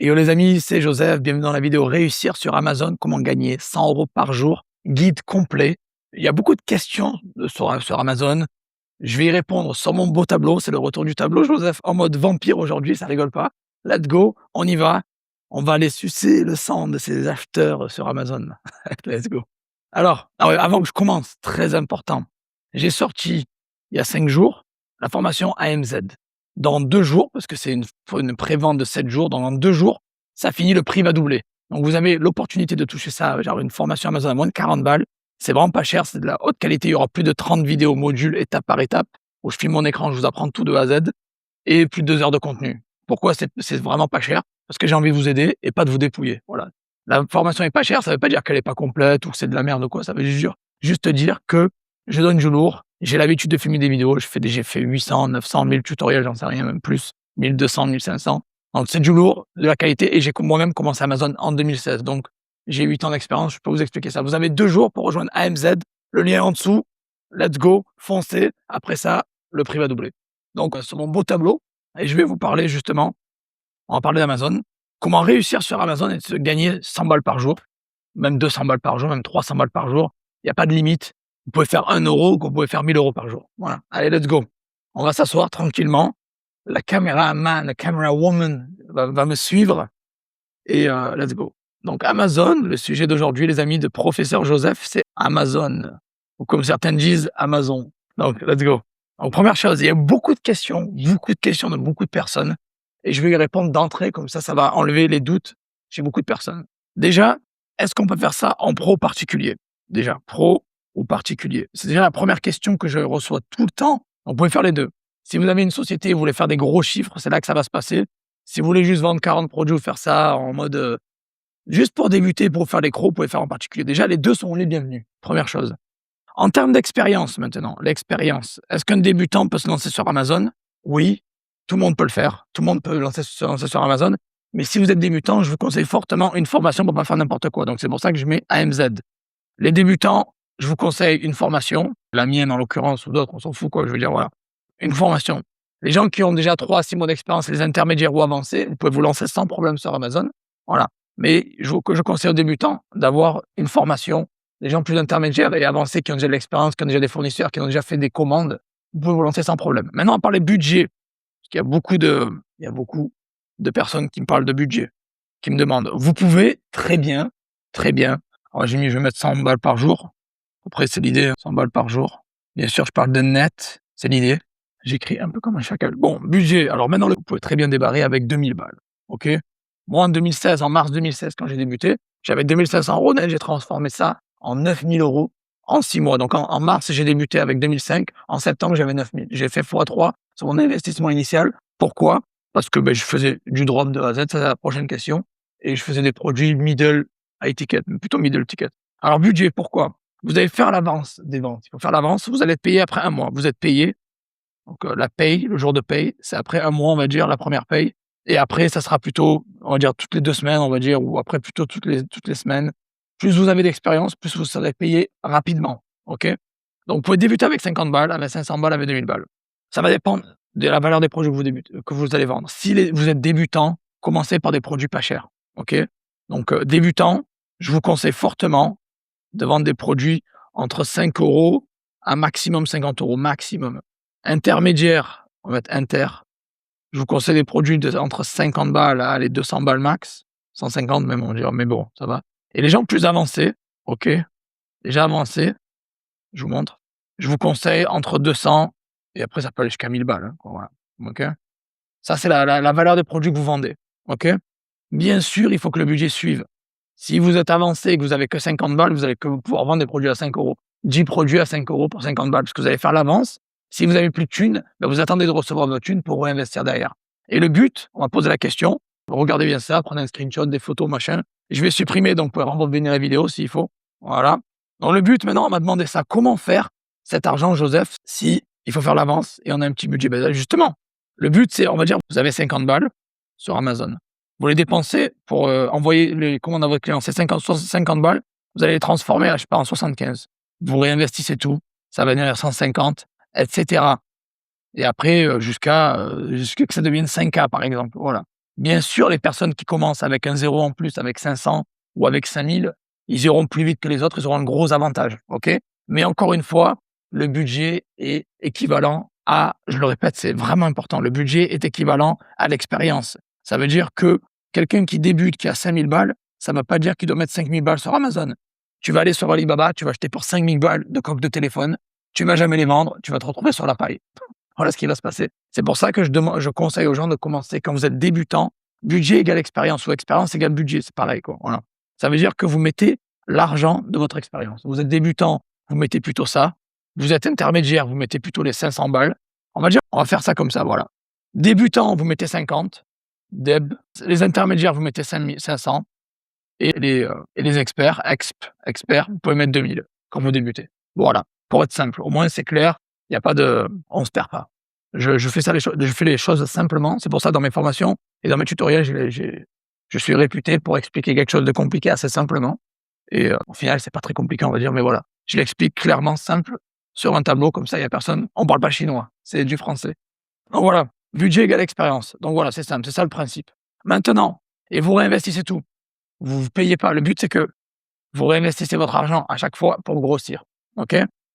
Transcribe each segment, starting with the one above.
Yo les amis, c'est Joseph, bienvenue dans la vidéo Réussir sur Amazon, comment gagner 100 € par jour, guide complet. Il y a beaucoup de questions sur Amazon, je vais y répondre sur mon beau tableau, c'est le retour du tableau Joseph en mode vampire aujourd'hui, ça rigole pas. Let's go, on y va, on va aller sucer le sang de ces acheteurs sur Amazon. Let's go. Alors, avant que je commence, très important, j'ai sorti il y a 5 jours la formation AMZ. Dans 2 jours, parce que c'est une prévente de 7 jours, dans 2 jours, ça finit, le prix va doubler. Donc vous avez l'opportunité de toucher ça, genre une formation Amazon à moins de 40 balles. C'est vraiment pas cher, c'est de la haute qualité. Il y aura plus de 30 vidéos modules, étape par étape, où je filme mon écran, je vous apprends tout de A à Z, et plus de 2 heures de contenu. Pourquoi c'est vraiment pas cher? Parce que j'ai envie de vous aider et pas de vous dépouiller. Voilà. La formation est pas chère, ça veut pas dire qu'elle est pas complète ou que c'est de la merde ou quoi, ça veut juste dire que je donne du lourd. J'ai l'habitude de filmer des vidéos, j'ai fait 800, 900, 1000 tutoriels, j'en sais rien, même plus, 1200, 1500. Donc c'est du lourd, de la qualité, et j'ai moi-même commencé Amazon en 2016. Donc j'ai 8 ans d'expérience, je peux vous expliquer ça. Vous avez 2 jours pour rejoindre AMZ, le lien est en dessous. Let's go, foncez. Après ça, le prix va doubler. Donc sur mon beau tableau, et je vais vous parler justement, on va parler d'Amazon, comment réussir sur Amazon et se gagner 100 balles par jour, même 200 balles par jour, même 300 balles par jour. Il y a pas de limite. Vous pouvez faire 1 €, vous pouvez faire 1000 € par jour. Voilà. Allez, let's go. On va s'asseoir tranquillement. La caméraman, la camera woman va me suivre et let's go. Donc Amazon, le sujet d'aujourd'hui, les amis, de professeur Joseph, c'est Amazon, ou comme certains disent, Amazon. Donc let's go. Donc première chose, il y a beaucoup de questions de beaucoup de personnes, et je vais y répondre d'entrée, comme ça va enlever les doutes chez beaucoup de personnes. Déjà, est-ce qu'on peut faire ça en pro particulier? Déjà, pro ou particulier? C'est déjà la première question que je reçois tout le temps. Vous pouvez faire les deux. Si vous avez une société et vous voulez faire des gros chiffres, c'est là que ça va se passer. Si vous voulez juste vendre 40 produits ou faire ça en mode juste pour débuter, pour faire des crocs, vous pouvez faire en particulier. Déjà, les deux sont les bienvenus, première chose. En termes d'expérience maintenant, l'expérience. Est-ce qu'un débutant peut se lancer sur Amazon? Oui, tout le monde peut le faire. Tout le monde peut se lancer sur Amazon. Mais si vous êtes débutant, je vous conseille fortement une formation pour ne pas faire n'importe quoi. Donc c'est pour ça que je mets AMZ. Les débutants, je vous conseille une formation, la mienne en l'occurrence, ou d'autres, on s'en fout quoi, je veux dire, voilà. Une formation. Les gens qui ont déjà 3 à 6 mois d'expérience, les intermédiaires ou avancés, vous pouvez vous lancer sans problème sur Amazon. Voilà. Mais je conseille aux débutants d'avoir une formation. Les gens plus intermédiaires et avancés qui ont déjà de l'expérience, qui ont déjà des fournisseurs, qui ont déjà fait des commandes, vous pouvez vous lancer sans problème. Maintenant, on parle des budgets, parce qu'il y a beaucoup de personnes qui me parlent de budget, qui me demandent. Vous pouvez très bien. Alors je vais mettre 100 balles par jour. Après, c'est l'idée, 100 balles par jour. Bien sûr, je parle de net, c'est l'idée. J'écris un peu comme un chacal. Bon, budget. Alors maintenant, vous pouvez très bien débarrer avec 2000 balles. OK? Moi, en mars 2016, quand j'ai débuté, j'avais 2500 € net. J'ai transformé ça en 9000 € en 6 mois. Donc en mars, j'ai débuté avec 2005. En septembre, j'avais 9000. J'ai fait x3 sur mon investissement initial. Pourquoi? Parce que je faisais du drop de A à Z, ça c'est la prochaine question. Et je faisais des produits middle high ticket, plutôt middle ticket. Alors budget, pourquoi? Vous allez faire l'avance des ventes. Il faut faire l'avance, vous allez être payé après 1 mois. Vous êtes payé, donc la paye, le jour de paye, c'est après 1 mois, on va dire, la première paye. Et après, ça sera plutôt, on va dire, toutes les 2 semaines, on va dire, ou après plutôt toutes les semaines. Plus vous avez d'expérience, plus vous serez payé rapidement. OK? Donc vous pouvez débuter avec 50 balles, avec 500 balles, avec 2000 balles. Ça va dépendre de la valeur des produits que vous allez vendre. Si vous êtes débutant, commencez par des produits pas chers. OK? Donc débutant, je vous conseille fortement de vendre des produits entre 5 € à maximum 50 € maximum. Intermédiaire, on va mettre inter. Je vous conseille des produits entre 50 balles à les 200 balles max, 150 même on dirait, mais bon, ça va. Et les gens plus avancés, OK, déjà avancés, je vous montre. Je vous conseille entre 200 et après ça peut aller jusqu'à 1000 balles, hein, voilà. OK? Ça, c'est la valeur des produits que vous vendez. OK? Bien sûr, il faut que le budget suive. Si vous êtes avancé et que vous avez que 50 balles, vous allez pouvoir vendre des produits à 5 €. 10 produits à 5 € pour 50 balles, parce que vous allez faire l'avance. Si vous avez plus de thunes, vous attendez de recevoir votre thune pour réinvestir derrière. Et le but, on va poser la question, regardez bien ça, prenez un screenshot, des photos, machin. Je vais supprimer, donc vous pouvez rembobiner la vidéo s'il faut. Voilà. Donc le but maintenant, on m'a demandé ça. Comment faire cet argent, Joseph, si il faut faire l'avance et on a un petit budget? Justement, le but, c'est, on va dire, vous avez 50 balles sur Amazon. Vous les dépensez pour envoyer les commandes à votre client, c'est 50 balles, vous allez les transformer, je sais pas, en 75. Vous réinvestissez tout, ça va devenir 150, etc. Et après, jusqu'à que ça devienne 5K, par exemple. Voilà. Bien sûr, les personnes qui commencent avec un zéro en plus, avec 500 ou avec 5000, ils iront plus vite que les autres, ils auront un gros avantage, OK? Mais encore une fois, le budget est équivalent à, je le répète, c'est vraiment important, le budget est équivalent à l'expérience. Ça veut dire que quelqu'un qui débute, qui a 5000 balles, ça ne veut pas dire qu'il doit mettre 5000 balles sur Amazon. Tu vas aller sur Alibaba, tu vas acheter pour 5000 balles de coques de téléphone, tu vas jamais les vendre, tu vas te retrouver sur la paille. Voilà ce qui va se passer. C'est pour ça que je conseille aux gens de commencer quand vous êtes débutant, budget égale expérience ou expérience égale budget, c'est pareil, quoi. Voilà. Ça veut dire que vous mettez l'argent de votre expérience. Vous êtes débutant, vous mettez plutôt ça. Vous êtes intermédiaire, vous mettez plutôt les 500 balles. On va faire ça comme ça, voilà. Débutant, vous mettez 50. Les intermédiaires, vous mettez 500. Et les experts, vous pouvez mettre 2000 quand vous débutez. Voilà, pour être simple. Au moins, c'est clair, il y a pas de on se perd pas. Je fais les choses simplement. C'est pour ça, dans mes formations et dans mes tutoriels, je suis réputé pour expliquer quelque chose de compliqué assez simplement et au final, c'est pas très compliqué, on va dire, mais voilà. Je l'explique clairement, simple, sur un tableau, comme ça, il y a personne on parle pas chinois, c'est du français. Donc voilà, budget égale expérience. Donc voilà, c'est simple, c'est ça le principe. Maintenant et vous réinvestissez tout. Vous payez pas. Le but, c'est que vous réinvestissez votre argent à chaque fois pour grossir, OK?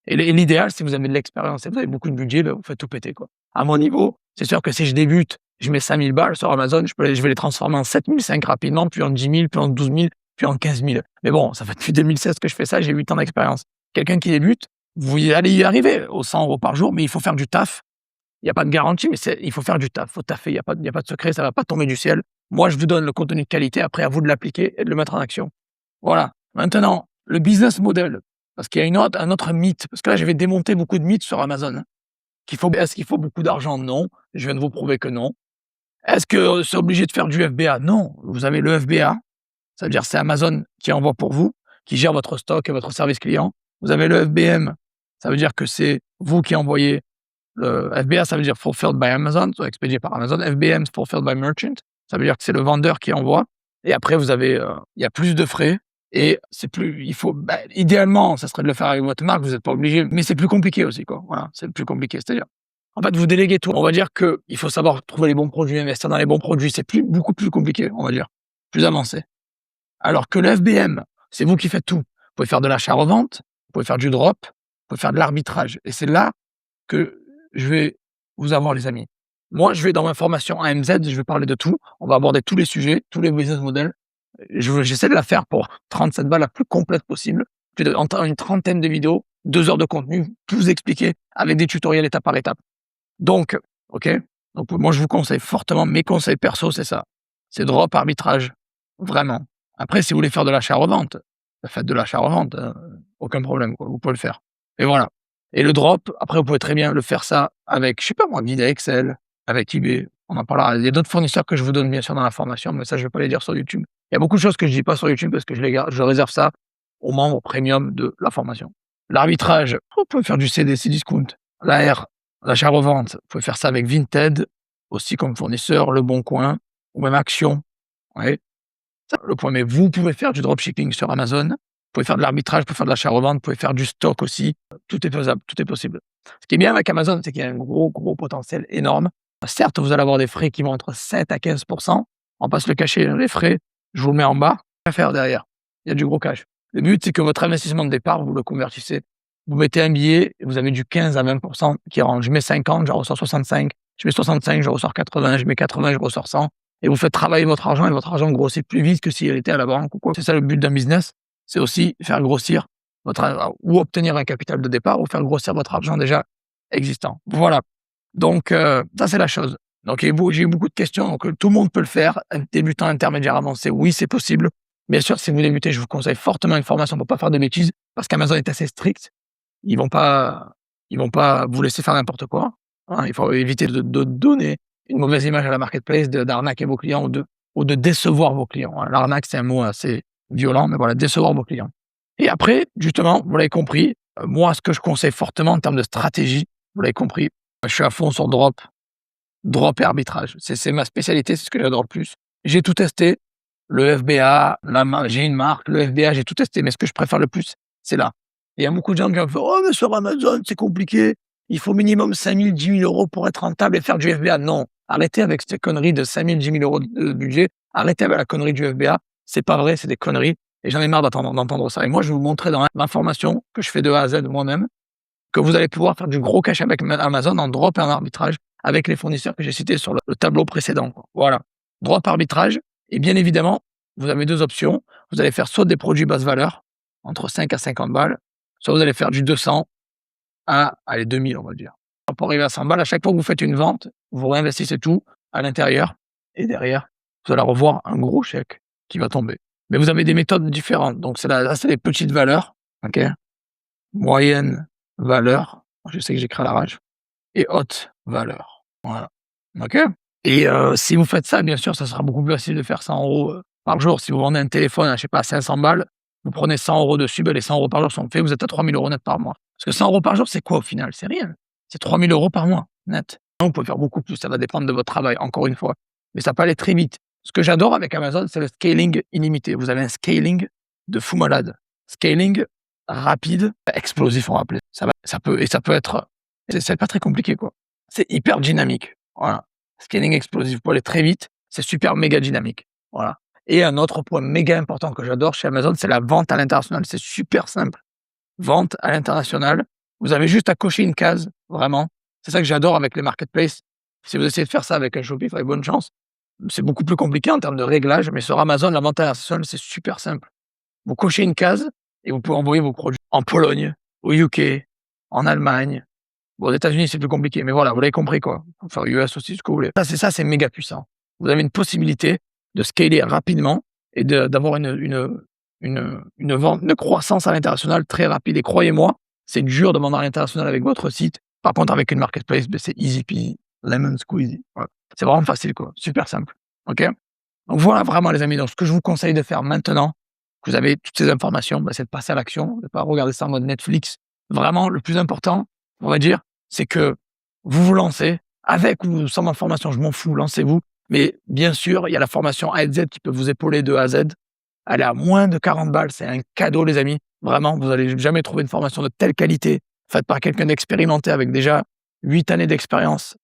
Et l'idéal, si vous avez de l'expérience et vous avez beaucoup de budget, ben, vous faites tout péter, quoi. À mon niveau, c'est sûr que si je débute, je mets 5000 balles sur Amazon, je vais les transformer en 7005 rapidement, puis en 10 000, puis en 12 000, puis en 15 000. Mais bon, ça fait depuis 2016 que je fais ça, j'ai 8 ans d'expérience. Quelqu'un qui débute, vous allez y arriver aux 100 € par jour, mais il faut faire du taf. Il n'y a pas de garantie, mais il faut faire du taf, il faut taffer, il y a pas de secret, ça va pas tomber du ciel. Moi, je vous donne le contenu de qualité, après à vous de l'appliquer et de le mettre en action. Voilà. Maintenant, le business model, parce qu'il y a un autre mythe, parce que là, je vais démonter beaucoup de mythes sur Amazon. Est-ce qu'il faut beaucoup d'argent? Non. Je viens de vous prouver que non. Est-ce que c'est obligé de faire du FBA? Non. Vous avez le FBA, ça veut dire c'est Amazon qui envoie pour vous, qui gère votre stock et votre service client. Vous avez le FBM, ça veut dire que c'est vous qui envoyez. Le FBA, ça veut dire Fulfilled by Amazon, soit expédié par Amazon. FBM, c'est Fulfilled by Merchant. Ça veut dire que c'est le vendeur qui envoie. Et après, vous avez, il y a plus de frais et idéalement, ça serait de le faire avec votre marque, vous n'êtes pas obligé, mais c'est plus compliqué aussi, quoi. Voilà, c'est plus compliqué. C'est-à-dire, en fait, vous déléguez tout. On va dire qu'il faut savoir trouver les bons produits, investir dans les bons produits. C'est beaucoup plus compliqué, on va dire, plus avancé. Alors que le FBM, c'est vous qui faites tout. Vous pouvez faire de l'achat-revente, vous pouvez faire du drop, vous pouvez faire de l'arbitrage. Et c'est là que je vais vous avoir, les amis. Moi, je vais dans ma formation AMZ, je vais parler de tout. On va aborder tous les sujets, tous les business models. J'essaie de la faire pour 37 balles la plus complète possible. Une trentaine de vidéos, 2 heures de contenu, tout vous expliquer avec des tutoriels étape par étape. Donc, OK? Donc, moi, je vous conseille fortement, mes conseils perso, c'est ça. C'est drop, arbitrage. Vraiment. Après, si vous voulez faire de l'achat-revente, faites de l'achat-revente, aucun problème, quoi. Vous pouvez le faire. Et voilà. Et le drop, après, vous pouvez très bien le faire ça avec, je sais pas moi, Guide Excel, avec eBay. On en parlera. Il y a d'autres fournisseurs que je vous donne bien sûr dans la formation, mais ça, je vais pas les dire sur YouTube. Il y a beaucoup de choses que je dis pas sur YouTube parce que je réserve ça aux membres premium de la formation. L'arbitrage, vous pouvez faire du CDC discount. L'AR, l'achat-revente, vous pouvez faire ça avec Vinted, aussi comme fournisseur, Le Bon Coin, ou même Action. Ouais. Ça, le point, mais vous pouvez faire du dropshipping sur Amazon, vous pouvez faire de l'arbitrage, vous pouvez faire de l'achat-revente, vous pouvez faire du stock aussi. Tout est faisable, tout est possible. Ce qui est bien avec Amazon, c'est qu'il y a un gros potentiel énorme. Certes, vous allez avoir des frais qui vont entre 7 à 15%. On passe le cacher, les frais, je vous le mets en bas. Rien à faire derrière. Il y a du gros cash. Le but, c'est que votre investissement de départ, vous le convertissez. Vous mettez un billet, et vous avez du 15 à 20% qui rentre. Je mets 50, je ressors 65. Je mets 65, je ressors 80. Je mets 80, je ressors 100. Et vous faites travailler votre argent et votre argent grossit plus vite que s'il était à la banque ou quoi. C'est ça le but d'un business. C'est aussi faire grossir ou obtenir un capital de départ ou faire grossir votre argent déjà existant. Voilà. Donc, ça, c'est la chose. Donc, j'ai eu beaucoup de questions. Donc, tout le monde peut le faire. Débutant, intermédiaire, avancé, oui, c'est possible. Bien sûr, si vous débutez, je vous conseille fortement une formation pour ne pas faire de bêtises parce qu'Amazon est assez strict. Ils vont pas vous laisser faire n'importe quoi. Hein. Il faut éviter de donner une mauvaise image à la marketplace, d'arnaquer vos clients ou de décevoir vos clients. Hein. L'arnaque, c'est un mot assez violent, mais voilà, décevoir vos clients. Et après, justement, vous l'avez compris, moi, ce que je conseille fortement en termes de stratégie, vous l'avez compris, je suis à fond sur drop et arbitrage. C'est ma spécialité, c'est ce que j'adore le plus. J'ai tout testé, le FBA, j'ai une marque, le FBA, j'ai tout testé, mais ce que je préfère le plus, c'est là. Et il y a beaucoup de gens qui vont me faire « Oh, mais sur Amazon, c'est compliqué, il faut minimum 5 000, 10 000 € pour être rentable et faire du FBA. » Non, Arrêtez avec ces conneries de 5 000, 10 000 € de budget. Arrêtez avec la connerie du FBA. C'est pas vrai, c'est des conneries et j'en ai marre d'entendre ça et moi, je vais vous montrer dans ma formation que je fais de A à Z moi-même, que vous allez pouvoir faire du gros cash avec Amazon en drop et en arbitrage avec les fournisseurs que j'ai cités sur le tableau précédent, quoi. Voilà. Drop, arbitrage et bien évidemment, vous avez 2 options. Vous allez faire soit des produits basse valeur, entre 5 à 50 balles, soit vous allez faire du 200 à, allez, 2000, on va dire. Pour arriver à 100 balles, à chaque fois que vous faites une vente, vous réinvestissez tout à l'intérieur et derrière, vous allez revoir un gros chèque qui va tomber. Mais vous avez des méthodes différentes. Donc, là, c'est les petites valeurs, OK? Moyenne valeur, je sais que j'écris à l'arrache, et haute valeur. Voilà. OK? Et si vous faites ça, bien sûr, ça sera beaucoup plus facile de faire 100 € par jour. Si vous vendez un téléphone à, je sais pas, 500 balles, vous prenez 100 € dessus, ben les 100 € par jour sont faits, vous êtes à 3 000 € net par mois. Parce que 100 € par jour, c'est quoi au final? C'est rien. C'est 3 000 € par mois net. Donc vous pouvez faire beaucoup plus, ça va dépendre de votre travail, encore une fois. Mais ça peut aller très vite. Ce que j'adore avec Amazon, c'est le scaling illimité. Vous avez un scaling de fou malade. Scaling rapide, explosif, on va appeler. Ça peut être, c'est pas très compliqué, quoi. C'est hyper dynamique. Voilà. Scaling explosif pour aller très vite, c'est super méga dynamique. Voilà. Et un autre point méga important que j'adore chez Amazon, c'est la vente à l'international. C'est super simple. Vente à l'international. Vous avez juste à cocher une case, vraiment. C'est ça que j'adore avec les marketplaces. Si vous essayez de faire ça avec un Shopify, bonne chance. C'est beaucoup plus compliqué en termes de réglage, mais sur Amazon, la vente à l'international, c'est super simple. Vous cochez une case et vous pouvez envoyer vos produits en Pologne, au UK, en Allemagne. Bon, aux États-Unis, c'est plus compliqué, mais voilà, vous l'avez compris, quoi. Enfin, US aussi, ce que vous voulez. Ça, c'est méga puissant. Vous avez une possibilité de scaler rapidement et d'avoir une vente, une croissance à l'international très rapide. Et croyez-moi, c'est dur de vendre à l'international avec votre site. Par contre, avec une marketplace, ben, c'est easy peasy, lemon squeezy. Voilà. C'est vraiment facile, quoi. Super simple. OK? Donc voilà, vraiment, les amis. Donc, ce que je vous conseille de faire maintenant, que vous avez toutes ces informations, ben, c'est de passer à l'action, de ne pas regarder ça en mode Netflix. Vraiment, le plus important, on va dire, c'est que vous vous lancez, avec ou sans ma formation, je m'en fous, lancez-vous. Mais bien sûr, il y a la formation A à Z qui peut vous épauler de A à Z. Elle est à moins de 40 balles, c'est un cadeau, les amis. Vraiment, vous n'allez jamais trouver une formation de telle qualité, faite par quelqu'un d'expérimenté avec déjà 8 années d'expérience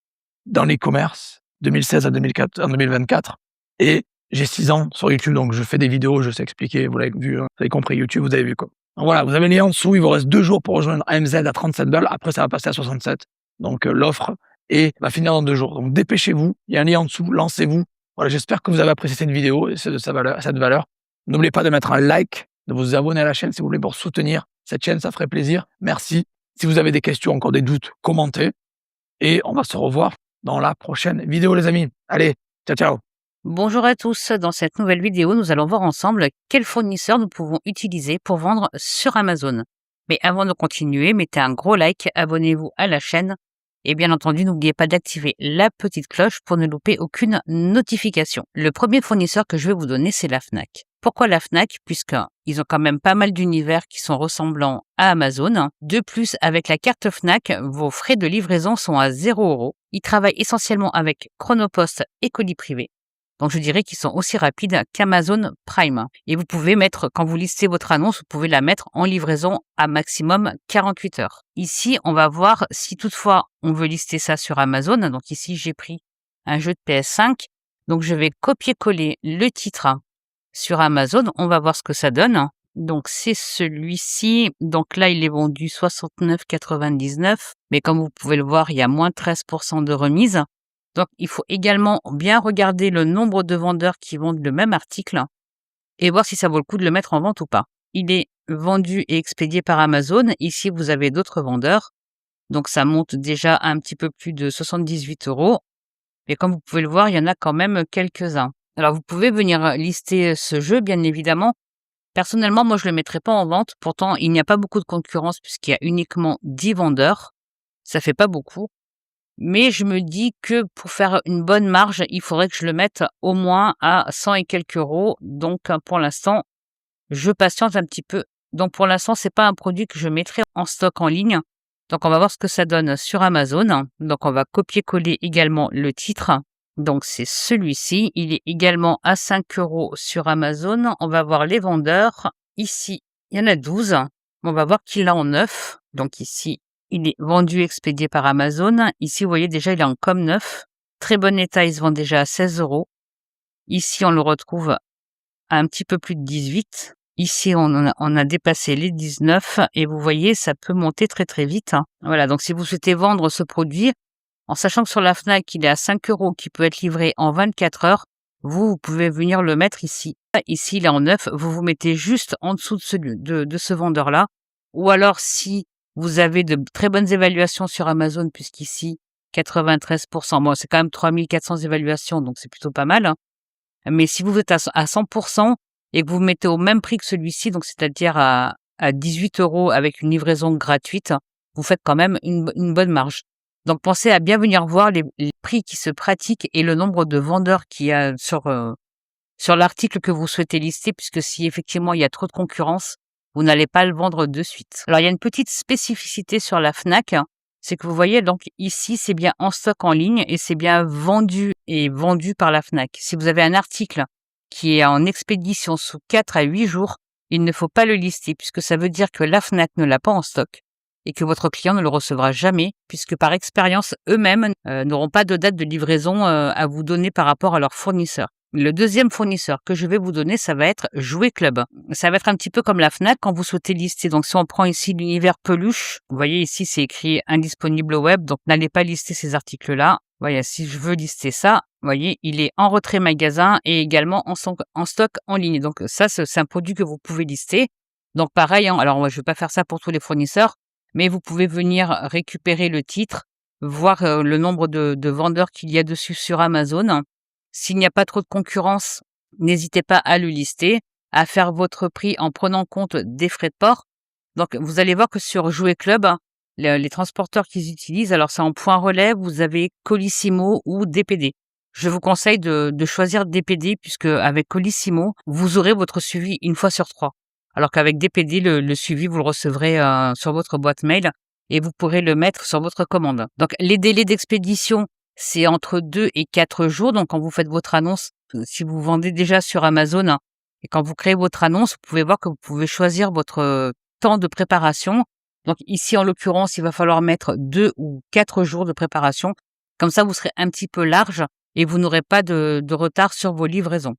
dans l'e-commerce, 2016 à 2024. Et j'ai 6 ans sur YouTube, donc je fais des vidéos, je sais expliquer, vous l'avez vu, hein, vous avez compris YouTube, vous avez vu quoi. Donc voilà, vous avez le lien en dessous, il vous reste 2 jours pour rejoindre AMZ à 37 balles, après ça va passer à 67. Donc l'offre va finir dans 2 jours. Donc dépêchez-vous, il y a un lien en dessous, lancez-vous. Voilà, j'espère que vous avez apprécié cette vidéo et cette valeur. N'oubliez pas de mettre un like, de vous abonner à la chaîne si vous voulez pour soutenir cette chaîne, ça ferait plaisir. Merci. Si vous avez des questions, encore des doutes, commentez. Et on va se revoir dans la prochaine vidéo, les amis. Allez, ciao, ciao. Bonjour à tous, dans cette nouvelle vidéo, nous allons voir ensemble quels fournisseurs nous pouvons utiliser pour vendre sur Amazon. Mais avant de continuer, mettez un gros like, abonnez-vous à la chaîne et bien entendu, n'oubliez pas d'activer la petite cloche pour ne louper aucune notification. Le premier fournisseur que je vais vous donner, c'est la Fnac. Pourquoi la Fnac? Puisqu'ils ont quand même pas mal d'univers qui sont ressemblants à Amazon. De plus, avec la carte Fnac, vos frais de livraison sont à 0 €. Ils travaillent essentiellement avec Chronopost et colis privés. Donc, je dirais qu'ils sont aussi rapides qu'Amazon Prime. Et vous pouvez mettre, quand vous listez votre annonce, vous pouvez la mettre en livraison à maximum 48 heures. Ici, on va voir si toutefois on veut lister ça sur Amazon. Donc ici, j'ai pris un jeu de PS5. Donc, je vais copier-coller le titre sur Amazon. On va voir ce que ça donne. Donc, c'est celui-ci. Donc là, il est vendu 69,99. Mais comme vous pouvez le voir, il y a moins 13% de remise. Donc, il faut également bien regarder le nombre de vendeurs qui vendent le même article et voir si ça vaut le coup de le mettre en vente ou pas. Il est vendu et expédié par Amazon. Ici, vous avez d'autres vendeurs. Donc, ça monte déjà à un petit peu plus de 78 €. Mais comme vous pouvez le voir, il y en a quand même quelques-uns. Alors, vous pouvez venir lister ce jeu, bien évidemment. Personnellement, moi, je ne le mettrai pas en vente. Pourtant, il n'y a pas beaucoup de concurrence puisqu'il y a uniquement 10 vendeurs. Ça fait pas beaucoup. Mais je me dis que pour faire une bonne marge, il faudrait que je le mette au moins à 100 et quelques euros. Donc, pour l'instant, je patiente un petit peu. Donc, pour l'instant, c'est pas un produit que je mettrai en stock en ligne. Donc, on va voir ce que ça donne sur Amazon. Donc, on va copier-coller également le titre. Donc, c'est celui-ci. Il est également à 5 € sur Amazon. On va voir les vendeurs. Ici, il y en a 12. On va voir qu'il l'a en 9. Donc, ici, il est vendu, expédié par Amazon. Ici, vous voyez déjà, il est en com 9. très bon état, il se vend déjà à 16 €. Ici, on le retrouve à un petit peu plus de 18. Ici, on a dépassé les 19 et vous voyez, ça peut monter très, très vite, hein. Voilà, donc si vous souhaitez vendre ce produit, en sachant que sur la Fnac, il est à 5 €, qui peut être livré en 24 heures, vous pouvez venir le mettre ici. Ici, il est en neuf, vous vous mettez juste en dessous de ce vendeur-là. Ou alors, si vous avez de très bonnes évaluations sur Amazon, puisqu'ici, 93%, bon, c'est quand même 3400 évaluations, donc c'est plutôt pas mal, hein. Mais si vous êtes à 100% et que vous vous mettez au même prix que celui-ci, donc c'est-à-dire à 18 € avec une livraison gratuite, vous faites quand même une bonne marge. Donc pensez à bien venir voir les prix qui se pratiquent et le nombre de vendeurs qu'il y a sur l'article que vous souhaitez lister, puisque si effectivement il y a trop de concurrence, vous n'allez pas le vendre de suite. Alors il y a une petite spécificité sur la Fnac, hein, c'est que vous voyez donc ici c'est bien en stock en ligne et c'est bien vendu par la Fnac. Si vous avez un article qui est en expédition sous 4 à 8 jours, il ne faut pas le lister puisque ça veut dire que la Fnac ne l'a pas en stock et que votre client ne le recevra jamais puisque par expérience, eux-mêmes n'auront pas de date de livraison à vous donner par rapport à leur fournisseur. Le deuxième fournisseur que je vais vous donner, ça va être Jouet Club. Ça va être un petit peu comme la Fnac quand vous souhaitez lister. Donc, si on prend ici l'univers peluche, vous voyez ici, c'est écrit indisponible au web. Donc, n'allez pas lister ces articles-là. Voyez, si je veux lister ça, vous voyez, il est en retrait magasin et également en stock en ligne. Donc, ça, c'est un produit que vous pouvez lister. Donc, pareil, hein, alors, moi, je ne vais pas faire ça pour tous les fournisseurs, mais vous pouvez venir récupérer le titre, voir le nombre de vendeurs qu'il y a dessus sur Amazon. S'il n'y a pas trop de concurrence, n'hésitez pas à le lister, à faire votre prix en prenant compte des frais de port. Donc, vous allez voir que sur Jouet Club, hein, les transporteurs qu'ils utilisent, alors c'est en point relais, vous avez Colissimo ou DPD. Je vous conseille de choisir DPD puisque avec Colissimo, vous aurez votre suivi une fois sur 3. Alors qu'avec DPD, le suivi, vous le recevrez sur votre boîte mail et vous pourrez le mettre sur votre commande. Donc, les délais d'expédition, c'est entre 2 et 4 jours. Donc, quand vous faites votre annonce, si vous vendez déjà sur Amazon, hein, et quand vous créez votre annonce, vous pouvez voir que vous pouvez choisir votre temps de préparation. Donc, ici, en l'occurrence, il va falloir mettre 2 ou 4 jours de préparation. Comme ça, vous serez un petit peu large et vous n'aurez pas de retard sur vos livraisons.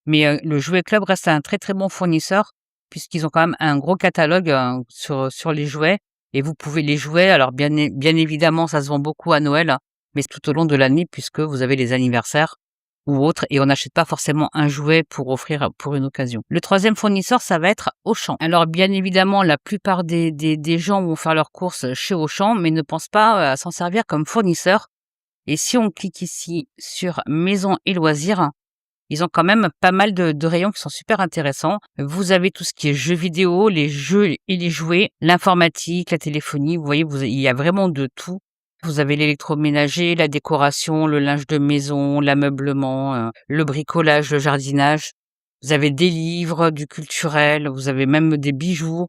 Mais le Jouet Club reste un très, très bon fournisseur puisqu'ils ont quand même un gros catalogue sur les jouets et vous pouvez les jouer. Alors, bien évidemment, ça se vend beaucoup à Noël, hein, mais tout au long de l'année puisque vous avez les anniversaires ou autres et on n'achète pas forcément un jouet pour offrir pour une occasion. Le troisième fournisseur, ça va être Auchan. Alors bien évidemment, la plupart des gens vont faire leurs courses chez Auchan, mais ne pensent pas à s'en servir comme fournisseur. Et si on clique ici sur Maison et loisirs, ils ont quand même pas mal de rayons qui sont super intéressants. Vous avez tout ce qui est jeux vidéo, les jeux et les jouets, l'informatique, la téléphonie. Vous voyez, il y a vraiment de tout. Vous avez l'électroménager, la décoration, le linge de maison, l'ameublement, le bricolage, le jardinage. Vous avez des livres, du culturel, vous avez même des bijoux.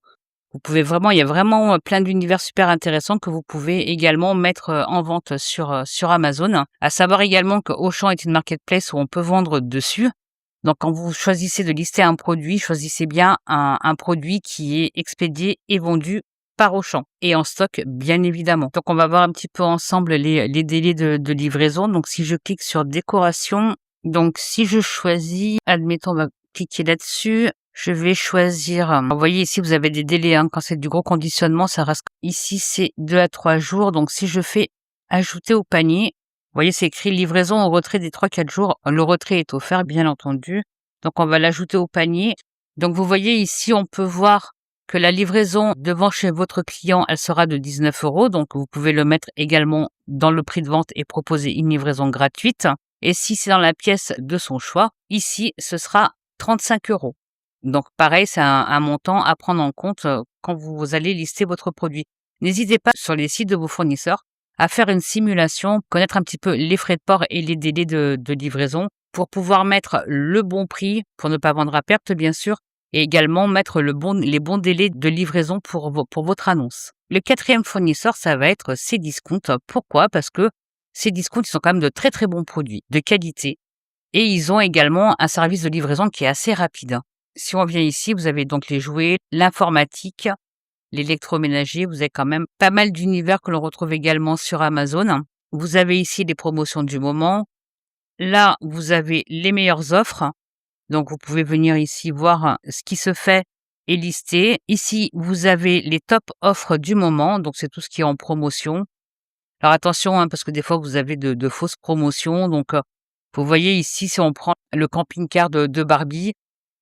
Il y a vraiment plein d'univers super intéressants que vous pouvez également mettre en vente sur Amazon. À savoir également que Auchan est une marketplace où on peut vendre dessus. Donc, quand vous choisissez de lister un produit, choisissez bien un produit qui est expédié et vendu par Auchan et en stock, bien évidemment. Donc, on va voir un petit peu ensemble les délais de livraison. Donc, si je clique sur décoration, donc si je choisis, admettons, on va cliquer là-dessus. Je vais choisir, vous voyez ici, vous avez des délais, hein, quand c'est du gros conditionnement, ça reste, ici c'est 2 à 3 jours, donc si je fais ajouter au panier, vous voyez c'est écrit livraison au retrait des 3-4 jours, le retrait est offert bien entendu, donc on va l'ajouter au panier. Donc vous voyez ici, on peut voir que la livraison devant chez votre client, elle sera de 19 €, donc vous pouvez le mettre également dans le prix de vente et proposer une livraison gratuite. Et si c'est dans la pièce de son choix, ici ce sera 35 €. Donc pareil, c'est un montant à prendre en compte quand vous allez lister votre produit. N'hésitez pas sur les sites de vos fournisseurs à faire une simulation, connaître un petit peu les frais de port et les délais de livraison pour pouvoir mettre le bon prix, pour ne pas vendre à perte bien sûr, et également mettre les bons délais de livraison pour votre annonce. Le quatrième fournisseur, ça va être Cdiscount. Pourquoi? Parce que Cdiscount, ils sont quand même de très très bons produits, de qualité, et ils ont également un service de livraison qui est assez rapide. Si on vient ici, vous avez donc les jouets, l'informatique, l'électroménager. Vous avez quand même pas mal d'univers que l'on retrouve également sur Amazon. vous avez ici les promotions du moment. Là, vous avez les meilleures offres. Donc, vous pouvez venir ici voir ce qui se fait et lister. Ici, vous avez les top offres du moment. Donc, c'est tout ce qui est en promotion. Alors, attention, parce que des fois, vous avez de fausses promotions. Donc, vous voyez ici, si on prend le camping-car de Barbie,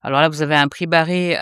alors là, vous avez un prix barré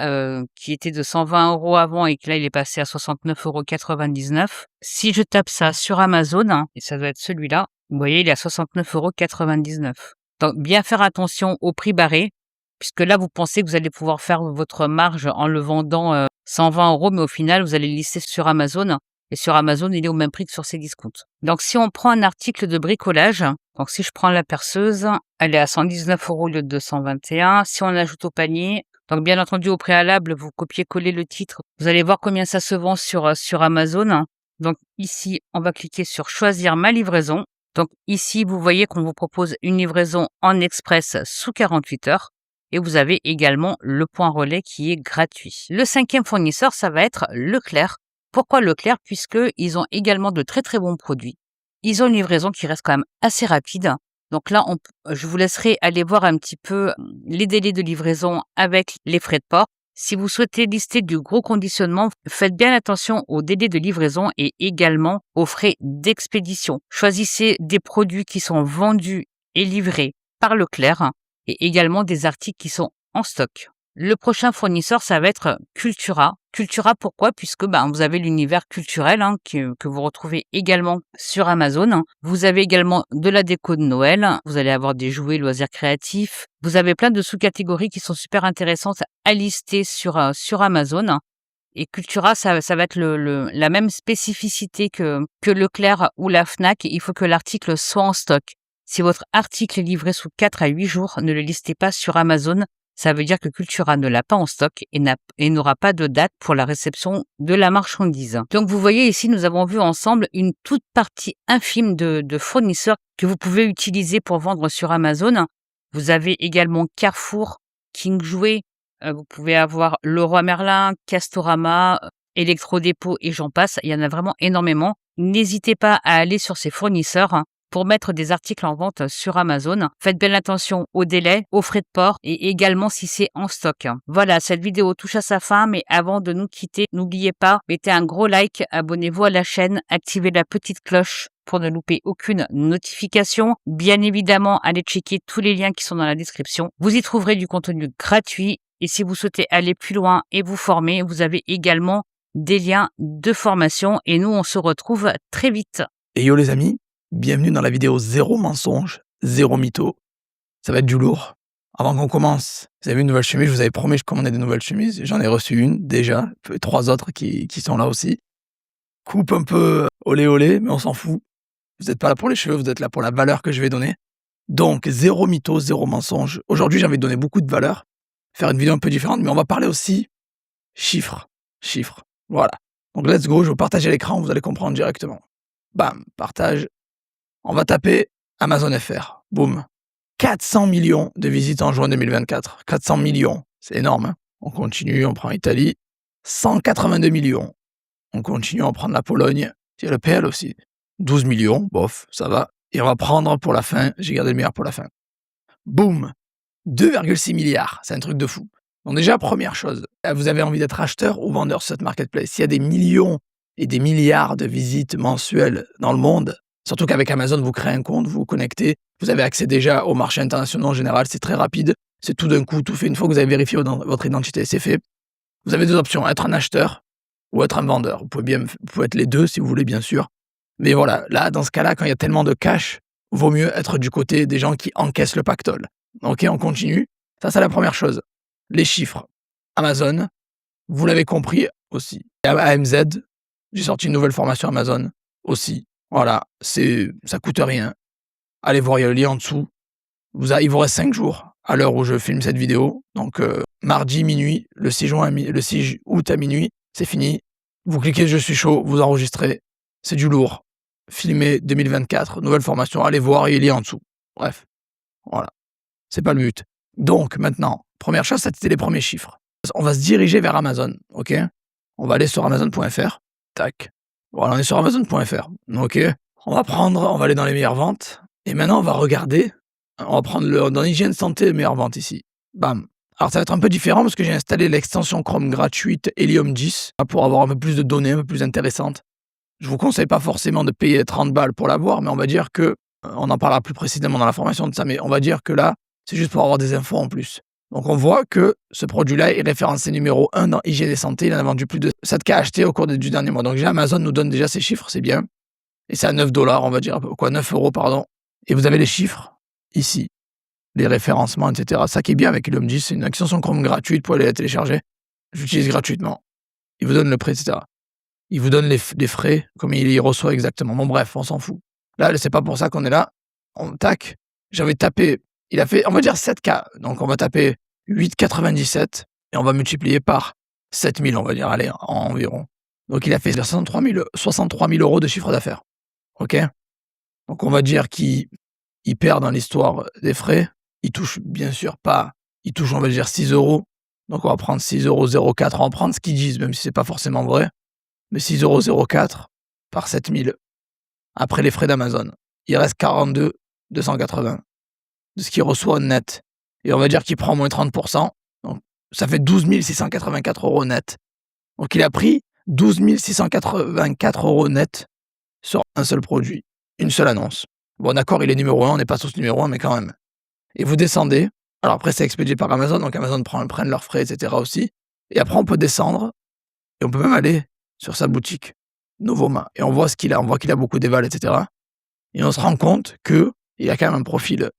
qui était de 120 € avant et que là, il est passé à 69,99 €. Si je tape ça sur Amazon, et ça doit être celui-là, vous voyez, il est à 69,99 €. Donc, bien faire attention au prix barré, puisque là, vous pensez que vous allez pouvoir faire votre marge en le vendant 120 €, mais au final, vous allez le lister sur Amazon. Et sur Amazon, il est au même prix que sur ses discounts. Donc, si on prend un article de bricolage, donc si je prends la perceuse, elle est à 119 € au lieu de 221. Si on ajoute au panier, donc bien entendu au préalable, vous copiez-collez le titre. Vous allez voir combien ça se vend sur Amazon. Donc ici, on va cliquer sur choisir ma livraison. Donc ici, vous voyez qu'on vous propose une livraison en express sous 48 heures. Et vous avez également le point relais qui est gratuit. Le 5e fournisseur, ça va être Leclerc. Pourquoi Leclerc? Puisqu'ils ont également de très très bons produits. Ils ont une livraison qui reste quand même assez rapide. Donc là, je vous laisserai aller voir un petit peu les délais de livraison avec les frais de port. Si vous souhaitez lister du gros conditionnement, faites bien attention aux délais de livraison et également aux frais d'expédition. Choisissez des produits qui sont vendus et livrés par Leclerc et également des articles qui sont en stock. Le prochain fournisseur, ça va être Cultura. Cultura, pourquoi? Puisque vous avez l'univers culturel que vous retrouvez également sur Amazon. Vous avez également de la déco de Noël. Vous allez avoir des jouets, loisirs créatifs. Vous avez plein de sous-catégories qui sont super intéressantes à lister sur Amazon. Et Cultura, ça va être la même spécificité que Leclerc ou la Fnac. Il faut que l'article soit en stock. Si votre article est livré sous 4 à 8 jours, ne le listez pas sur Amazon. Ça veut dire que Cultura ne l'a pas en stock et n'aura pas de date pour la réception de la marchandise. Donc vous voyez ici, nous avons vu ensemble une toute partie infime de fournisseurs que vous pouvez utiliser pour vendre sur Amazon. Vous avez également Carrefour, King Jouet, vous pouvez avoir Leroy Merlin, Castorama, Electrodépôt et j'en passe. Il y en a vraiment énormément. N'hésitez pas à aller sur ces fournisseurs pour mettre des articles en vente sur Amazon. Faites bien attention aux délais, aux frais de port et également si c'est en stock. Voilà, cette vidéo touche à sa fin, mais avant de nous quitter, n'oubliez pas, mettez un gros like, abonnez-vous à la chaîne, activez la petite cloche pour ne louper aucune notification. Bien évidemment, allez checker tous les liens qui sont dans la description. Vous y trouverez du contenu gratuit et si vous souhaitez aller plus loin et vous former, vous avez également des liens de formation et nous, on se retrouve très vite. Et yo les amis, bienvenue dans la vidéo 0 mensonge, 0 mytho. Ça va être du lourd. Avant qu'on commence, vous avez vu une nouvelle chemise, je vous avais promis que je commandais des nouvelles chemises. J'en ai reçu une déjà, 3 autres qui sont là aussi. Coupe un peu olé olé, mais on s'en fout. Vous n'êtes pas là pour les cheveux, vous êtes là pour la valeur que je vais donner. Donc 0 mytho, 0 mensonge. Aujourd'hui, j'ai envie de donner beaucoup de valeur, faire une vidéo un peu différente, mais on va parler aussi chiffres. Voilà. Donc let's go, je vais vous partager l'écran, vous allez comprendre directement. Bam, partage. On va taper Amazon FR. Boum. 400 millions de visites en juin 2024. 400 millions. C'est énorme. On continue, on prend Italie. 182 millions. On continue, on prend la Pologne. Il y a le PL aussi. 12 millions. Bof, ça va. Et on va prendre pour la fin. J'ai gardé le meilleur pour la fin. Boum. 2,6 milliards. C'est un truc de fou. Donc déjà, première chose. Vous avez envie d'être acheteur ou vendeur sur cette marketplace. S'il y a des millions et des milliards de visites mensuelles dans le monde, surtout qu'avec Amazon, vous créez un compte, vous vous connectez, vous avez accès déjà au marché international en général, c'est très rapide, c'est tout d'un coup, tout fait. Une fois que vous avez vérifié votre identité, c'est fait. Vous avez deux options, être un acheteur ou être un vendeur. Vous pouvez être les deux si vous voulez, bien sûr. Mais voilà, là, dans ce cas-là, quand il y a tellement de cash, vaut mieux être du côté des gens qui encaissent le pactole. Ok, on continue. Ça, c'est la première chose. Les chiffres. Amazon, vous l'avez compris aussi. AMZ, j'ai sorti une nouvelle formation Amazon aussi. Voilà, ça coûte rien. Allez voir, il y a le lien en dessous. Il vous reste 5 jours à l'heure où je filme cette vidéo. Donc, mardi minuit, le 6 août à minuit, c'est fini. Vous cliquez « Je suis chaud », vous enregistrez. C'est du lourd. Filmé 2024, nouvelle formation, allez voir, il y a le lien en dessous. Bref, voilà. C'est pas le but. Donc, maintenant, première chose, c'était les premiers chiffres. On va se diriger vers Amazon, ok? On va aller sur Amazon.fr. Tac. Voilà, on est sur Amazon.fr. Ok. On va aller dans les meilleures ventes et maintenant on va regarder, on va prendre dans hygiène santé, meilleures ventes ici. Bam. Alors ça va être un peu différent parce que j'ai installé l'extension Chrome gratuite Helium 10 pour avoir un peu plus de données, un peu plus intéressantes. Je vous conseille pas forcément de payer 30 balles pour l'avoir, mais on va dire que, on en parlera plus précisément dans la formation de ça, mais on va dire que là, c'est juste pour avoir des infos en plus. Donc on voit que ce produit-là est référencé numéro 1 dans hygiène et santé, il en a vendu plus de 7 cas achetés au cours du dernier mois. Donc déjà Amazon nous donne déjà ces chiffres, c'est bien. Et c'est à 9 $, on va dire, 9 euros, pardon. Et vous avez les chiffres ici, les référencements, etc. Ça qui est bien avec Helium 10, c'est une extension Chrome gratuite pour aller la télécharger. J'utilise gratuitement. Il vous donne le prix, etc. Il vous donne les frais, comme il y reçoit exactement. Bon bref, on s'en fout. Là, c'est pas pour ça qu'on est là. Tac, j'avais tapé, il a fait, on va dire 7K. Donc on va taper 8,97 et on va multiplier par 7000, on va dire, allez, environ. Donc il a fait 63 000 euros de chiffre d'affaires. OK? Donc on va dire qu'il perd dans l'histoire des frais. Il touche bien sûr pas, il touche, on va dire, 6 euros. Donc on va prendre 6,04 €, on va prendre ce qu'ils disent, même si c'est pas forcément vrai. Mais 6,04 € par 7000, après les frais d'Amazon, il reste 42,280 de ce qu'il reçoit net. Et on va dire qu'il prend moins 30%, donc ça fait 12 684 € net. Donc il a pris 12 684 € net sur un seul produit, une seule annonce. Bon d'accord, il est numéro 1, on n'est pas tous numéro 1, mais quand même. Et vous descendez, alors après c'est expédié par Amazon, donc Amazon prennent leurs frais, etc. aussi. Et après on peut descendre, et on peut même aller sur sa boutique Novoma et on voit ce qu'il a, on voit qu'il a beaucoup d'éval, etc. Et on se rend compte qu'il a quand même un profil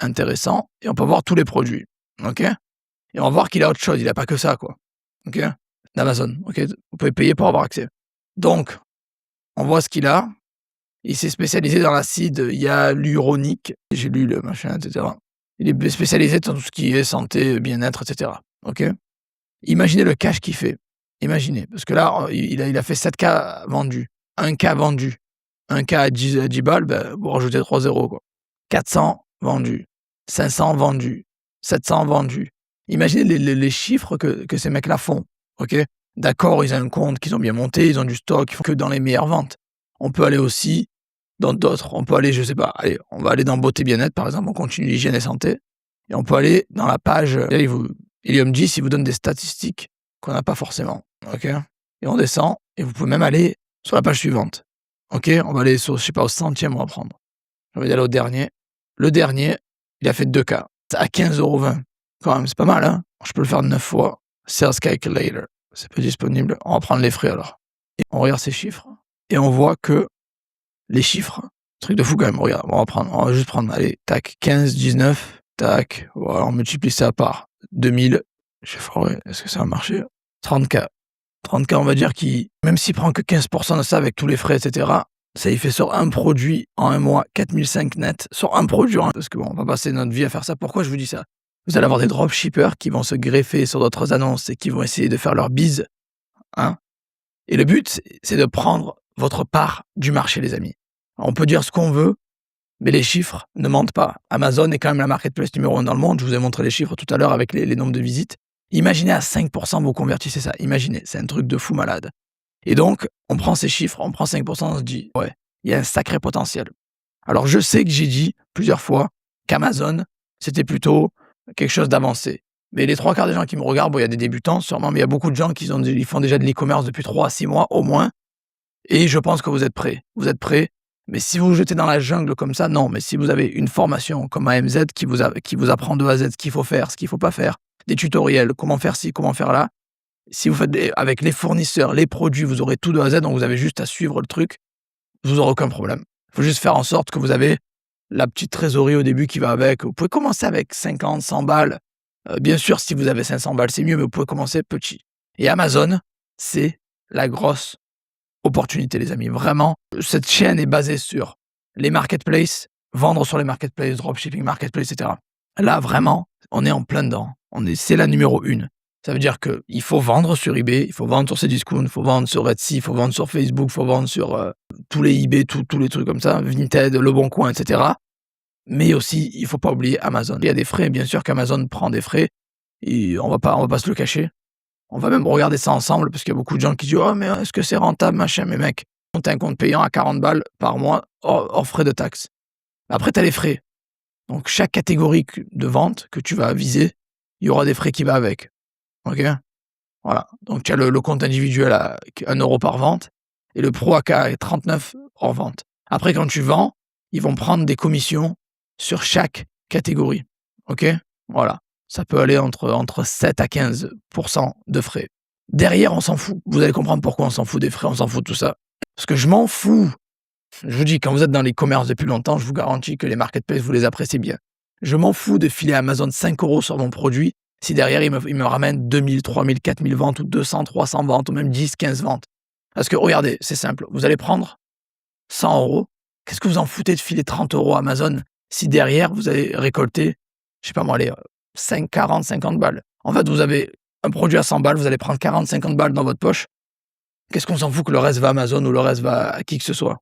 intéressant et on peut voir tous les produits, ok? Et on va voir qu'il a autre chose, il n'a pas que ça, quoi, ok? D'Amazon, ok? Vous pouvez payer pour avoir accès. Donc, on voit ce qu'il a. Il s'est spécialisé dans l'acide hyaluronique, j'ai lu le machin, etc. Il est spécialisé dans tout ce qui est santé, bien-être, etc. Ok? Imaginez le cash qu'il fait. Imaginez, parce que là, il a fait 7 cas vendus, 1 cas vendu, 1 cas à 10 balles, ben, vous rajoutez 3 €, quoi. 400 vendus, 500 vendus, 700 vendus. Imaginez les chiffres que ces mecs-là font, ok? D'accord, ils ont un compte qu'ils ont bien monté, ils ont du stock, ils font que dans les meilleures ventes. On peut aller aussi dans d'autres, on peut aller, je sais pas, allez, on va aller dans beauté bien-être, par exemple, on continue l'hygiène et santé, et on peut aller dans la page, Helium 10, il vous donne des statistiques qu'on n'a pas forcément, ok? Et on descend, et vous pouvez même aller sur la page suivante, ok? On va aller sur, je sais pas, au 100e, on va prendre. On va y aller au dernier. Le dernier, il a fait 2 cas. C'est à 15,20 €. Quand même, c'est pas mal, hein? Je peux le faire 9 fois. Sales Calculator, c'est pas disponible. On va prendre les frais, alors. Et on regarde ces chiffres, et on voit que les chiffres, truc de fou quand même, regarde, on va juste prendre, allez, tac, 15, 19, tac, voilà, on multiplie ça par 2000, je ferai, est-ce que ça va marcher? 30K. 30K, on va dire qu'il, même s'il prend que 15% de ça avec tous les frais, etc., ça y fait sur un produit en un mois, 4005 net, sur un produit, hein, parce que bon, on va passer notre vie à faire ça. Pourquoi je vous dis ça? Vous allez avoir des dropshippers qui vont se greffer sur d'autres annonces et qui vont essayer de faire leur bise, hein. Et le but, c'est de prendre votre part du marché, les amis. Alors, on peut dire ce qu'on veut, mais les chiffres ne mentent pas. Amazon est quand même la marketplace numéro 1 dans le monde. Je vous ai montré les chiffres tout à l'heure avec les nombres de visites. Imaginez à 5% vous convertissez ça. Imaginez, c'est un truc de fou malade. Et donc, on prend ces chiffres, on prend 5%, on se dit, ouais, il y a un sacré potentiel. Alors, je sais que j'ai dit plusieurs fois qu'Amazon, c'était plutôt quelque chose d'avancé. Mais les 3 quarts des gens qui me regardent, bon, il y a des débutants sûrement, mais il y a beaucoup de gens qui ils font déjà de l'e-commerce depuis 3 à 6 mois au moins. Et je pense que vous êtes prêts. Vous êtes prêts. Mais si vous vous jetez dans la jungle comme ça, non. Mais si vous avez une formation comme AMZ qui vous apprend de A à Z ce qu'il faut faire, ce qu'il ne faut pas faire, des tutoriels, comment faire ci, comment faire là, si vous faites avec les fournisseurs, les produits, vous aurez tout de A à Z, donc vous avez juste à suivre le truc, vous n'aurez aucun problème. Il faut juste faire en sorte que vous avez la petite trésorerie au début qui va avec. Vous pouvez commencer avec 50, 100 balles. Bien sûr, si vous avez 500 balles, c'est mieux, mais vous pouvez commencer petit. Et Amazon, c'est la grosse opportunité, les amis. Vraiment, cette chaîne est basée sur les marketplaces, vendre sur les marketplaces, dropshipping marketplace, etc. Là, vraiment, on est en plein dedans. C'est la numéro 1. Ça veut dire qu'il faut vendre sur eBay, il faut vendre sur Cdiscount, il faut vendre sur Etsy, il faut vendre sur Facebook, il faut vendre sur tous les eBay, tous les trucs comme ça, Vinted, Le Bon Coin, etc. Mais aussi, il ne faut pas oublier Amazon. Il y a des frais, bien sûr qu'Amazon prend des frais, et on va pas se le cacher. On va même regarder ça ensemble, parce qu'il y a beaucoup de gens qui disent « Oh, mais est-ce que c'est rentable, machin ?» Mais mec, Tu as un compte payant à 40 balles par mois hors frais de taxes. Après, tu as les frais. Donc, chaque catégorie de vente que tu vas viser, il y aura des frais qui vont avec. OK? Voilà. Donc, tu as le compte individuel à 1 € par vente et le pro à 39 hors vente. Après, quand tu vends, ils vont prendre des commissions sur chaque catégorie. OK? Voilà. Ça peut aller entre 7 à 15% de frais. Derrière, on s'en fout. Vous allez comprendre pourquoi on s'en fout des frais, on s'en fout de tout ça. Parce que je m'en fous. Je vous dis, quand vous êtes dans les commerces depuis longtemps, je vous garantis que les marketplaces, vous les appréciez bien. Je m'en fous de filer à Amazon 5 € sur mon produit si derrière, il me ramène 2000, 3000, 4000 ventes ou 200, 300 ventes ou même 10, 15 ventes. Parce que regardez, c'est simple. Vous allez prendre 100 €. Qu'est-ce que vous en foutez de filer 30 € à Amazon si derrière, vous allez récolter, je sais pas moi, allez, 5, 40, 50 balles. En fait, vous avez un produit à 100 balles, vous allez prendre 40, 50 balles dans votre poche. Qu'est-ce qu'on s'en fout que le reste va à Amazon ou le reste va à qui que ce soit,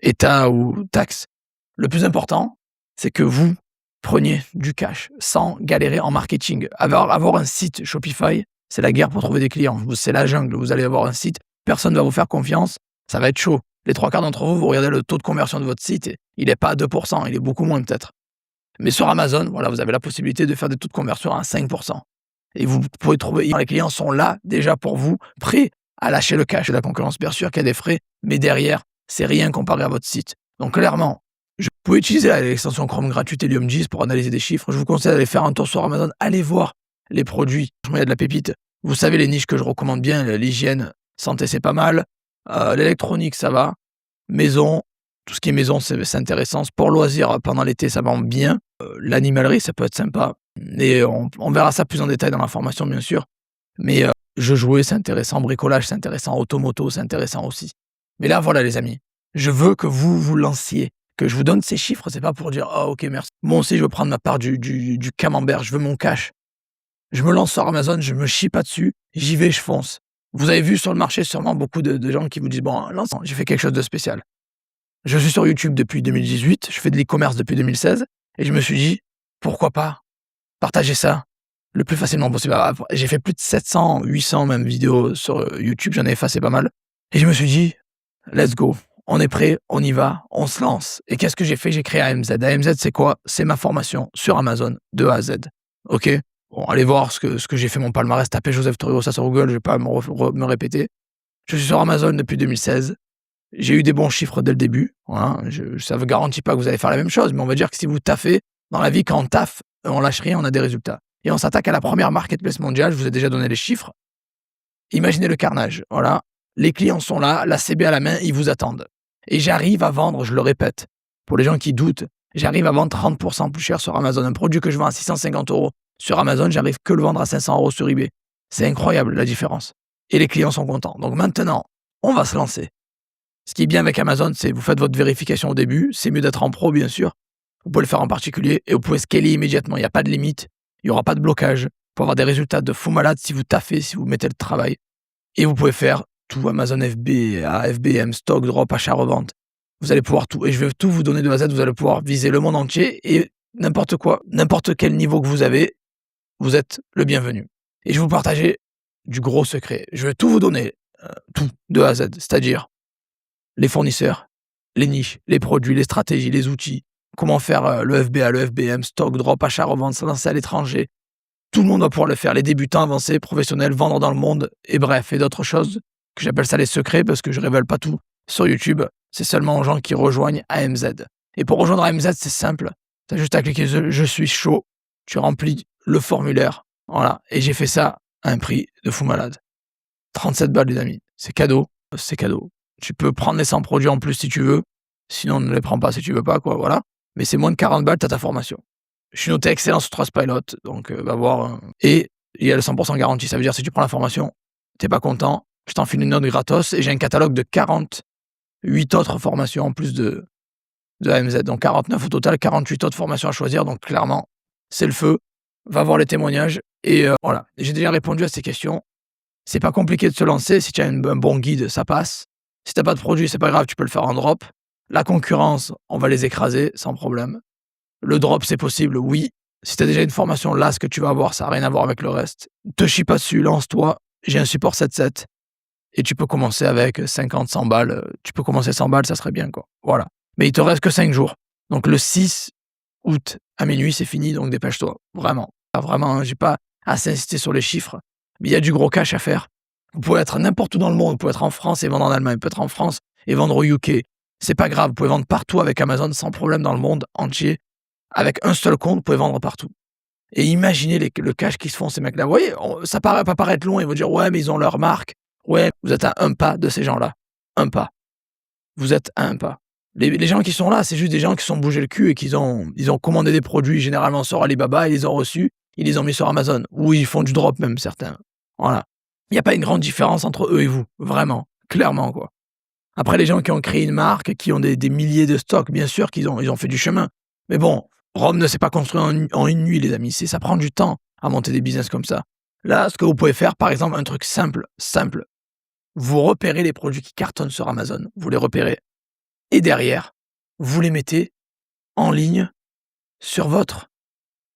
État ou taxe. Le plus important, c'est que vous preniez du cash sans galérer en marketing. Avoir un site Shopify, c'est la guerre pour trouver des clients. C'est la jungle. Vous allez avoir un site, personne ne va vous faire confiance, ça va être chaud. Les 3/4 d'entre vous, vous regardez le taux de conversion de votre site, il n'est pas à 2%, il est beaucoup moins peut-être. Mais sur Amazon, voilà, vous avez la possibilité de faire des taux de conversion à 5%. Et vous pouvez trouver, les clients sont là déjà pour vous, prêts à lâcher le cash. La concurrence, bien sûr qu'il y a des frais, mais derrière, c'est rien comparé à votre site. Donc clairement, vous pouvez utiliser l'extension Chrome gratuite HeliumGIS pour analyser des chiffres. Je vous conseille d'aller faire un tour sur Amazon, allez voir les produits. Il y a de la pépite. Vous savez les niches que je recommande bien, l'hygiène, santé, c'est pas mal. L'électronique, ça va. Maison, tout ce qui est maison, c'est intéressant. Sport loisirs, pendant l'été, ça vend bien. L'animalerie, ça peut être sympa. Et on verra ça plus en détail dans la formation, bien sûr. Mais jeux jouets, c'est intéressant. Bricolage, c'est intéressant. Automoto, c'est intéressant aussi. Mais là, voilà, les amis. Je veux que vous vous lanciez. Que je vous donne ces chiffres, c'est pas pour dire « Ah, ok, merci. Moi aussi, je veux prendre ma part du camembert. Je veux mon cash. » Je me lance sur Amazon, je me chie pas dessus. J'y vais, je fonce. Vous avez vu sur le marché sûrement beaucoup de gens qui vous disent « Bon, lance, j'ai fait quelque chose de spécial. » Je suis sur YouTube depuis 2018, je fais de l'e-commerce depuis 2016, et je me suis dit, pourquoi pas partager ça le plus facilement possible. J'ai fait plus de 700, 800 même vidéos sur YouTube, j'en ai effacé pas mal. Et je me suis dit, let's go, on est prêt, on y va, on se lance. Et qu'est-ce que j'ai fait? J'ai créé AMZ. AMZ, c'est quoi? C'est ma formation sur Amazon de A à Z. Ok? Bon, allez voir ce que j'ai fait mon palmarès, tapez Joseph Torrio, ça sur Google, je vais pas me répéter. Je suis sur Amazon depuis 2016. J'ai eu des bons chiffres dès le début. Voilà. Ça ne vous garantit pas que vous allez faire la même chose, mais on va dire que si vous taffez, dans la vie, quand on taffe, on lâche rien, on a des résultats. Et on s'attaque à la première marketplace mondiale, je vous ai déjà donné les chiffres. Imaginez le carnage. Voilà. Les clients sont là, la CB à la main, ils vous attendent. Et j'arrive à vendre, je le répète, pour les gens qui doutent, j'arrive à vendre 30% plus cher sur Amazon. Un produit que je vends à 650 € sur Amazon, j'arrive que le vendre à 500 € sur eBay. C'est incroyable la différence. Et les clients sont contents. Donc maintenant, on va se lancer. Ce qui est bien avec Amazon, c'est que vous faites votre vérification au début. C'est mieux d'être en pro, bien sûr. Vous pouvez le faire en particulier et vous pouvez scaler immédiatement. Il n'y a pas de limite. Il n'y aura pas de blocage. Pour avoir des résultats de fou malade si vous taffez, si vous mettez le travail. Et vous pouvez faire tout Amazon FBA, FBM, stock, drop, achat, revente. Vous allez pouvoir tout. Et je vais tout vous donner de A à Z. Vous allez pouvoir viser le monde entier et n'importe quoi, n'importe quel niveau que vous avez, vous êtes le bienvenu. Et je vais vous partager du gros secret. Je vais tout vous donner, tout, de A à Z. C'est-à-dire les fournisseurs, les niches, les produits, les stratégies, les outils, comment faire le FBA, le FBM, stock, drop, achat, revente, se lancer à l'étranger. Tout le monde va pouvoir le faire, les débutants, avancés, professionnels, vendre dans le monde, et bref, et d'autres choses, que j'appelle ça les secrets, parce que je révèle pas tout sur YouTube, c'est seulement aux gens qui rejoignent AMZ. Et pour rejoindre AMZ, c'est simple, tu as juste à cliquer sur « Je suis chaud », tu remplis le formulaire, voilà, et j'ai fait ça à un prix de fou malade. 37 balles, les amis, c'est cadeau, c'est cadeau. Tu peux prendre les 100 produits en plus si tu veux. Sinon, ne les prends pas si tu veux pas, quoi, voilà. Mais c'est moins de 40 balles, t'as ta formation. Je suis noté excellent sur Trustpilot, donc va voir. Et il y a le 100% garantie. Ça veut dire si tu prends la formation, t'es pas content, je t'en file une note gratos et j'ai un catalogue de 48 autres formations en plus de AMZ. Donc 49 au total, 48 autres formations à choisir. Donc clairement, c'est le feu. Va voir les témoignages et voilà. J'ai déjà répondu à ces questions. C'est pas compliqué de se lancer. Si tu as un bon guide, ça passe. Si t'as pas de produit, c'est pas grave, tu peux le faire en drop. La concurrence, on va les écraser sans problème. Le drop, c'est possible, oui. Si t'as déjà une formation, là, ce que tu vas avoir, ça n'a rien à voir avec le reste. Te chie pas dessus, lance-toi. J'ai un support 7.7. et tu peux commencer avec 50, 100 balles. Tu peux commencer 100 balles, ça serait bien, quoi. Voilà. Mais il te reste que 5 jours. Donc le 6 août à minuit, c'est fini, donc dépêche-toi. Vraiment. Vraiment, j'ai pas assez insisté sur les chiffres. Mais il y a du gros cash à faire. Vous pouvez être n'importe où dans le monde. Vous pouvez être en France et vendre en Allemagne. Vous pouvez être en France et vendre au UK. C'est pas grave. Vous pouvez vendre partout avec Amazon sans problème dans le monde entier. Avec un seul compte, vous pouvez vendre partout. Et imaginez le cash qu'ils se font, ces mecs-là. Vous voyez, ça paraît pas paraître loin. Ils vont dire, ouais, mais ils ont leur marque. Ouais, vous êtes à un pas de ces gens-là. Un pas. Vous êtes à un pas. Les gens qui sont là, c'est juste des gens qui se sont bougés le cul et ils ont commandé des produits généralement sur Alibaba, ils les ont reçus, ils les ont mis sur Amazon. Ou ils font du drop même, certains. Voilà. Il n'y a pas une grande différence entre eux et vous. Vraiment. Clairement, quoi. Après, les gens qui ont créé une marque, qui ont des milliers de stocks, bien sûr qu'ils ont fait du chemin. Mais bon, Rome ne s'est pas construit en une nuit, les amis. Ça prend du temps à monter des business comme ça. Là, ce que vous pouvez faire, par exemple, un truc simple. Vous repérez les produits qui cartonnent sur Amazon. Vous les repérez. Et derrière, vous les mettez en ligne sur votre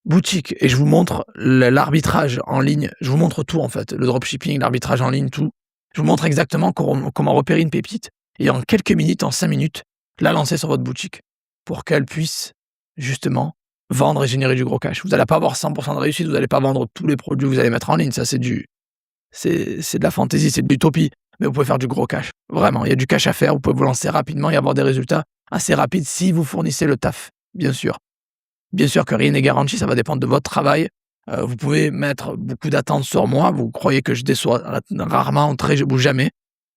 boutique. Et je vous montre l'arbitrage en ligne. Je vous montre tout, en fait. Le dropshipping, l'arbitrage en ligne, tout. Je vous montre exactement comment repérer une pépite. Et en quelques minutes, en 5 minutes, la lancer sur votre boutique. Pour qu'elle puisse, justement, vendre et générer du gros cash. Vous n'allez pas avoir 100% de réussite. Vous n'allez pas vendre tous les produits que vous allez mettre en ligne. Ça, c'est de la fantaisie, c'est de l'utopie. Mais vous pouvez faire du gros cash. Vraiment, il y a du cash à faire. Vous pouvez vous lancer rapidement et avoir des résultats assez rapides si vous fournissez le taf, bien sûr. Bien sûr que rien n'est garanti, ça va dépendre de votre travail. Vous pouvez mettre beaucoup d'attentes sur moi. Vous croyez que je déçois rarement, ou jamais.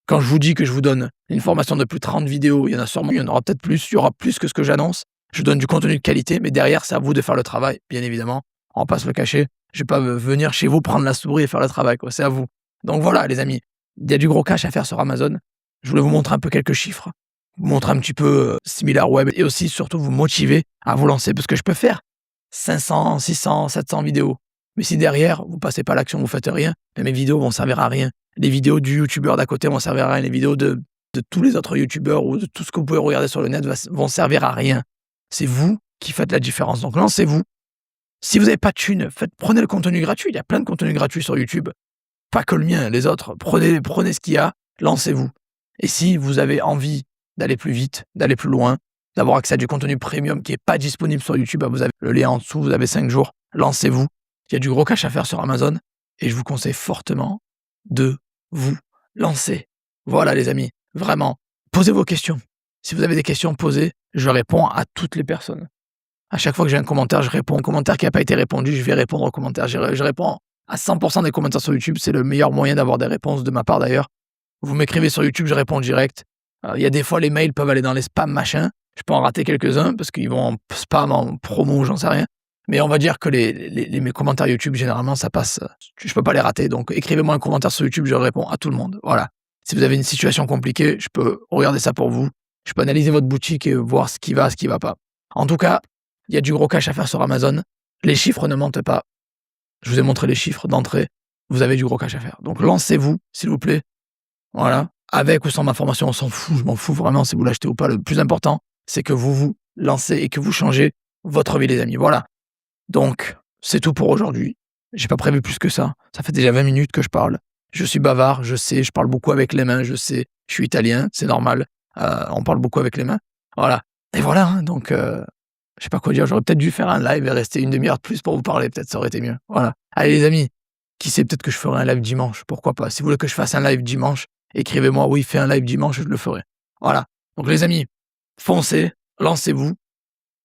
Quand je vous dis que je vous donne une formation de plus de 30 vidéos, il y en aura peut-être plus, il y aura plus que ce que j'annonce. Je donne du contenu de qualité, mais derrière, c'est à vous de faire le travail, bien évidemment. On va pas se le cacher. Je vais pas venir chez vous prendre la souris et faire le travail, quoi. C'est à vous. Donc voilà, les amis. Il y a du gros cash à faire sur Amazon. Je voulais vous montrer un peu quelques chiffres, vous montrer un petit peu SimilarWeb et aussi, surtout, vous motiver à vous lancer. Parce que je peux faire 500, 600, 700 vidéos. Mais si derrière, vous passez pas à l'action, vous faites rien, mes vidéos vont servir à rien. Les vidéos du youtubeur d'à côté vont servir à rien. Les vidéos de tous les autres youtubeurs ou de tout ce que vous pouvez regarder sur le net vont servir à rien. C'est vous qui faites la différence. Donc lancez-vous. Si vous n'avez pas de thunes, prenez le contenu gratuit. Il y a plein de contenus gratuits sur YouTube. Pas que le mien, les autres. Prenez ce qu'il y a, lancez-vous. Et si vous avez envie d'aller plus vite, d'aller plus loin, d'avoir accès à du contenu premium qui n'est pas disponible sur YouTube, vous avez le lien en dessous, vous avez 5 jours, lancez-vous. Il y a du gros cash à faire sur Amazon et je vous conseille fortement de vous lancer. Voilà les amis, vraiment, posez vos questions. Si vous avez des questions, posez, je réponds à toutes les personnes. À chaque fois que j'ai un commentaire, je réponds. Un commentaire qui n'a pas été répondu, je vais répondre aux commentaires. Je réponds à 100% des commentaires sur YouTube. C'est le meilleur moyen d'avoir des réponses de ma part d'ailleurs. Vous m'écrivez sur YouTube, je réponds direct. Il y a des fois, les mails peuvent aller dans les spams, machin. Je peux en rater quelques-uns parce qu'ils vont en spam, en promo, j'en sais rien. Mais on va dire que mes commentaires YouTube, généralement, ça passe. Je peux pas les rater. Donc, écrivez-moi un commentaire sur YouTube, je réponds à tout le monde. Voilà. Si vous avez une situation compliquée, je peux regarder ça pour vous. Je peux analyser votre boutique et voir ce qui va pas. En tout cas, il y a du gros cash à faire sur Amazon. Les chiffres ne mentent pas. Je vous ai montré les chiffres d'entrée. Vous avez du gros cash à faire. Donc, lancez-vous, s'il vous plaît. Voilà. Avec ou sans ma formation, on s'en fout. Je m'en fous vraiment si vous l'achetez ou pas. Le plus important, c'est que vous vous lancez et que vous changez votre vie, les amis. Voilà. Donc, c'est tout pour aujourd'hui. J'ai pas prévu plus que ça. Ça fait déjà 20 minutes que je parle. Je suis bavard, je sais, je parle beaucoup avec les mains, je sais. Je suis italien, c'est normal. On parle beaucoup avec les mains. Voilà. Et voilà, hein, donc, je sais pas quoi dire. J'aurais peut-être dû faire un live et rester une demi-heure de plus pour vous parler. Peut-être ça aurait été mieux. Voilà. Allez, les amis. Qui sait, peut-être que je ferai un live dimanche. Pourquoi pas. Si vous voulez que je fasse un live dimanche, écrivez-moi, oui, fais un live dimanche, je le ferai. Voilà. Donc, les amis, foncez, lancez-vous.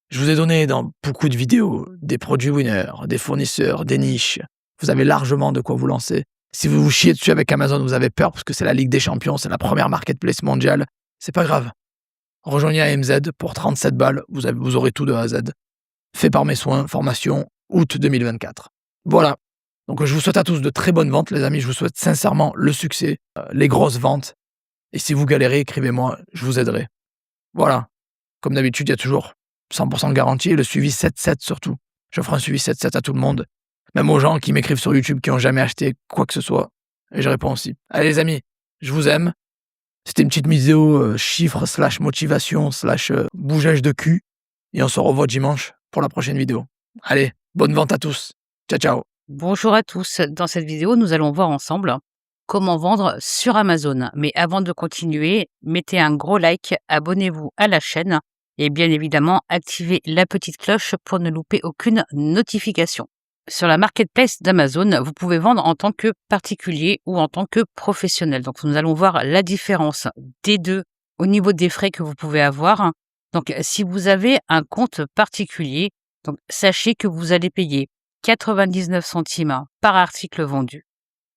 Je vous ai donné dans beaucoup de vidéos des produits winners, des fournisseurs, des niches. Vous avez largement de quoi vous lancer. Si vous vous chiez dessus avec Amazon, vous avez peur parce que c'est la Ligue des Champions, c'est la première marketplace mondiale. C'est pas grave. Rejoignez AMZ pour 37 balles. Vous aurez tout de A à Z. Fait par mes soins, formation, août 2024. Voilà. Donc, je vous souhaite à tous de très bonnes ventes, les amis. Je vous souhaite sincèrement le succès, les grosses ventes. Et si vous galérez, écrivez-moi, je vous aiderai. Voilà. Comme d'habitude, il y a toujours 100% de garantie et le suivi 7-7 surtout. J'offre un suivi 7-7 à tout le monde, même aux gens qui m'écrivent sur YouTube qui n'ont jamais acheté quoi que ce soit. Et je réponds aussi. Allez les amis, je vous aime. C'était une petite vidéo chiffres / motivation / bougeage de cul. Et on se revoit dimanche pour la prochaine vidéo. Allez, bonne vente à tous. Ciao, ciao. Bonjour à tous. Dans cette vidéo, nous allons voir ensemble comment vendre sur Amazon. Mais avant de continuer, mettez un gros like, abonnez-vous à la chaîne et bien évidemment, activez la petite cloche pour ne louper aucune notification. Sur la marketplace d'Amazon, vous pouvez vendre en tant que particulier ou en tant que professionnel. Donc, nous allons voir la différence des deux au niveau des frais que vous pouvez avoir. Donc, si vous avez un compte particulier, donc sachez que vous allez payer 99 centimes par article vendu,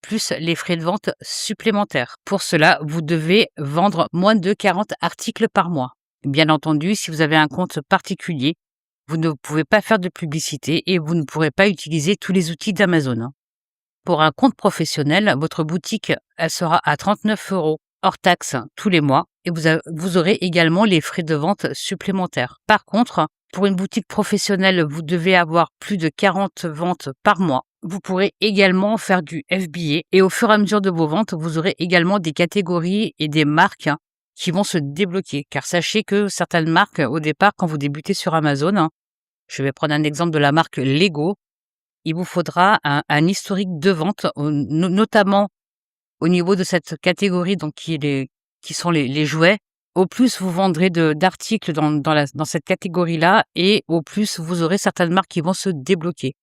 plus les frais de vente supplémentaires. Pour cela, vous devez vendre moins de 40 articles par mois. Bien entendu, si vous avez un compte particulier, vous ne pouvez pas faire de publicité et vous ne pourrez pas utiliser tous les outils d'Amazon. Pour un compte professionnel, votre boutique elle sera à 39 € hors taxe tous les mois et vous aurez également les frais de vente supplémentaires. Par contre, pour une boutique professionnelle, vous devez avoir plus de 40 ventes par mois. Vous pourrez également faire du FBA et au fur et à mesure de vos ventes, vous aurez également des catégories et des marques qui vont se débloquer. Car sachez que certaines marques, au départ, quand vous débutez sur Amazon, je vais prendre un exemple de la marque Lego, il vous faudra un historique de vente, notamment au niveau de cette catégorie donc qui sont les jouets. Au plus vous vendrez d'articles dans cette catégorie-là et au plus vous aurez certaines marques qui vont se débloquer.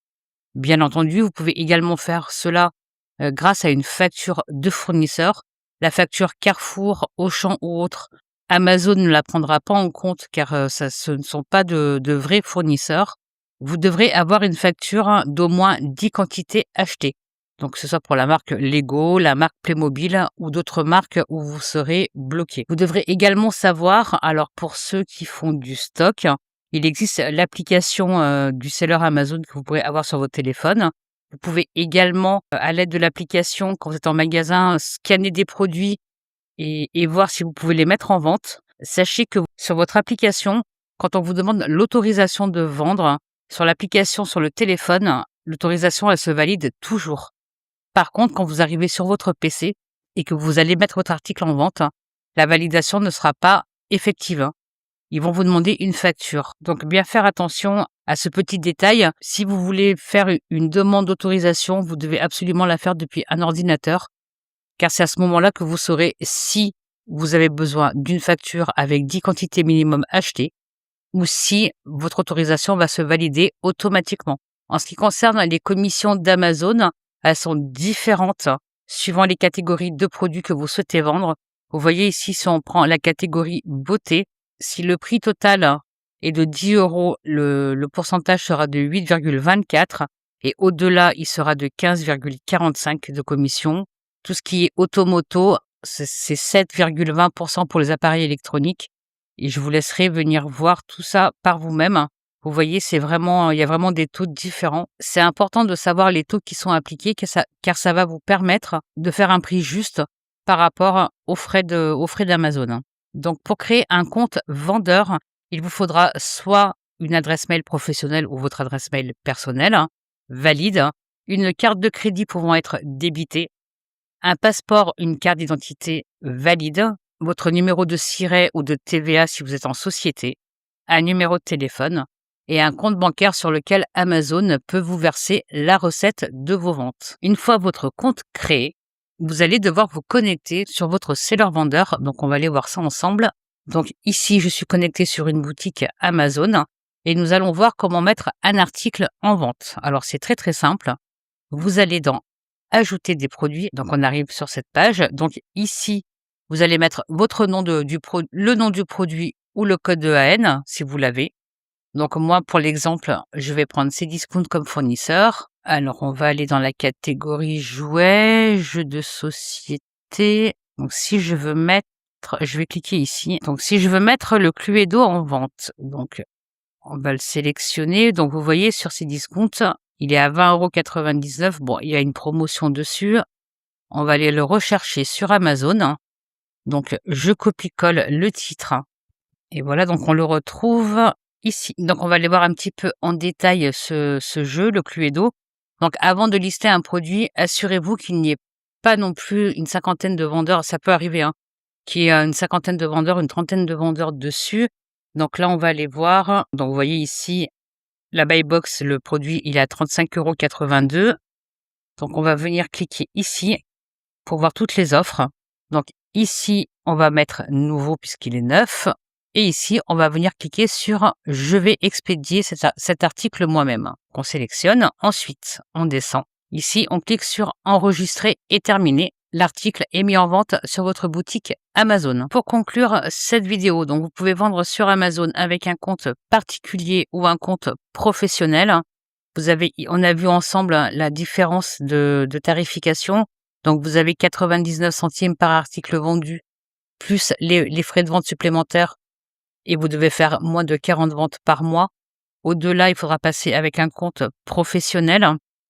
Bien entendu, vous pouvez également faire cela grâce à une facture de fournisseur. La facture Carrefour, Auchan ou autre, Amazon ne la prendra pas en compte car ce ne sont pas de vrais fournisseurs. Vous devrez avoir une facture d'au moins 10 quantités achetées. Donc que ce soit pour la marque Lego, la marque Playmobil ou d'autres marques où vous serez bloqué. Vous devrez également savoir, alors pour ceux qui font du stock, il existe l'application du seller Amazon que vous pourrez avoir sur votre téléphone. Vous pouvez également, à l'aide de l'application, quand vous êtes en magasin, scanner des produits et voir si vous pouvez les mettre en vente. Sachez que sur votre application, quand on vous demande l'autorisation de vendre, sur l'application sur le téléphone, l'autorisation, elle se valide toujours. Par contre, quand vous arrivez sur votre PC et que vous allez mettre votre article en vente, la validation ne sera pas effective. Ils vont vous demander une facture. Donc, bien faire attention à ce petit détail. Si vous voulez faire une demande d'autorisation, vous devez absolument la faire depuis un ordinateur, car c'est à ce moment-là que vous saurez si vous avez besoin d'une facture avec 10 quantités minimum achetées ou si votre autorisation va se valider automatiquement. En ce qui concerne les commissions d'Amazon, elles sont différentes suivant les catégories de produits que vous souhaitez vendre. Vous voyez ici, si on prend la catégorie beauté, si le prix total est de 10 €, le pourcentage sera de 8,24 et au-delà, il sera de 15,45 de commission. Tout ce qui est automoto, c'est 7,20% pour les appareils électroniques. Et je vous laisserai venir voir tout ça par vous-même. Vous voyez, il y a vraiment des taux différents. C'est important de savoir les taux qui sont appliqués car ça va vous permettre de faire un prix juste par rapport aux frais d'Amazon. Donc, pour créer un compte vendeur, il vous faudra soit une adresse mail professionnelle ou votre adresse mail personnelle, valide, une carte de crédit pouvant être débitée, un passeport, une carte d'identité valide, votre numéro de SIRET ou de TVA si vous êtes en société, un numéro de téléphone et un compte bancaire sur lequel Amazon peut vous verser la recette de vos ventes. Une fois votre compte créé, vous allez devoir vous connecter sur votre seller vendeur. Donc, on va aller voir ça ensemble. Donc, ici, je suis connecté sur une boutique Amazon et nous allons voir comment mettre un article en vente. Alors, c'est très, très simple. Vous allez dans Ajouter des produits. Donc, on arrive sur cette page. Donc, ici, vous allez mettre votre nom le nom du produit ou le code EAN si vous l'avez. Donc, moi, pour l'exemple, je vais prendre Cdiscount comme fournisseur. Alors, on va aller dans la catégorie jouets, jeux de société. Donc, si je veux mettre, je vais cliquer ici. Donc, si je veux mettre le Cluedo en vente, donc, on va le sélectionner. Donc, vous voyez, sur Cdiscount, il est à 20,99 €. Bon, il y a une promotion dessus. On va aller le rechercher sur Amazon. Donc, je copie-colle le titre. Et voilà, donc on le retrouve ici. Donc, on va aller voir un petit peu en détail ce jeu, le Cluedo. Donc, avant de lister un produit, assurez-vous qu'il n'y ait pas non plus une cinquantaine de vendeurs. Ça peut arriver, qu'il y ait une cinquantaine de vendeurs, une trentaine de vendeurs dessus. Donc là, on va aller voir. Donc, vous voyez ici, la buy box, le produit, il est à 35,82 €. Donc, on va venir cliquer ici. pour voir toutes les offres. Donc ici, on va mettre nouveau puisqu'il est neuf. Et ici, on va venir cliquer sur je vais expédier cet article moi-même. On sélectionne. Ensuite, on descend. Ici, on clique sur enregistrer et terminer. L'article est mis en vente sur votre boutique Amazon. Pour conclure cette vidéo, donc vous pouvez vendre sur Amazon avec un compte particulier ou un compte professionnel. On a vu ensemble la différence de tarification. Donc vous avez 99 centimes par article vendu, plus les frais de vente supplémentaires, et vous devez faire moins de 40 ventes par mois. Au-delà, il faudra passer avec un compte professionnel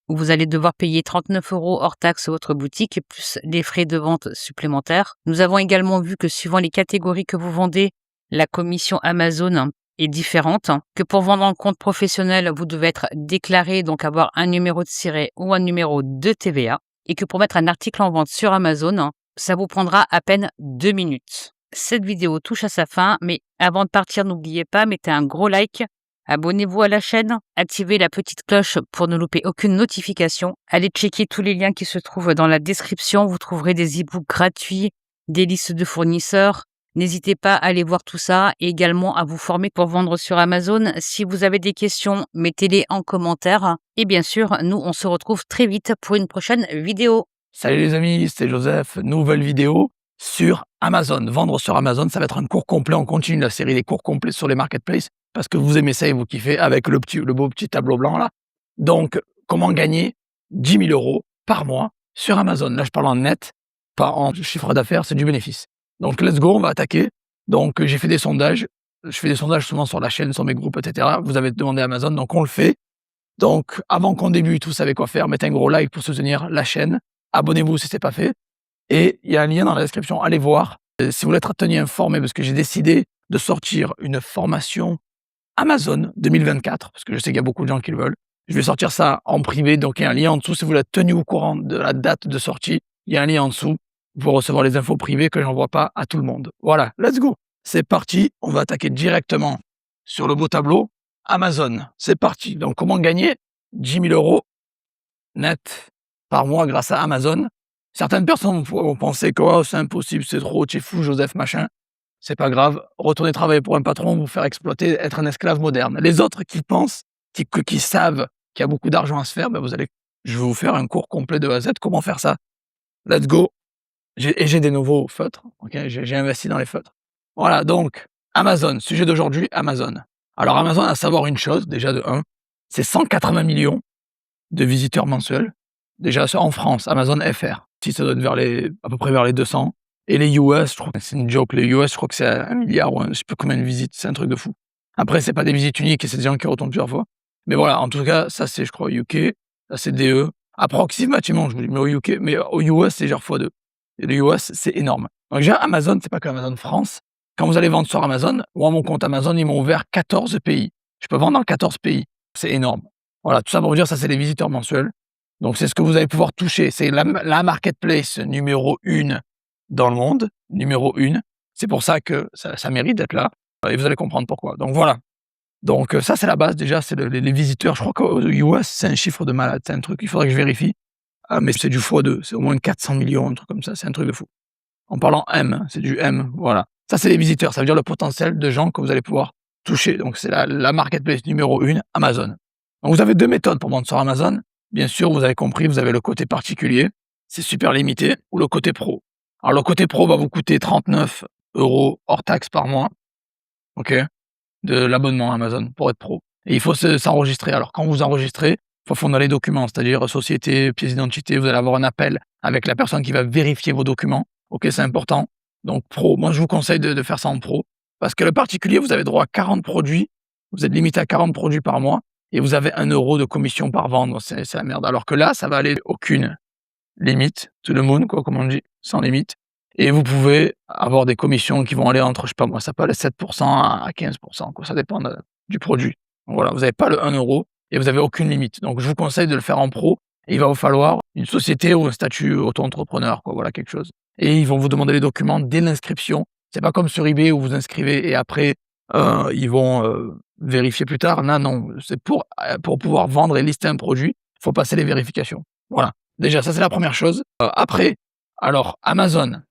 où vous allez devoir payer 39 € hors taxe votre boutique, plus les frais de vente supplémentaires. Nous avons également vu que suivant les catégories que vous vendez, la commission Amazon est différente, que pour vendre en compte professionnel, vous devez être déclaré, donc avoir un numéro de siret ou un numéro de TVA, et que pour mettre un article en vente sur Amazon, ça vous prendra à peine 2 minutes. Cette vidéo touche à sa fin, mais avant de partir, n'oubliez pas, mettez un gros like, abonnez-vous à la chaîne, activez la petite cloche pour ne louper aucune notification. Allez checker tous les liens qui se trouvent dans la description, vous trouverez des e-books gratuits, des listes de fournisseurs. N'hésitez pas à aller voir tout ça et également à vous former pour vendre sur Amazon. Si vous avez des questions, mettez-les en commentaire. Et bien sûr, nous, on se retrouve très vite pour une prochaine vidéo. Salut les amis, c'est Joseph, nouvelle vidéo sur Amazon. Vendre sur Amazon, ça va être un cours complet. On continue la série des cours complets sur les marketplaces parce que vous aimez ça et vous kiffez avec le beau petit tableau blanc là. Donc, comment gagner 10 000 € par mois sur Amazon. Là, je parle en net, pas en chiffre d'affaires, c'est du bénéfice. Donc, let's go, on va attaquer. Donc, j'ai fait des sondages. Je fais des sondages souvent sur la chaîne, sur mes groupes, etc. Vous avez demandé à Amazon, donc on le fait. Donc, avant qu'on débute, vous savez quoi faire. Mettez un gros like pour soutenir la chaîne. Abonnez-vous si ce n'est pas fait. Et il y a un lien dans la description, allez voir. Si vous voulez être tenu informé, parce que j'ai décidé de sortir une formation Amazon 2024, parce que je sais qu'il y a beaucoup de gens qui le veulent. Je vais sortir ça en privé, donc il y a un lien en dessous. Si vous voulez être tenu au courant de la date de sortie, il y a un lien en dessous pour recevoir les infos privées que je n'envoie pas à tout le monde. Voilà, let's go. C'est parti, on va attaquer directement sur le beau tableau. Amazon, c'est parti. Donc comment gagner 10 000 € net par mois grâce à Amazon. Certaines personnes vont penser que oh, c'est impossible, c'est trop, tu es fou, Joseph, machin. C'est pas grave. Retournez travailler pour un patron, vous faire exploiter, être un esclave moderne. Les autres qui pensent, qui savent qu'il y a beaucoup d'argent à se faire, ben je vais vous faire un cours complet de A à Z. Comment faire ça? Let's go. J'ai des nouveaux feutres. Okay, j'ai investi dans les feutres. Voilà, donc Amazon. Sujet d'aujourd'hui, Amazon. Alors Amazon, à savoir une chose, déjà de 1, c'est 180 millions de visiteurs mensuels. Déjà en France, Amazon FR. Si ça doit être à peu près vers les 200. Et les US, je crois que c'est une joke. Les US, je crois que c'est 1 milliard ou je sais plus combien de visites. C'est un truc de fou. Après, c'est pas des visites uniques et c'est des gens qui retournent plusieurs fois. Mais voilà, en tout cas, ça c'est, je crois, UK. Ça c'est DE. Approximativement, je vous dis, mais au UK, mais au US, c'est genre x2. Et les US, c'est énorme. Donc déjà, Amazon, c'est pas que Amazon France. Quand vous allez vendre sur Amazon, moi, mon compte Amazon, ils m'ont ouvert 14 pays. Je peux vendre dans 14 pays. C'est énorme. Voilà, tout ça pour vous dire, ça c'est les visiteurs mensuels. Donc c'est ce que vous allez pouvoir toucher. C'est la marketplace numéro 1 dans le monde, numéro 1. C'est pour ça que ça mérite d'être là. Et vous allez comprendre pourquoi. Donc voilà. Donc ça c'est la base déjà, c'est les visiteurs. Je crois qu'aux US, c'est un chiffre de malade. C'est un truc, il faudrait que je vérifie. Mais c'est du x2. C'est au moins 400 millions, un truc comme ça. C'est un truc de fou. En parlant M, c'est du M. Voilà. Ça c'est les visiteurs. Ça veut dire le potentiel de gens que vous allez pouvoir toucher. Donc c'est la marketplace numéro 1, Amazon. Donc vous avez 2 méthodes pour vendre sur Amazon. Bien sûr, vous avez compris, vous avez le côté particulier, c'est super limité, ou le côté pro. Alors le côté pro va vous coûter 39 € hors taxe par mois, ok, de l'abonnement Amazon pour être pro. Et il faut s'enregistrer. Alors quand vous enregistrez, il faut fournir les documents, c'est-à-dire société, pièce d'identité, vous allez avoir un appel avec la personne qui va vérifier vos documents. Ok, c'est important. Donc pro, moi je vous conseille de faire ça en pro, parce que le particulier, vous avez droit à 40 produits, vous êtes limité à 40 produits par mois, et vous avez 1 € de commission par vente, c'est la merde. Alors que là, ça va aller aucune limite, to the moon, quoi, comme on dit, sans limite. Et vous pouvez avoir des commissions qui vont aller entre, je sais pas moi, ça peut aller 7% à 15%, quoi, ça dépend du produit. Donc voilà, vous n'avez pas le 1 € et vous n'avez aucune limite. Donc je vous conseille de le faire en pro, et il va vous falloir une société ou un statut auto-entrepreneur, quoi, voilà quelque chose. Et ils vont vous demander les documents dès l'inscription. C'est pas comme sur eBay où vous inscrivez et après ils vont vérifier plus tard. Non, c'est pour pouvoir vendre et lister un produit, il faut passer les vérifications. Voilà. Déjà, ça c'est la première chose. Après, Alors Amazon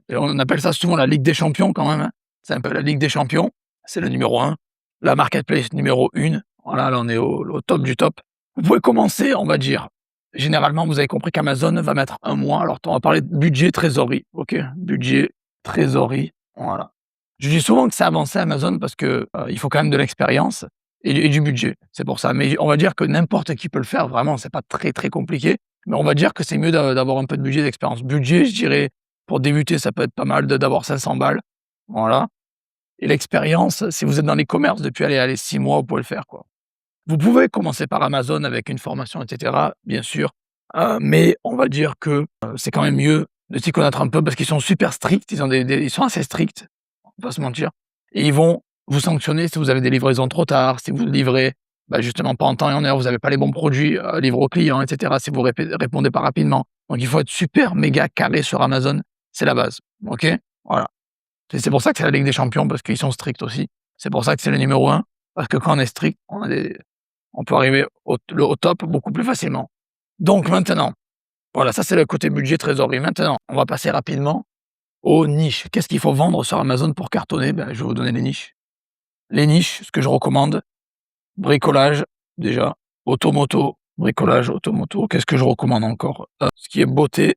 et on appelle ça souvent la Ligue des champions quand même, hein. C'est un peu la Ligue des champions, c'est le numéro 1. La marketplace numéro 1, voilà, là on est au top du top. Vous pouvez commencer, on va dire, généralement vous avez compris qu'Amazon va mettre 1 mois, alors on va parler de budget trésorerie, OK? Budget trésorerie, voilà. Je dis souvent que c'est avancé Amazon parce que, il faut quand même de l'expérience et du budget, c'est pour ça. Mais on va dire que n'importe qui peut le faire, vraiment, c'est pas très, très compliqué. Mais on va dire que c'est mieux d'avoir un peu de budget, d'expérience. Budget, je dirais, pour débuter, ça peut être pas mal d'avoir 500 balles, voilà. Et l'expérience, si vous êtes dans les commerces depuis, allez, 6 mois, vous pouvez le faire, quoi. Vous pouvez commencer par Amazon avec une formation et cetera, bien sûr, mais on va dire que, c'est quand même mieux de s'y connaître un peu parce qu'ils sont super stricts, ils ont ils sont assez stricts, on va pas se mentir et ils vont vous sanctionner si vous avez des livraisons trop tard, si vous livrez, bah, justement pas en temps et en heure, vous avez pas les bons produits, livrés aux clients et cetera, si vous répondez pas rapidement. Donc il faut être super méga carré sur Amazon, c'est la base, OK? Voilà. C'est pour ça que c'est la Ligue des champions parce qu'ils sont stricts aussi. C'est pour ça que c'est le numéro 1 parce que quand on est strict, on peut arriver au top beaucoup plus facilement. Donc maintenant, voilà, ça c'est le côté budget trésorerie. Maintenant, on va passer rapidement aux niches. Qu'est-ce qu'il faut vendre sur Amazon pour cartonner? Ben, je vais vous donner les niches. Les niches, ce que je recommande, bricolage déjà, automoto, bricolage, automoto. Qu'est-ce que je recommande encore? Ce qui est beauté,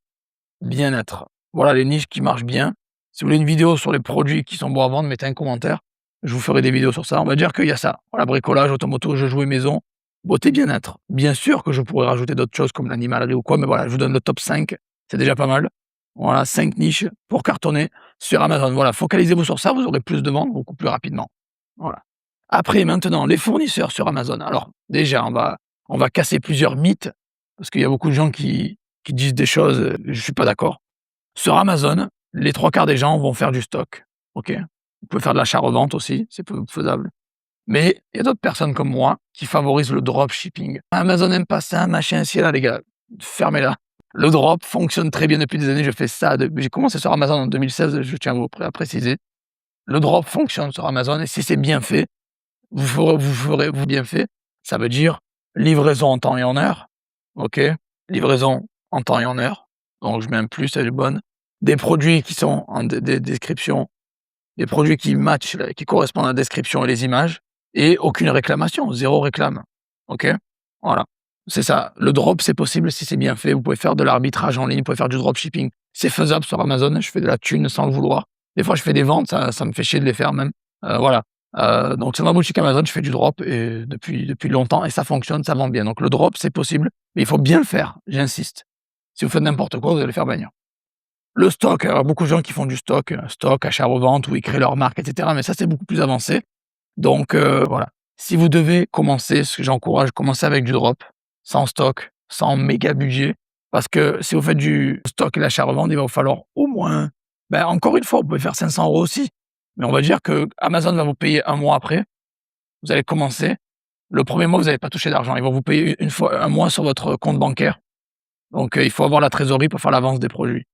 bien-être. Voilà les niches qui marchent bien. Si vous voulez une vidéo sur les produits qui sont bons à vendre, mettez un commentaire. Je vous ferai des vidéos sur ça. On va dire qu'il y a ça. Voilà, bricolage, automoto, jeux jouets maison, beauté, bien-être. Bien sûr que je pourrais rajouter d'autres choses comme l'animalerie ou quoi, mais voilà, je vous donne le top 5. C'est déjà pas mal. Voilà, 5 niches pour cartonner sur Amazon. Voilà, focalisez-vous sur ça, vous aurez plus de ventes beaucoup plus rapidement. Voilà. Après, maintenant, les fournisseurs sur Amazon. Alors, déjà, on va casser plusieurs mythes parce qu'il y a beaucoup de gens qui disent des choses, je suis pas d'accord. Sur Amazon, les 3 quarts des gens vont faire du stock, OK? Vous pouvez faire de l'achat-revente aussi, c'est faisable. Mais il y a d'autres personnes comme moi qui favorisent le dropshipping. Amazon n'aime pas ça, machin, ci, là, les gars, fermez-la. Le drop fonctionne très bien depuis des années, je fais ça j'ai commencé sur Amazon en 2016, je tiens à préciser. Le drop fonctionne sur Amazon et si c'est bien fait, vous bien fait. Ça veut dire livraison en temps et en heure, OK? Livraison en temps et en heure, donc je mets un plus, elle est bonne. Des produits qui sont en des descriptions, des produits qui matchent, qui correspondent à la description et les images et aucune réclamation, 0 réclame, OK? Voilà, c'est ça. Le drop, c'est possible si c'est bien fait. Vous pouvez faire de l'arbitrage en ligne, vous pouvez faire du dropshipping. C'est faisable sur Amazon, je fais de la thune sans le vouloir. Des fois, je fais des ventes, ça me fait chier de les faire même, voilà. Donc sur ma boutique Amazon, je fais du drop et depuis longtemps et ça fonctionne, ça vend bien. Donc le drop, c'est possible, mais il faut bien le faire, j'insiste. Si vous faites n'importe quoi, vous allez faire bannir. Le stock, alors beaucoup de gens qui font du stock, achat-revente, où ils créent leur marque et cetera, mais ça, c'est beaucoup plus avancé. Donc voilà. Si vous devez commencer, ce que j'encourage, commencez avec du drop, sans stock, sans méga budget, parce que si vous faites du stock et l'achat-revente, il va vous falloir au moins, ben, encore une fois, vous pouvez faire 500 € aussi, mais on va dire que Amazon va vous payer 1 mois après. Vous allez commencer. Le 1er mois, vous n'allez pas toucher d'argent. Ils vont vous payer une fois 1 mois sur votre compte bancaire. Donc il faut avoir la trésorerie pour faire l'avance des produits,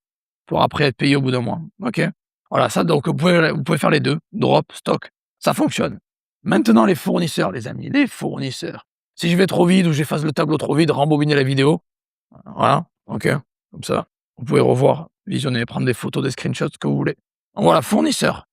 pour après être payé au bout d'un mois, OK? Voilà, ça donc vous pouvez faire les 2, drop, stock, ça fonctionne. Maintenant les fournisseurs, les amis, les fournisseurs. Si je vais trop vite ou j'efface le tableau trop vite, rembobinez la vidéo, voilà, OK, comme ça, vous pouvez revoir, visionner, prendre des photos, des screenshots, ce que vous voulez. Donc voilà, fournisseurs.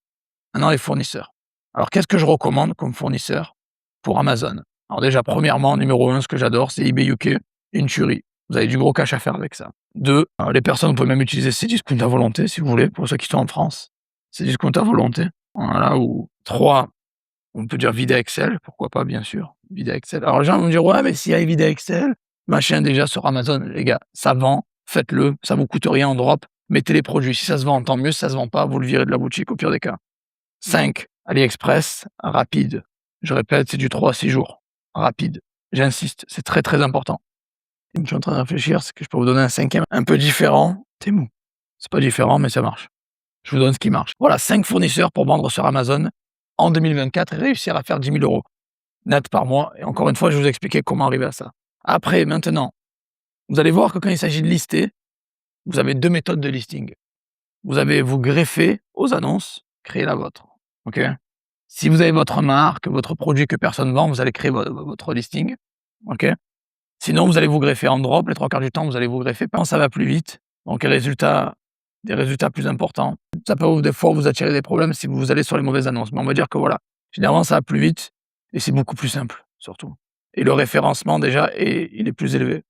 Maintenant les fournisseurs. Alors qu'est-ce que je recommande comme fournisseur pour Amazon? Alors déjà, premièrement, numéro 1, ce que j'adore, c'est eBay UK, une tuerie. Vous avez du gros cash à faire avec ça. 2, les personnes, vous pouvez même utiliser Cdiscount à volonté si vous voulez, pour ceux qui sont en France. Cdiscount à volonté, voilà. Ou 3, on peut dire Vida Excel, pourquoi pas, bien sûr, Vida Excel. Alors les gens vont me dire: «Ouais, mais s'il y a Vida Excel, machin», déjà sur Amazon, les gars, ça vend, faites-le, ça vous coûte rien en drop, mettez les produits. Si ça se vend, tant mieux, si ça se vend pas, vous le virez de la boutique au pire des cas. 5, AliExpress, rapide. Je répète, c'est du 3 à 6 jours, rapide. J'insiste, c'est très, très important. Et je suis en train de réfléchir, c'est que je peux vous donner un 5e un peu différent. Temu. C'est pas différent, mais ça marche. Je vous donne ce qui marche. Voilà, 5 fournisseurs pour vendre sur Amazon en 2024 et réussir à faire 10 000 € net par mois et encore une fois, je vais vous expliquer comment arriver à ça. Après, maintenant, vous allez voir que quand il s'agit de lister, vous avez 2 méthodes de listing. Vous avez vous greffer aux annonces, créer la vôtre, OK? Si vous avez votre marque, votre produit que personne vend, vous allez créer votre listing, OK? Sinon, vous allez vous greffer en drop, les 3 quarts du temps, vous allez vous greffer. Quand ça va plus vite, Donc des résultats plus importants. Ça peut des fois vous attirer des problèmes si vous allez sur les mauvaises annonces. Mais on va dire que voilà, généralement ça va plus vite et c'est beaucoup plus simple, surtout. Et le référencement déjà il est plus élevé,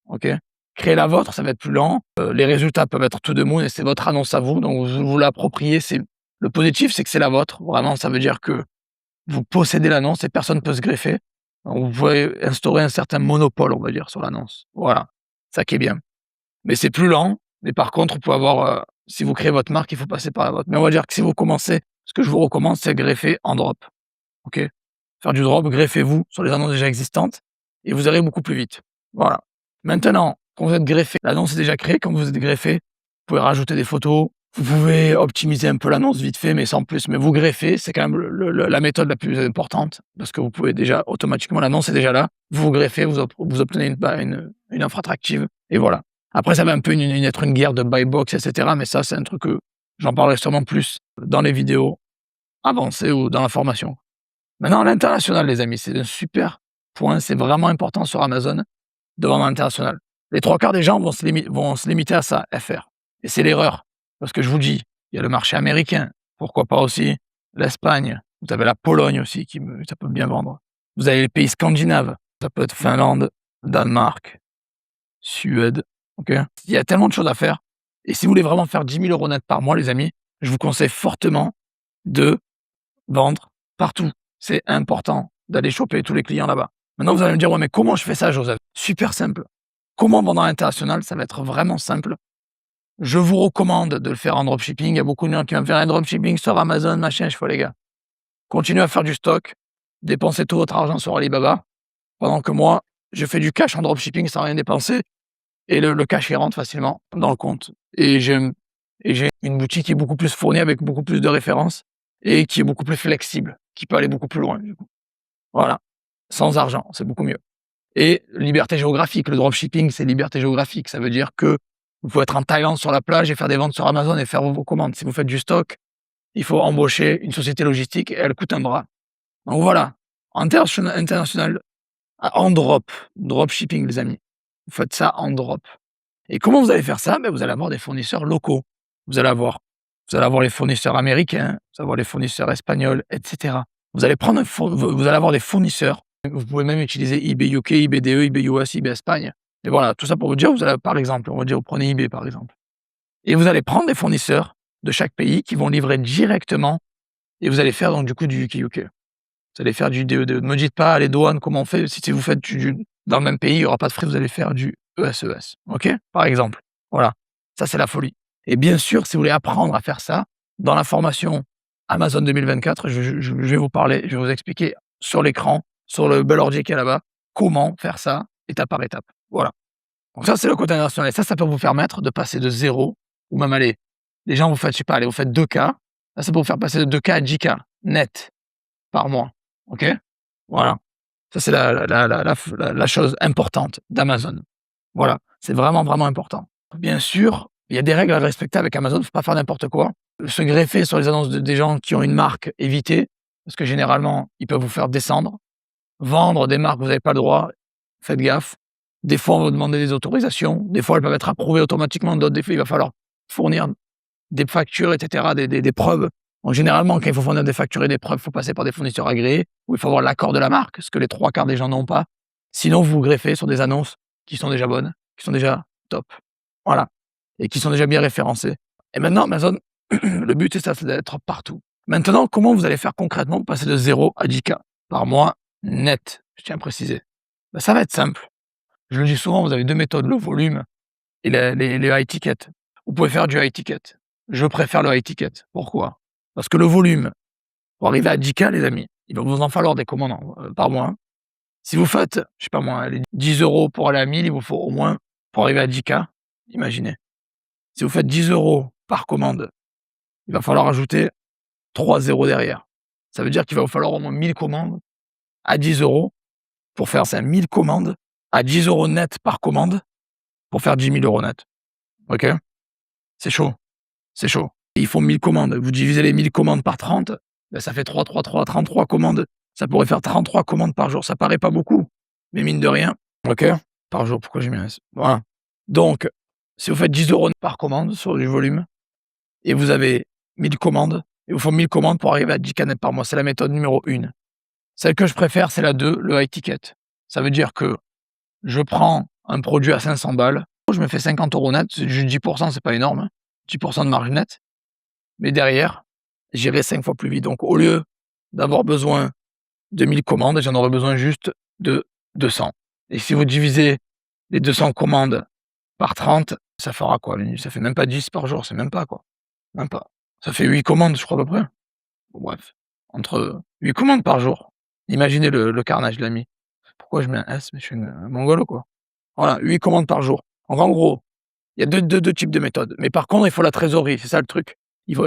OK? Créer la vôtre, ça va être plus lent, les résultats peuvent être to the moon et c'est votre annonce à vous, donc vous l'appropriez, c'est le positif, c'est que c'est la vôtre. Vraiment, ça veut dire que vous possédez l'annonce et personne ne peut se greffer. Donc vous pouvez instaurer un certain monopole, on va dire, sur l'annonce. Voilà, ça qui est bien. Mais c'est plus lent, mais par contre, vous pouvez avoir, si vous créez votre marque, il faut passer par la vôtre. Mais on va dire que si vous commencez, ce que je vous recommande, c'est greffer en drop, OK? Faire du drop, greffez-vous sur les annonces déjà existantes et vous irez beaucoup plus vite. Voilà. Maintenant, quand vous êtes greffé, l'annonce est déjà créée, quand vous êtes greffé, vous pouvez rajouter des photos, vous pouvez optimiser un peu l'annonce vite fait, mais sans plus. Mais vous greffez, c'est quand même la méthode la plus importante parce que vous pouvez déjà automatiquement, l'annonce est déjà là, vous greffez, vous obtenez une offre attractive et voilà. Après, ça va un peu être une guerre de buy box, etc. Mais ça, c'est un truc que j'en parlerai sûrement plus dans les vidéos avancées ou dans la formation. Maintenant, l'international, les amis, c'est un super point. C'est vraiment important sur Amazon de vendre à l'international. Les 3/4 des gens vont se limiter à ça, FR. Et c'est l'erreur. Parce que je vous dis, il y a le marché américain, pourquoi pas aussi l'Espagne. Vous avez la Pologne aussi, ça peut bien vendre. Vous avez les pays scandinaves, ça peut être Finlande, Danemark, Suède. OK? Il y a tellement de choses à faire. Et si vous voulez vraiment faire 10 000 € net par mois, les amis, je vous conseille fortement de vendre partout. C'est important d'aller choper tous les clients là-bas. Maintenant, vous allez me dire: «Ouais, mais comment je fais ça, Joseph?» Super simple. Comment vendre à l'international? Ça va être vraiment simple. Je vous recommande de le faire en dropshipping. Il y a beaucoup de gens qui vont me faire un dropshipping sur Amazon, machin. Je fais: «Les gars, continuez à faire du stock, dépensez tout votre argent sur Alibaba, pendant que moi, je fais du cash en dropshipping sans rien dépenser et le cash, il rentre facilement dans le compte et j'ai une boutique qui est beaucoup plus fournie avec beaucoup plus de références et qui est beaucoup plus flexible, qui peut aller beaucoup plus loin, du coup». Voilà. Sans argent, c'est beaucoup mieux. Et liberté géographique. Le dropshipping, c'est liberté géographique. Ça veut dire que vous pouvez être en Thaïlande sur la plage et faire des ventes sur Amazon et faire vos commandes. Si vous faites du stock, il faut embaucher une société logistique et elle coûte un bras. Donc voilà. International, en dropshipping, les amis. Vous faites ça en drop. Et comment vous allez faire ça? Ben, vous allez avoir des fournisseurs locaux. Vous allez avoir, vous allez avoir les fournisseurs américains, vous allez avoir les fournisseurs espagnols, etc. Vous allez vous allez avoir des fournisseurs. Vous pouvez même utiliser eBay UK, eBay DE, eBay US, eBay Espagne. Et voilà, tout ça pour vous dire, vous allez, par exemple, on va dire, vous prenez eBay par exemple. Et vous allez prendre des fournisseurs de chaque pays qui vont livrer directement et vous allez faire donc du coup du UK. Vous allez faire du DE. Ne me dites pas les douanes, comment on fait. Si vous faites dans le même pays, il n'y aura pas de frais, vous allez faire du ES. OK? Par exemple. Voilà. Ça, c'est la folie. Et bien sûr, si vous voulez apprendre à faire ça, dans la formation Amazon 2024, je vais vous parler, je vais vous expliquer sur l'écran, sur le bel ordi qui est là-bas, comment faire ça étape par étape. Voilà. Donc ça, c'est le côté international. Et ça peut vous permettre de passer de 0 ou même aller. Les gens, vous faites, je sais pas, allez, vous faites 2K. Là, ça peut vous faire passer de 2K à 10K net par mois. OK? Voilà. Ça, c'est la chose importante d'Amazon. Voilà. C'est vraiment, vraiment important. Bien sûr, il y a des règles à respecter avec Amazon. Il ne faut pas faire n'importe quoi. Se greffer sur les annonces des gens qui ont une marque, évitez. Parce que généralement, ils peuvent vous faire descendre. Vendre des marques, vous n'avez pas le droit. Faites gaffe. Des fois, on va demander des autorisations. Des fois, elles peuvent être approuvées automatiquement. D'autres, des fois, il va falloir fournir des factures, etc., des preuves. Donc, généralement, quand il faut fournir des factures et des preuves, il faut passer par des fournisseurs agréés, ou il faut avoir l'accord de la marque, ce que les 3/4 des gens n'ont pas. Sinon, vous vous greffez sur des annonces qui sont déjà bonnes, qui sont déjà top. Voilà. Et qui sont déjà bien référencées. Et maintenant, Amazon, le but, c'est ça, c'est d'être partout. Maintenant, comment vous allez faire concrètement pour passer de 0 à 10K par mois net, je tiens à préciser. Ben, ça va être simple. Je le dis souvent, vous avez 2 méthodes, le volume et les high ticket. Vous pouvez faire du high ticket. Je préfère le high ticket. Pourquoi? Parce que le volume, pour arriver à 10K, les amis, il va vous en falloir des commandes par mois. Hein. Si vous faites, je sais pas moi, les 10 € pour aller à 1000, il vous faut au moins, pour arriver à 10K, imaginez. Si vous faites 10 € par commande, il va falloir ajouter 3 zéros derrière. Ça veut dire qu'il va vous falloir au moins 1000 commandes à 10 € pour faire ça. 1000 commandes à 10 € net par commande pour faire 10 000 € net. OK? C'est chaud. C'est chaud. Il faut 1000 commandes. Vous divisez les 1000 commandes par 30, ben ça fait 33 commandes. Ça pourrait faire 33 commandes par jour. Ça paraît pas beaucoup, mais mine de rien, OK? Par jour, pourquoi j'ai mis un S? Voilà. Donc, Si vous faites 10 € par commande sur du volume et vous avez 1000 commandes, il vous faut 1000 commandes pour arriver à 10 K net par mois. C'est la méthode numéro 1. Celle que je préfère, c'est la 2, le high ticket. Ça veut dire que je prends un produit à 500 balles, je me fais 50 € net, c'est juste 10 %, c'est pas énorme, hein, 10 % de marge nette. Mais derrière, j'irai 5 fois plus vite. Donc au lieu d'avoir besoin de 1000 commandes, j'en aurais besoin juste de 200. Et si vous divisez les 200 commandes par 30, ça fera quoi? Ça fait même pas 10 par jour, c'est même pas quoi, même pas. Ça fait 8 commandes, je crois à peu près. Bon bref, entre 8 commandes par jour. Imaginez le carnage, l'ami. Pourquoi je mets un S? Mais je suis un mongolo quoi. Voilà, 8 commandes par jour. Donc en gros, il y a deux types de méthodes. Mais par contre, il faut la trésorerie, c'est ça le truc.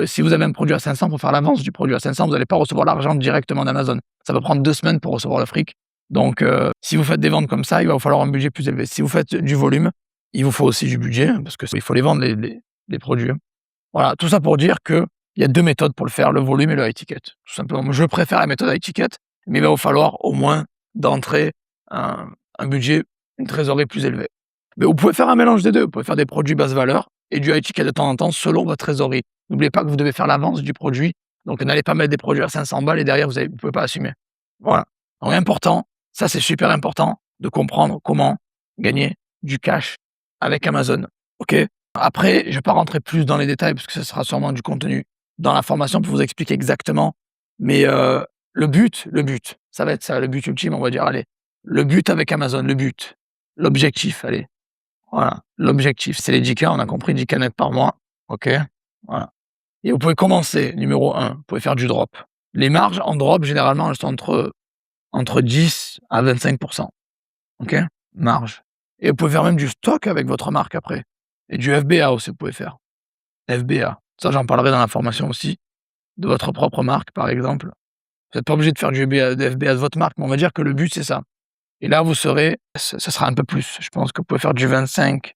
Si vous avez un produit à 500, pour faire l'avance du produit à 500, vous n'allez pas recevoir l'argent directement d'Amazon. Ça va prendre 2 semaines pour recevoir le fric. Donc, si vous faites des ventes comme ça, il va vous falloir un budget plus élevé. Si vous faites du volume, il vous faut aussi du budget, hein, parce qu'il faut les vendre, les produits. Hein. Voilà, tout ça pour dire qu'il y a 2 méthodes pour le faire, le volume et le high ticket. Tout simplement. Je préfère la méthode high ticket, mais il va vous falloir au moins d'entrée un budget, une trésorerie plus élevée. Mais vous pouvez faire un mélange des deux. Vous pouvez faire des produits basse valeur et du high ticket de temps en temps selon votre trésorerie. N'oubliez pas que vous devez faire l'avance du produit. Donc, n'allez pas mettre des produits à 500 balles et derrière, vous ne pouvez pas assumer. Voilà. Donc, important, ça c'est super important de comprendre comment gagner du cash avec Amazon. OK? Après, je ne vais pas rentrer plus dans les détails parce que ce sera sûrement du contenu dans la formation pour vous expliquer exactement. Mais le but, ça va être ça, le but ultime, on va dire, allez. Le but avec Amazon, l'objectif, allez. Voilà, l'objectif, c'est les 10 K, on a compris, 10 K net par mois. OK? Voilà. Et vous pouvez commencer, numéro 1, vous pouvez faire du drop. Les marges en drop, généralement, elles sont entre 10 à 25 %. OK? Marge. Et vous pouvez faire même du stock avec votre marque après. Et du FBA aussi, vous pouvez faire. FBA. Ça, j'en parlerai dans la formation aussi. De votre propre marque, par exemple. Vous n'êtes pas obligé de faire du FBA de votre marque, mais on va dire que le but, c'est ça. Et là, vous serez, ce sera un peu plus. Je pense que vous pouvez faire du 25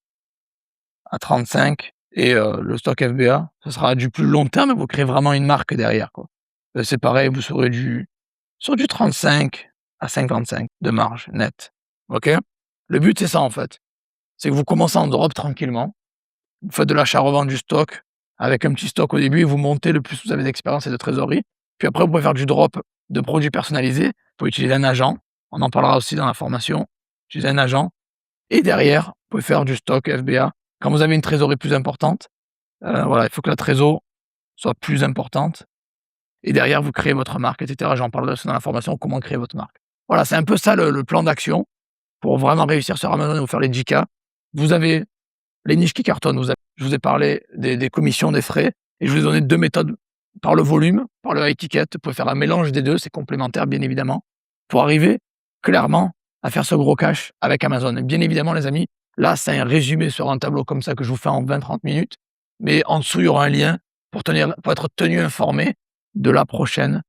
à 35 et le stock FBA, ce sera du plus long terme, vous créez vraiment une marque derrière, quoi. C'est pareil, vous serez sur du 35 à 55 de marge nette. OK? Le but, c'est ça, en fait. C'est que vous commencez en drop tranquillement. Vous faites de l'achat-revente du stock avec un petit stock au début et vous montez le plus vous avez d'expérience et de trésorerie. Puis après, vous pouvez faire du drop de produits personnalisés. Vous pouvez utiliser un agent. On en parlera aussi dans la formation. Utiliser un agent. Et derrière, vous pouvez faire du stock FBA. Quand vous avez une trésorerie plus importante, voilà, il faut que la trésor soit plus importante. Et derrière, vous créez votre marque, etc. J'en parlerai aussi dans la formation, comment créer votre marque. Voilà, c'est un peu ça le plan d'action pour vraiment réussir sur Amazon et vous faire les 10 K. Vous avez les niches qui cartonnent. Je vous ai parlé des commissions, des frais. Et je vous ai donné 2 méthodes par le volume, par le high ticket. Vous pouvez faire un mélange des deux, c'est complémentaire, bien évidemment, pour arriver clairement à faire ce gros cash avec Amazon. Et bien évidemment, les amis, là, c'est un résumé sur un tableau comme ça que je vous fais en 20-30 minutes. Mais en dessous, il y aura un lien pour être tenu informé de la prochaine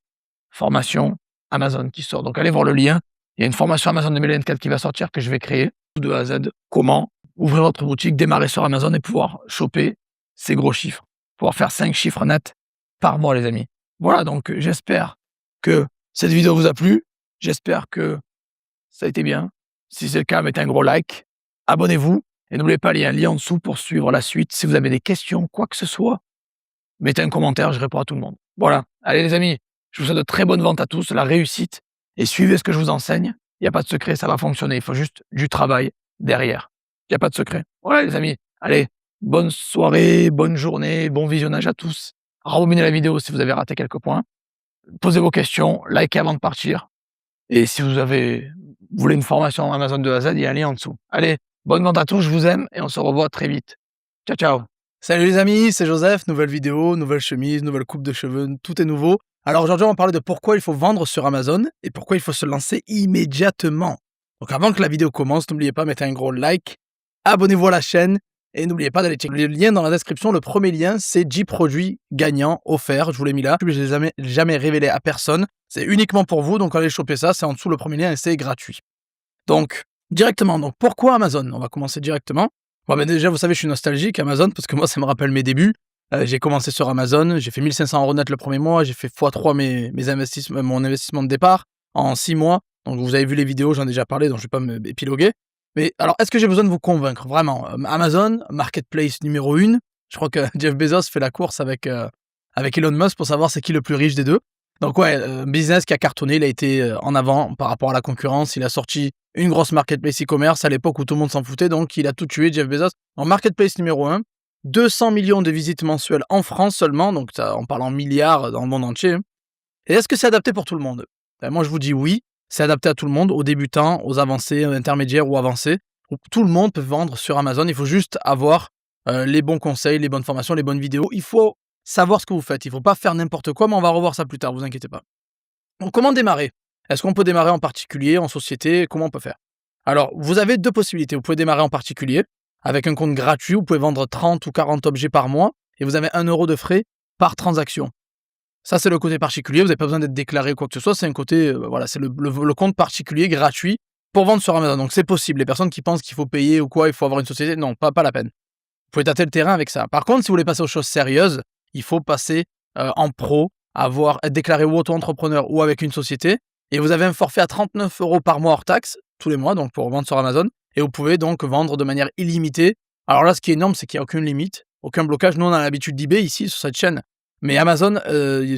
formation Amazon qui sort. Donc, allez voir le lien. Il y a une formation Amazon 2024 qui va sortir que je vais créer de A à Z. Comment ouvrir votre boutique, démarrer sur Amazon et pouvoir choper ces gros chiffres. Pouvoir faire 5 chiffres nets par mois, les amis. Voilà, donc j'espère que cette vidéo vous a plu. J'espère que ça a été bien. Si c'est le cas, mettez un gros like. Abonnez-vous. Et n'oubliez pas, il y a un lien en dessous pour suivre la suite. Si vous avez des questions, quoi que ce soit, mettez un commentaire, je réponds à tout le monde. Voilà. Allez, les amis, je vous souhaite de très bonnes ventes à tous, la réussite. Et suivez ce que je vous enseigne. Il n'y a pas de secret, ça va fonctionner. Il faut juste du travail derrière. Il n'y a pas de secret. Voilà, les amis. Allez, bonne soirée, bonne journée, bon visionnage à tous. Rebobinez la vidéo si vous avez raté quelques points. Posez vos questions, likez avant de partir. Et si vous voulez une formation Amazon de A à Z, il y a un lien en dessous. Allez, bonne vente à tous, je vous aime et on se revoit très vite. Ciao, ciao. Salut les amis, c'est Joseph, nouvelle vidéo, nouvelle chemise, nouvelle coupe de cheveux, tout est nouveau. Alors aujourd'hui, on va parler de pourquoi il faut vendre sur Amazon et pourquoi il faut se lancer immédiatement. Donc avant que la vidéo commence, n'oubliez pas de mettre un gros like, abonnez-vous à la chaîne et n'oubliez pas d'aller checker le lien dans la description. Le premier lien, c'est 10 produits gagnants offerts. Je vous l'ai mis là. Je ne les ai jamais révélés à personne. C'est uniquement pour vous, donc allez choper ça. C'est en dessous le premier lien et c'est gratuit. Donc, directement. Donc, pourquoi Amazon? On va commencer directement. Bon, ben déjà, vous savez, je suis nostalgique Amazon parce que moi, ça me rappelle mes débuts. J'ai commencé sur Amazon. J'ai fait 1500 € net le premier mois. J'ai fait x3 mon investissement de départ en 6 mois. Donc, vous avez vu les vidéos, j'en ai déjà parlé, donc je ne vais pas me épiloguer. Mais alors, est-ce que j'ai besoin de vous convaincre? Vraiment, Amazon, marketplace numéro 1. Je crois que Jeff Bezos fait la course avec Elon Musk pour savoir c'est qui le plus riche des 2. Donc ouais, business qui a cartonné, il a été, en avant par rapport à la concurrence. Il a sorti une grosse marketplace e-commerce à l'époque où tout le monde s'en foutait, donc il a tout tué, Jeff Bezos. En marketplace numéro 1, 200 millions de visites mensuelles en France seulement, donc ça, on parle en milliards dans le monde entier. Et est-ce que c'est adapté pour tout le monde? Moi, je vous dis oui, c'est adapté à tout le monde, aux débutants, aux avancés, aux intermédiaires ou avancés. Donc, tout le monde peut vendre sur Amazon. Il faut juste avoir les bons conseils, les bonnes formations, les bonnes vidéos. Il faut savoir ce que vous faites. Il ne faut pas faire n'importe quoi, mais on va revoir ça plus tard, vous inquiétez pas. Donc, comment démarrer? Est-ce qu'on peut démarrer en particulier, en société? Comment on peut faire? Alors, vous avez 2 possibilités. Vous pouvez démarrer en particulier avec un compte gratuit. Vous pouvez vendre 30 ou 40 objets par mois et vous avez 1 € de frais par transaction. Ça, c'est le côté particulier. Vous n'avez pas besoin d'être déclaré ou quoi que ce soit. C'est un côté, voilà, c'est le compte particulier gratuit pour vendre sur Amazon. Donc, c'est possible. Les personnes qui pensent qu'il faut payer ou quoi, il faut avoir une société, non, pas la peine. Vous pouvez tâter le terrain avec ça. Par contre, si vous voulez passer aux choses sérieuses, il faut passer en pro, être déclaré ou auto-entrepreneur ou avec une société. Et vous avez un forfait à 39 € par mois hors taxe, tous les mois, donc pour vendre sur Amazon. Et vous pouvez donc vendre de manière illimitée. Alors là, ce qui est énorme, c'est qu'il n'y a aucune limite, aucun blocage. Nous, on a l'habitude d'eBay ici, sur cette chaîne. Mais Amazon,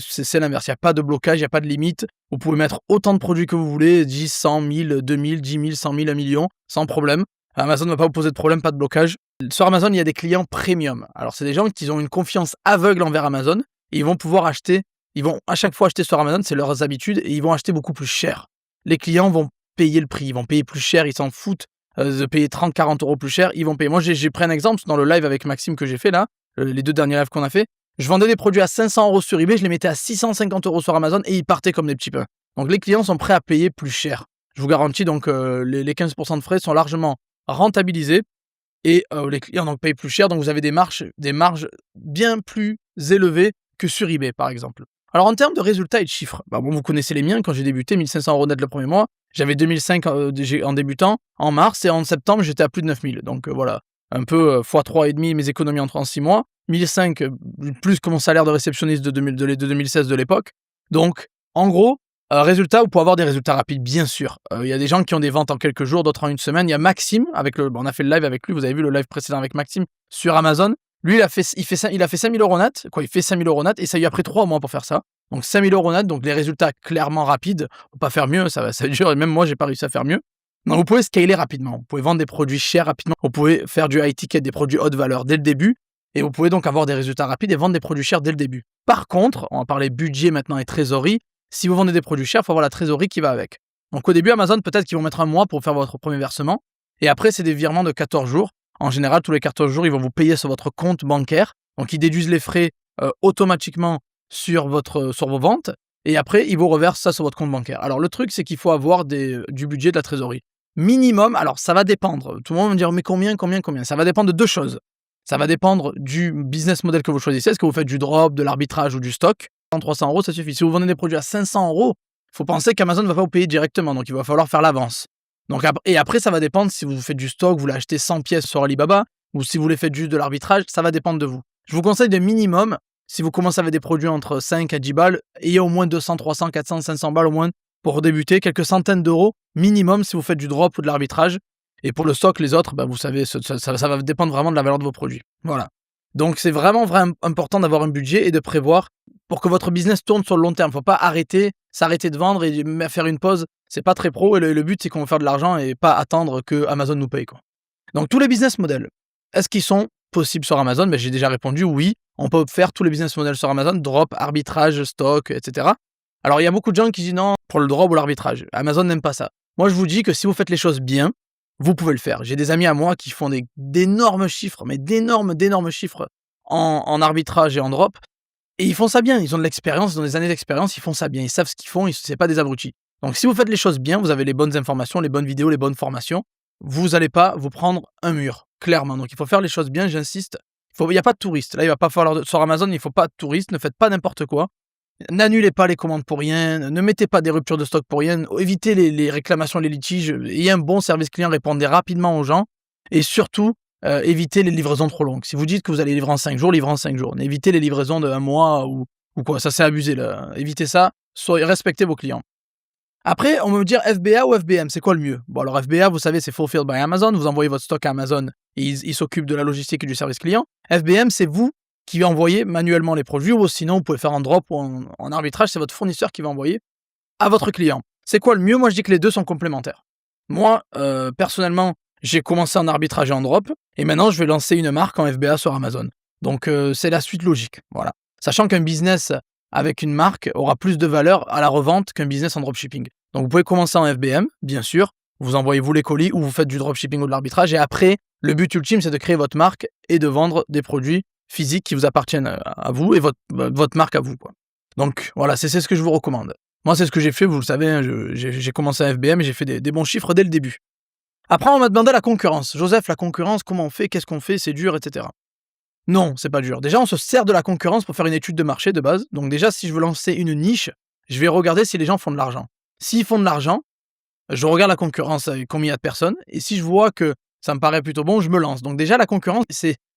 c'est l'inverse. Il n'y a pas de blocage, il n'y a pas de limite. Vous pouvez mettre autant de produits que vous voulez, 10, 100, 1000, 2000, 10 000, 100 000, 1 million, sans problème. Amazon ne va pas vous poser de problème, pas de blocage. Sur Amazon, il y a des clients premium. Alors, c'est des gens qui ont une confiance aveugle envers Amazon et ils vont pouvoir acheter. Ils vont à chaque fois acheter sur Amazon, c'est leurs habitudes, et ils vont acheter beaucoup plus cher. Les clients vont payer le prix, ils vont payer plus cher, ils s'en foutent de payer 30, 40 € plus cher, ils vont payer. Moi, j'ai pris un exemple dans le live avec Maxime que j'ai fait là, les 2 derniers lives qu'on a fait. Je vendais des produits à 500 € sur eBay, je les mettais à 650 € sur Amazon et ils partaient comme des petits pains. Donc les clients sont prêts à payer plus cher. Je vous garantis, donc les 15% de frais sont largement rentabilisés et les clients donc payent plus cher, donc vous avez des marges bien plus élevées que sur eBay par exemple. Alors en termes de résultats et de chiffres, vous connaissez les miens. Quand j'ai débuté, 1 500 € net le premier mois, j'avais 2005 en débutant en mars et en septembre j'étais à plus de 9000. Donc voilà, un peu x3,5 mes économies en 6 mois, 1005 plus que mon salaire de réceptionniste de 2016 de l'époque. Donc en gros, résultat, vous pouvez avoir des résultats rapides, bien sûr. Il y a des gens qui ont des ventes en quelques jours, d'autres en une semaine. Il y a Maxime, on a fait le live avec lui, vous avez vu le live précédent avec Maxime sur Amazon. Lui, il a fait 5000 € net, il fait 5000 € net, et ça lui a pris 3 mois pour faire ça. Donc 5000 € net, donc les résultats clairement rapides. On peut pas faire mieux, ça dure, et même moi, j'ai pas réussi à faire mieux. Donc vous pouvez scaler rapidement, vous pouvez vendre des produits chers rapidement, vous pouvez faire du high ticket, des produits haute valeur dès le début, et vous pouvez donc avoir des résultats rapides et vendre des produits chers dès le début. Par contre, on va parler budget maintenant et trésorerie. Si vous vendez des produits chers, il faut avoir la trésorerie qui va avec. Donc au début, Amazon, peut-être qu'ils vont mettre 1 mois pour faire votre premier versement, et après, c'est des virements de 14 jours. En général, tous les 14 jours, ils vont vous payer sur votre compte bancaire. Donc, ils déduisent les frais automatiquement sur vos ventes. Et après, ils vous reversent ça sur votre compte bancaire. Alors, le truc, c'est qu'il faut avoir du budget, de la trésorerie. Minimum, alors ça va dépendre. Tout le monde va me dire, mais combien? Ça va dépendre de 2 choses. Ça va dépendre du business model que vous choisissez. Est-ce que vous faites du drop, de l'arbitrage ou du stock? 300 €, ça suffit. Si vous vendez des produits à 500 €, il faut penser qu'Amazon ne va pas vous payer directement. Donc, il va falloir faire l'avance. Donc, et après, ça va dépendre si vous faites du stock, vous l'achetez 100 pièces sur Alibaba, ou si vous les faites juste de l'arbitrage, ça va dépendre de vous. Je vous conseille de minimum, si vous commencez avec des produits entre 5 à 10 balles, ayez au moins 200, 300, 400, 500 balles au moins pour débuter, quelques centaines d'euros minimum si vous faites du drop ou de l'arbitrage. Et pour le stock, les autres, vous savez, ça va dépendre vraiment de la valeur de vos produits. Voilà. Donc, c'est vraiment important d'avoir un budget et de prévoir pour que votre business tourne sur le long terme. Il ne faut pas s'arrêter de vendre et faire une pause. C'est pas très pro. Et le but, c'est qu'on va faire de l'argent et pas attendre que Amazon nous paye, quoi. Donc, tous les business models, est-ce qu'ils sont possibles sur Amazon? J'ai déjà répondu oui. On peut faire tous les business models sur Amazon, drop, arbitrage, stock, etc. Alors, il y a beaucoup de gens qui disent non pour le drop ou l'arbitrage. Amazon n'aime pas ça. Moi, je vous dis que si vous faites les choses bien, vous pouvez le faire. J'ai des amis à moi qui font d'énormes chiffres, mais d'énormes chiffres en arbitrage et en drop. Et ils font ça bien. Ils ont de l'expérience, ils ont des années d'expérience, ils font ça bien. Ils savent ce qu'ils font, c'est pas des abrutis. Donc, si vous faites les choses bien, vous avez les bonnes informations, les bonnes vidéos, les bonnes formations, vous n'allez pas vous prendre un mur, clairement. Donc, il faut faire les choses bien, j'insiste. Il n'y a pas de touristes. Là, il va pas falloir, sur Amazon, il ne faut pas de touristes. Ne faites pas n'importe quoi. N'annulez pas les commandes pour rien. Ne mettez pas des ruptures de stock pour rien. Évitez les réclamations, les litiges. Ayez un bon service client, répondez rapidement aux gens. Et surtout, évitez les livraisons trop longues. Si vous dites que vous allez livrer en 5 jours, livrez en 5 jours. Évitez les livraisons de 1 mois ou quoi. Ça, c'est abusé, là. Évitez ça. Respectez vos clients. Après, on va me dire FBA ou FBM, c'est quoi le mieux? Bon, alors FBA, vous savez, c'est Fulfilled by Amazon. Vous envoyez votre stock à Amazon et ils s'occupent de la logistique et du service client. FBM, c'est vous qui envoyez manuellement les produits ou sinon, vous pouvez faire en drop ou en arbitrage. C'est votre fournisseur qui va envoyer à votre client. C'est quoi le mieux? Moi, je dis que les deux sont complémentaires. Moi, personnellement, j'ai commencé en arbitrage et en drop et maintenant, je vais lancer une marque en FBA sur Amazon. Donc, c'est la suite logique. Voilà. Sachant qu'un business avec une marque aura plus de valeur à la revente qu'un business en dropshipping. Donc, vous pouvez commencer en FBM, bien sûr. Vous envoyez vous les colis ou vous faites du dropshipping ou de l'arbitrage. Et après, le but ultime, c'est de créer votre marque et de vendre des produits physiques qui vous appartiennent à vous et votre marque à vous, quoi. Donc, voilà, c'est ce que je vous recommande. Moi, c'est ce que j'ai fait, vous le savez, hein, j'ai commencé en FBM et j'ai fait des bons chiffres dès le début. Après, on m'a demandé la concurrence. Joseph, la concurrence, comment on fait? Qu'est-ce qu'on fait? C'est dur, etc. Non, c'est pas dur. Déjà, on se sert de la concurrence pour faire une étude de marché de base. Donc déjà, si je veux lancer une niche, je vais regarder si les gens font de l'argent. S'ils font de l'argent, je regarde la concurrence avec combien il y a de personnes. Et si je vois que ça me paraît plutôt bon, je me lance. Donc déjà, la concurrence,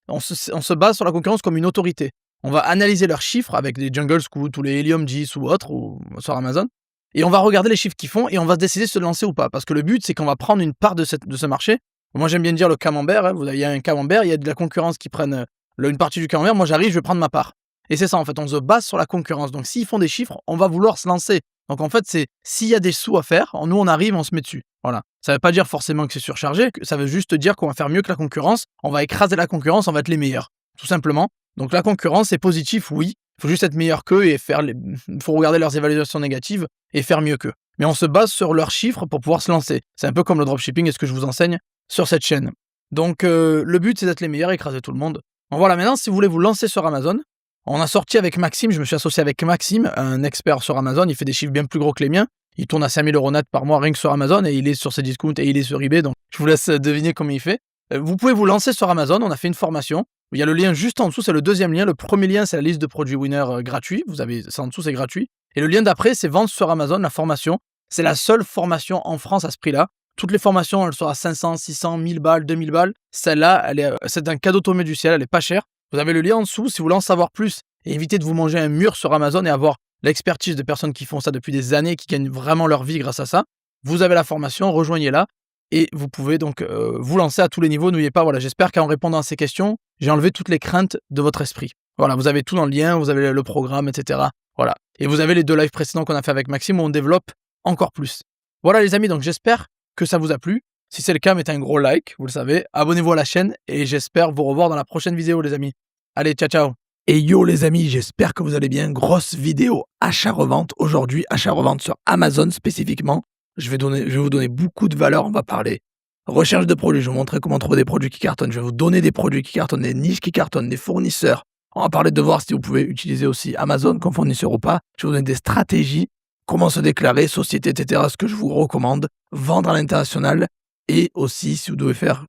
on se base sur la concurrence comme une autorité. On va analyser leurs chiffres avec des Jungle Scout ou les Helium 10 ou autres, ou sur Amazon. Et on va regarder les chiffres qu'ils font et on va décider de se lancer ou pas. Parce que le but, c'est qu'on va prendre une part de ce marché. Moi, j'aime bien dire le camembert. Hein. Il y a un camembert, il y a de la concurrence qui prennent une partie du camembert. Moi, j'arrive, je vais prendre ma part. Et c'est ça, en fait, on se base sur la concurrence. Donc, s'ils font des chiffres, on va vouloir se lancer. Donc, en fait, c'est s'il y a des sous à faire, nous, on arrive, on se met dessus. Voilà. Ça ne veut pas dire forcément que c'est surchargé. Ça veut juste dire qu'on va faire mieux que la concurrence. On va écraser la concurrence, on va être les meilleurs. Tout simplement. Donc, la concurrence, c'est positif, oui. Il faut juste être meilleur qu'eux et il faut regarder leurs évaluations négatives et faire mieux qu'eux. Mais on se base sur leurs chiffres pour pouvoir se lancer. C'est un peu comme le dropshipping et ce que je vous enseigne sur cette chaîne. Donc, le but, c'est d'être les meilleurs et écraser tout le monde. Donc voilà, maintenant, si vous voulez vous lancer sur Amazon, on a sorti avec Maxime, je me suis associé avec Maxime, un expert sur Amazon, il fait des chiffres bien plus gros que les miens, il tourne à 5 000 € net par mois rien que sur Amazon, et il est sur ses discounts et il est sur eBay, donc je vous laisse deviner comment il fait. Vous pouvez vous lancer sur Amazon, on a fait une formation, il y a le lien juste en dessous, c'est le deuxième lien, le premier lien c'est la liste de produits winner gratuits, vous avez ça en dessous, c'est gratuit, et le lien d'après c'est vendre sur Amazon, la formation, c'est la seule formation en France à ce prix-là. Toutes les formations, elles sont à 500, 600, 1000 balles, 2000 balles. Celle-là, c'est un cadeau tombé du ciel, elle est pas chère. Vous avez le lien en dessous si vous voulez en savoir plus et éviter de vous manger un mur sur Amazon et avoir l'expertise de personnes qui font ça depuis des années, qui gagnent vraiment leur vie grâce à ça. Vous avez la formation, rejoignez-la et vous pouvez donc vous lancer à tous les niveaux. N'oubliez pas, voilà, j'espère qu'en répondant à ces questions, j'ai enlevé toutes les craintes de votre esprit. Voilà, vous avez tout dans le lien, vous avez le programme, etc. Voilà. Et vous avez les 2 lives précédents qu'on a fait avec Maxime où on développe encore plus. Voilà les amis, donc j'espère que ça vous a plu. Si c'est le cas, mettez un gros like, vous le savez. Abonnez-vous à la chaîne et j'espère vous revoir dans la prochaine vidéo les amis. Allez, ciao ciao. Et yo les amis, j'espère que vous allez bien. Grosse vidéo achat-revente aujourd'hui, achat-revente sur Amazon spécifiquement. Je vais vous donner beaucoup de valeur, on va parler recherche de produits, je vais vous montrer comment trouver des produits qui cartonnent, je vais vous donner des produits qui cartonnent, des niches qui cartonnent, des fournisseurs. On va parler de voir si vous pouvez utiliser aussi Amazon comme fournisseur ou pas. Je vais vous donner des stratégies, comment se déclarer, société, etc. Ce que je vous recommande, vendre à l'international et aussi si vous devez faire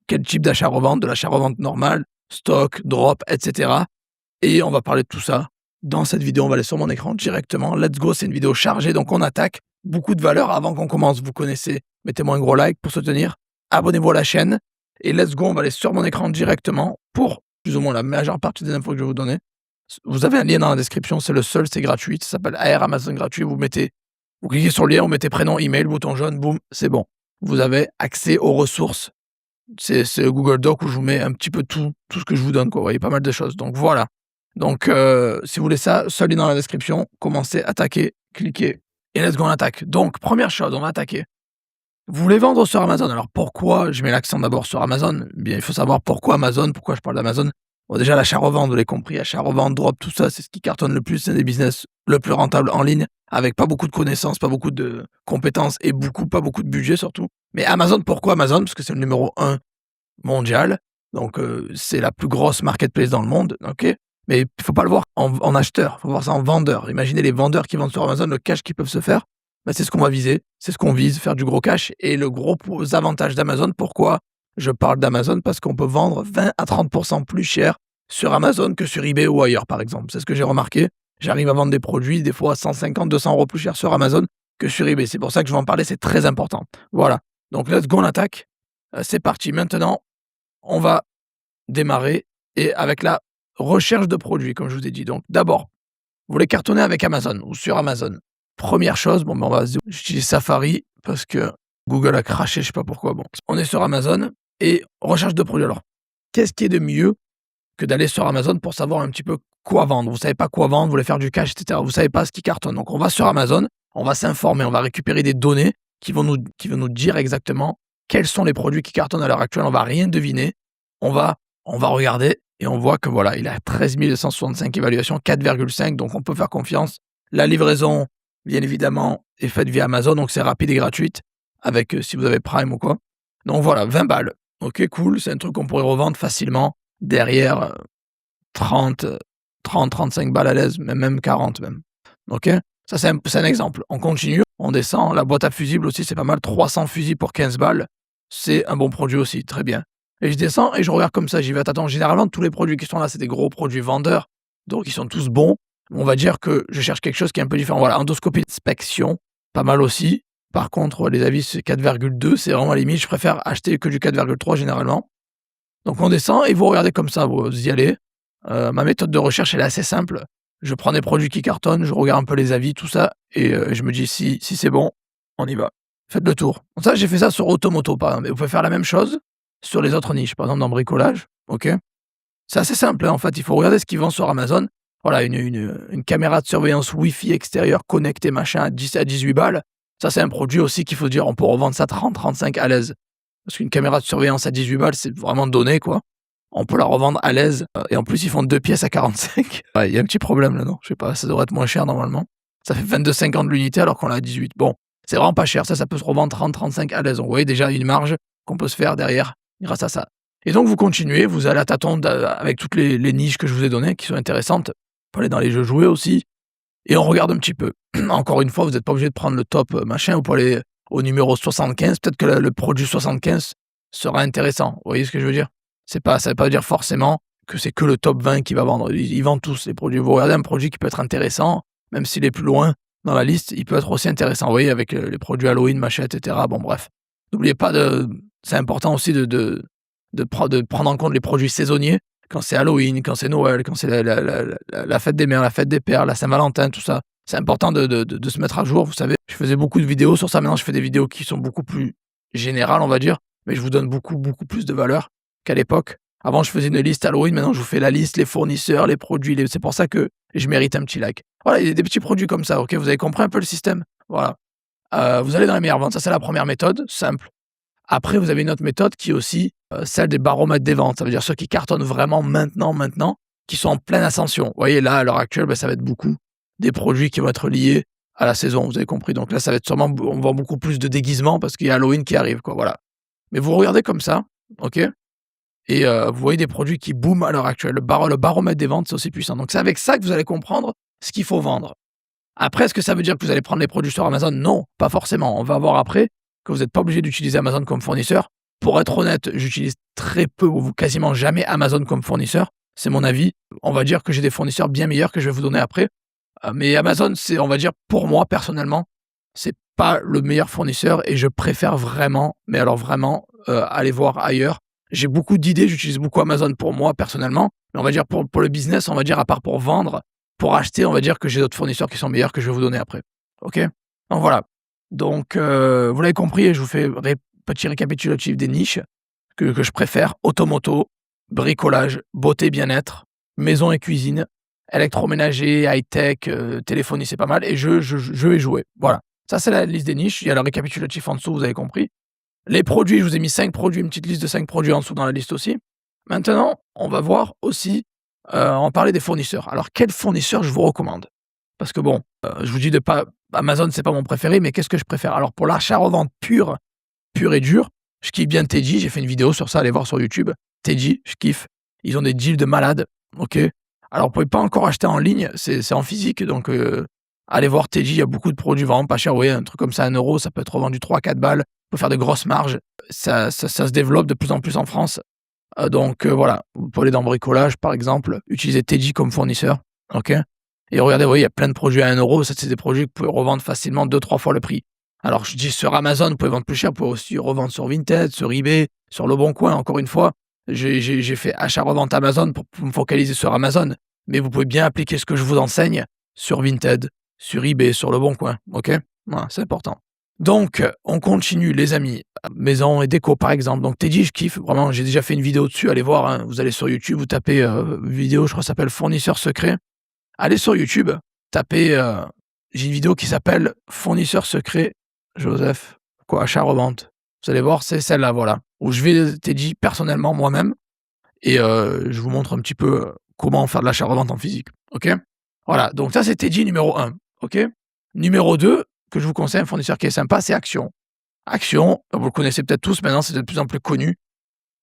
quel type d'achat-revente, de l'achat-revente normal, stock, drop, etc. Et on va parler de tout ça dans cette vidéo. On va aller sur mon écran directement. Let's go, c'est une vidéo chargée, donc on attaque. Beaucoup de valeur avant qu'on commence. Vous connaissez, mettez-moi un gros like pour soutenir. Abonnez-vous à la chaîne. Et let's go, on va aller sur mon écran directement pour plus ou moins la majeure partie des infos que je vais vous donner. Vous avez un lien dans la description, c'est le seul, c'est gratuit. Ça s'appelle AR Amazon gratuit. Vous cliquez sur le lien, vous mettez prénom, email, bouton jaune, boum, c'est bon. Vous avez accès aux ressources. C'est Google Doc où je vous mets un petit peu tout ce que je vous donne, quoi. Vous voyez, pas mal de choses. Donc voilà. Donc si vous voulez ça, seul lien dans la description. Commencez, attaquez, cliquez et let's go, on attaque. Donc première chose, on va attaquer. Vous voulez vendre sur Amazon. Alors pourquoi je mets l'accent d'abord sur Amazon? Bien, il faut savoir pourquoi Amazon, pourquoi je parle d'Amazon. Bon, déjà l'achat-revente, vous l'avez compris, achat-revente, drop, tout ça, c'est ce qui cartonne le plus. C'est des business le plus rentable en ligne, avec pas beaucoup de connaissances, pas beaucoup de compétences et pas beaucoup de budget surtout. Mais Amazon, pourquoi Amazon? Parce que c'est le numéro 1 mondial. Donc c'est la plus grosse marketplace dans le monde, ok? Mais il ne faut pas le voir en acheteur, il faut voir ça en vendeur. Imaginez les vendeurs qui vendent sur Amazon, le cash qu'ils peuvent se faire. Ben, c'est ce qu'on va viser, c'est ce qu'on vise, faire du gros cash. Et le gros avantage d'Amazon, pourquoi je parle d'Amazon? Parce qu'on peut vendre 20 à 30% plus cher sur Amazon que sur eBay ou ailleurs, par exemple. C'est ce que j'ai remarqué. J'arrive à vendre des produits, des fois 150, 200 € plus cher sur Amazon que sur eBay. C'est pour ça que je vais en parler, c'est très important. Voilà. Donc, let's go, on attaque. C'est parti. Maintenant, on va démarrer et avec la recherche de produits, comme je vous ai dit. Donc, d'abord, vous voulez cartonner avec Amazon ou sur Amazon. Première chose, bon, ben, j'utilise Safari parce que Google a craché, je sais pas pourquoi. Bon, on est sur Amazon et recherche de produits. Alors, qu'est-ce qui est de mieux que d'aller sur Amazon pour savoir un petit peu quoi vendre? Vous savez pas quoi vendre, vous voulez faire du cash, etc. Vous savez pas ce qui cartonne. Donc, on va sur Amazon, on va s'informer, on va récupérer des données qui vont nous dire exactement quels sont les produits qui cartonnent à l'heure actuelle. On va rien deviner. On va regarder et on voit que voilà, il a 13 265 évaluations, 4,5, donc on peut faire confiance. La livraison, bien évidemment, est faite via Amazon, donc c'est rapide et gratuite, avec si vous avez Prime ou quoi. Donc voilà, 20 balles. Ok, cool, c'est un truc qu'on pourrait revendre facilement derrière 30, 35 balles à l'aise, même 40 même. Ok, ça c'est un exemple. On continue, on descend. La boîte à fusibles aussi, c'est pas mal. 300 fusils pour 15 balles, c'est un bon produit aussi, très bien. Et je descends et je regarde comme ça, j'y vais à tâtons. Généralement, tous les produits qui sont là, c'est des gros produits vendeurs, donc ils sont tous bons. On va dire que je cherche quelque chose qui est un peu différent. Voilà, endoscopie d'inspection, pas mal aussi. Par contre, les avis, c'est 4,2, c'est vraiment limite. Je préfère acheter que du 4,3 généralement. Donc on descend et vous regardez comme ça, vous y allez. Ma méthode de recherche, elle est assez simple. Je prends des produits qui cartonnent, je regarde un peu les avis, tout ça, et je me dis si c'est bon, on y va. Faites le tour. Donc ça, j'ai fait ça sur Automoto, par exemple. Et vous pouvez faire la même chose sur les autres niches, par exemple dans bricolage, ok? C'est assez simple, hein, en fait, il faut regarder ce qu'ils vendent sur Amazon. Voilà, une caméra de surveillance Wi-Fi extérieure connectée, machin, à 10 à 18 balles. Ça, c'est un produit aussi qu'il faut dire, on peut revendre ça 30, 35 à l'aise. Parce qu'une caméra de surveillance à 18 balles, c'est vraiment donné, quoi. On peut la revendre à l'aise. Et en plus, ils font 2 pièces à 45. Ouais, il y a un petit problème là, non? Je sais pas, ça devrait être moins cher normalement. Ça fait 22,50 l'unité alors qu'on l'a à 18. Bon, c'est vraiment pas cher. Ça peut se revendre 30, 35 à l'aise. Donc, vous voyez déjà une marge qu'on peut se faire derrière grâce à ça. Et donc, vous continuez, vous allez à tâtons avec toutes les niches que je vous ai données qui sont intéressantes. On peut aller dans les jeux jouets aussi. Et on regarde un petit peu. Encore une fois, vous n'êtes pas obligé de prendre le top machin. Vous pouvez aller au numéro 75. Peut-être que le produit 75 sera intéressant. Vous voyez ce que je veux dire? Ça veut pas dire forcément que c'est que le top 20 qui va vendre. Ils vendent tous les produits. Vous regardez un produit qui peut être intéressant, même s'il est plus loin dans la liste, il peut être aussi intéressant. Vous voyez, avec les produits Halloween, machin, etc. Bon, bref. N'oubliez pas c'est important aussi de prendre en compte les produits saisonniers. Quand c'est Halloween, quand c'est Noël, quand c'est la fête des mères, la fête des pères, la Saint-Valentin, tout ça. C'est important de se mettre à jour. Vous savez, je faisais beaucoup de vidéos sur ça. Maintenant, je fais des vidéos qui sont beaucoup plus générales, on va dire. Mais je vous donne beaucoup, beaucoup plus de valeur qu'à l'époque. Avant, je faisais une liste Halloween. Maintenant, je vous fais la liste, les fournisseurs, les produits. C'est pour ça que je mérite un petit like. Voilà, il y a des petits produits comme ça, ok? Vous avez compris un peu le système? Voilà. Vous allez dans les meilleures ventes. Ça, c'est la première méthode, simple. Après, vous avez une autre méthode qui est aussi celle des baromètres des ventes. Ça veut dire ceux qui cartonnent vraiment maintenant, qui sont en pleine ascension. Vous voyez, là, à l'heure actuelle, ça va être beaucoup des produits qui vont être liés à la saison, vous avez compris. Donc là, ça va être sûrement, on vend beaucoup plus de déguisements parce qu'il y a Halloween qui arrive, quoi, voilà. Mais vous regardez comme ça, ok? Et vous voyez des produits qui booment à l'heure actuelle. Le baromètre des ventes, c'est aussi puissant. Donc c'est avec ça que vous allez comprendre ce qu'il faut vendre. Après, est-ce que ça veut dire que vous allez prendre les produits sur Amazon? Non, pas forcément. On va voir après que vous n'êtes pas obligé d'utiliser Amazon comme fournisseur. Pour être honnête, j'utilise très peu ou quasiment jamais Amazon comme fournisseur. C'est mon avis. On va dire que j'ai des fournisseurs bien meilleurs que je vais vous donner après. Mais Amazon, c'est, on va dire, pour moi, personnellement, c'est pas le meilleur fournisseur et je préfère vraiment, mais alors vraiment, aller voir ailleurs. J'ai beaucoup d'idées, j'utilise beaucoup Amazon pour moi, personnellement. Mais on va dire pour le business, on va dire, à part pour vendre, pour acheter, on va dire que j'ai d'autres fournisseurs qui sont meilleurs que je vais vous donner après. OK? Donc voilà. Donc, vous l'avez compris et je vous fais petit récapitulatif des niches que je préfère. Automoto, bricolage, beauté, bien-être, maison et cuisine, électroménager, high-tech, téléphonie, c'est pas mal. Et jeux et jouets. Voilà. Ça, c'est la liste des niches. Il y a le récapitulatif en dessous, vous avez compris. Les produits, je vous ai mis 5 produits, une petite liste de 5 produits en dessous dans la liste aussi. Maintenant, on va voir aussi, on parlait des fournisseurs. Alors, quel fournisseur je vous recommande? Parce que bon, je vous dis de pas... Amazon, c'est pas mon préféré, mais qu'est-ce que je préfère? Alors, pour l'achat-revente pur et dur, je kiffe bien Teji. J'ai fait une vidéo sur ça, allez voir sur YouTube. Teji, je kiffe. Ils ont des deals de malades, ok? Alors, vous pouvez pas encore acheter en ligne, c'est en physique, donc allez voir Teji, il y a beaucoup de produits vraiment pas chers. Vous voyez, un truc comme ça, 1 €, ça peut être revendu 3-4 balles. Faut faire de grosses marges. Ça se développe de plus en plus en France. Donc voilà, vous pouvez aller dans bricolage, par exemple, utiliser Teji comme fournisseur, ok? Et regardez, vous voyez, il y a plein de produits à 1 €. Ça, c'est des produits que vous pouvez revendre facilement 2-3 fois le prix. Alors, je dis sur Amazon, vous pouvez vendre plus cher. Vous pouvez aussi revendre sur Vinted, sur eBay, sur Le Bon Coin. Encore une fois, j'ai fait achat-revente Amazon pour me focaliser sur Amazon. Mais vous pouvez bien appliquer ce que je vous enseigne sur Vinted, sur eBay, sur Le Bon Coin, OK? Voilà, c'est important. Donc, on continue les amis, maison et déco par exemple. Donc Teddy, je kiffe vraiment, j'ai déjà fait une vidéo dessus, allez voir, hein, vous allez sur YouTube, vous tapez, vidéo, je crois que ça s'appelle «Fournisseur secret». Allez sur YouTube, tapez, j'ai une vidéo qui s'appelle «Fournisseur secret Joseph», quoi, achat-revente. Vous allez voir, c'est celle-là, voilà, où je vais Teddy personnellement moi-même et je vous montre un petit peu, comment faire de l'achat-revente en physique, OK? Voilà, donc ça c'est Teddy numéro 1, OK? Numéro 2 que je vous conseille, un fournisseur qui est sympa, c'est Action. Action, vous le connaissez peut-être tous maintenant, c'est de plus en plus connu.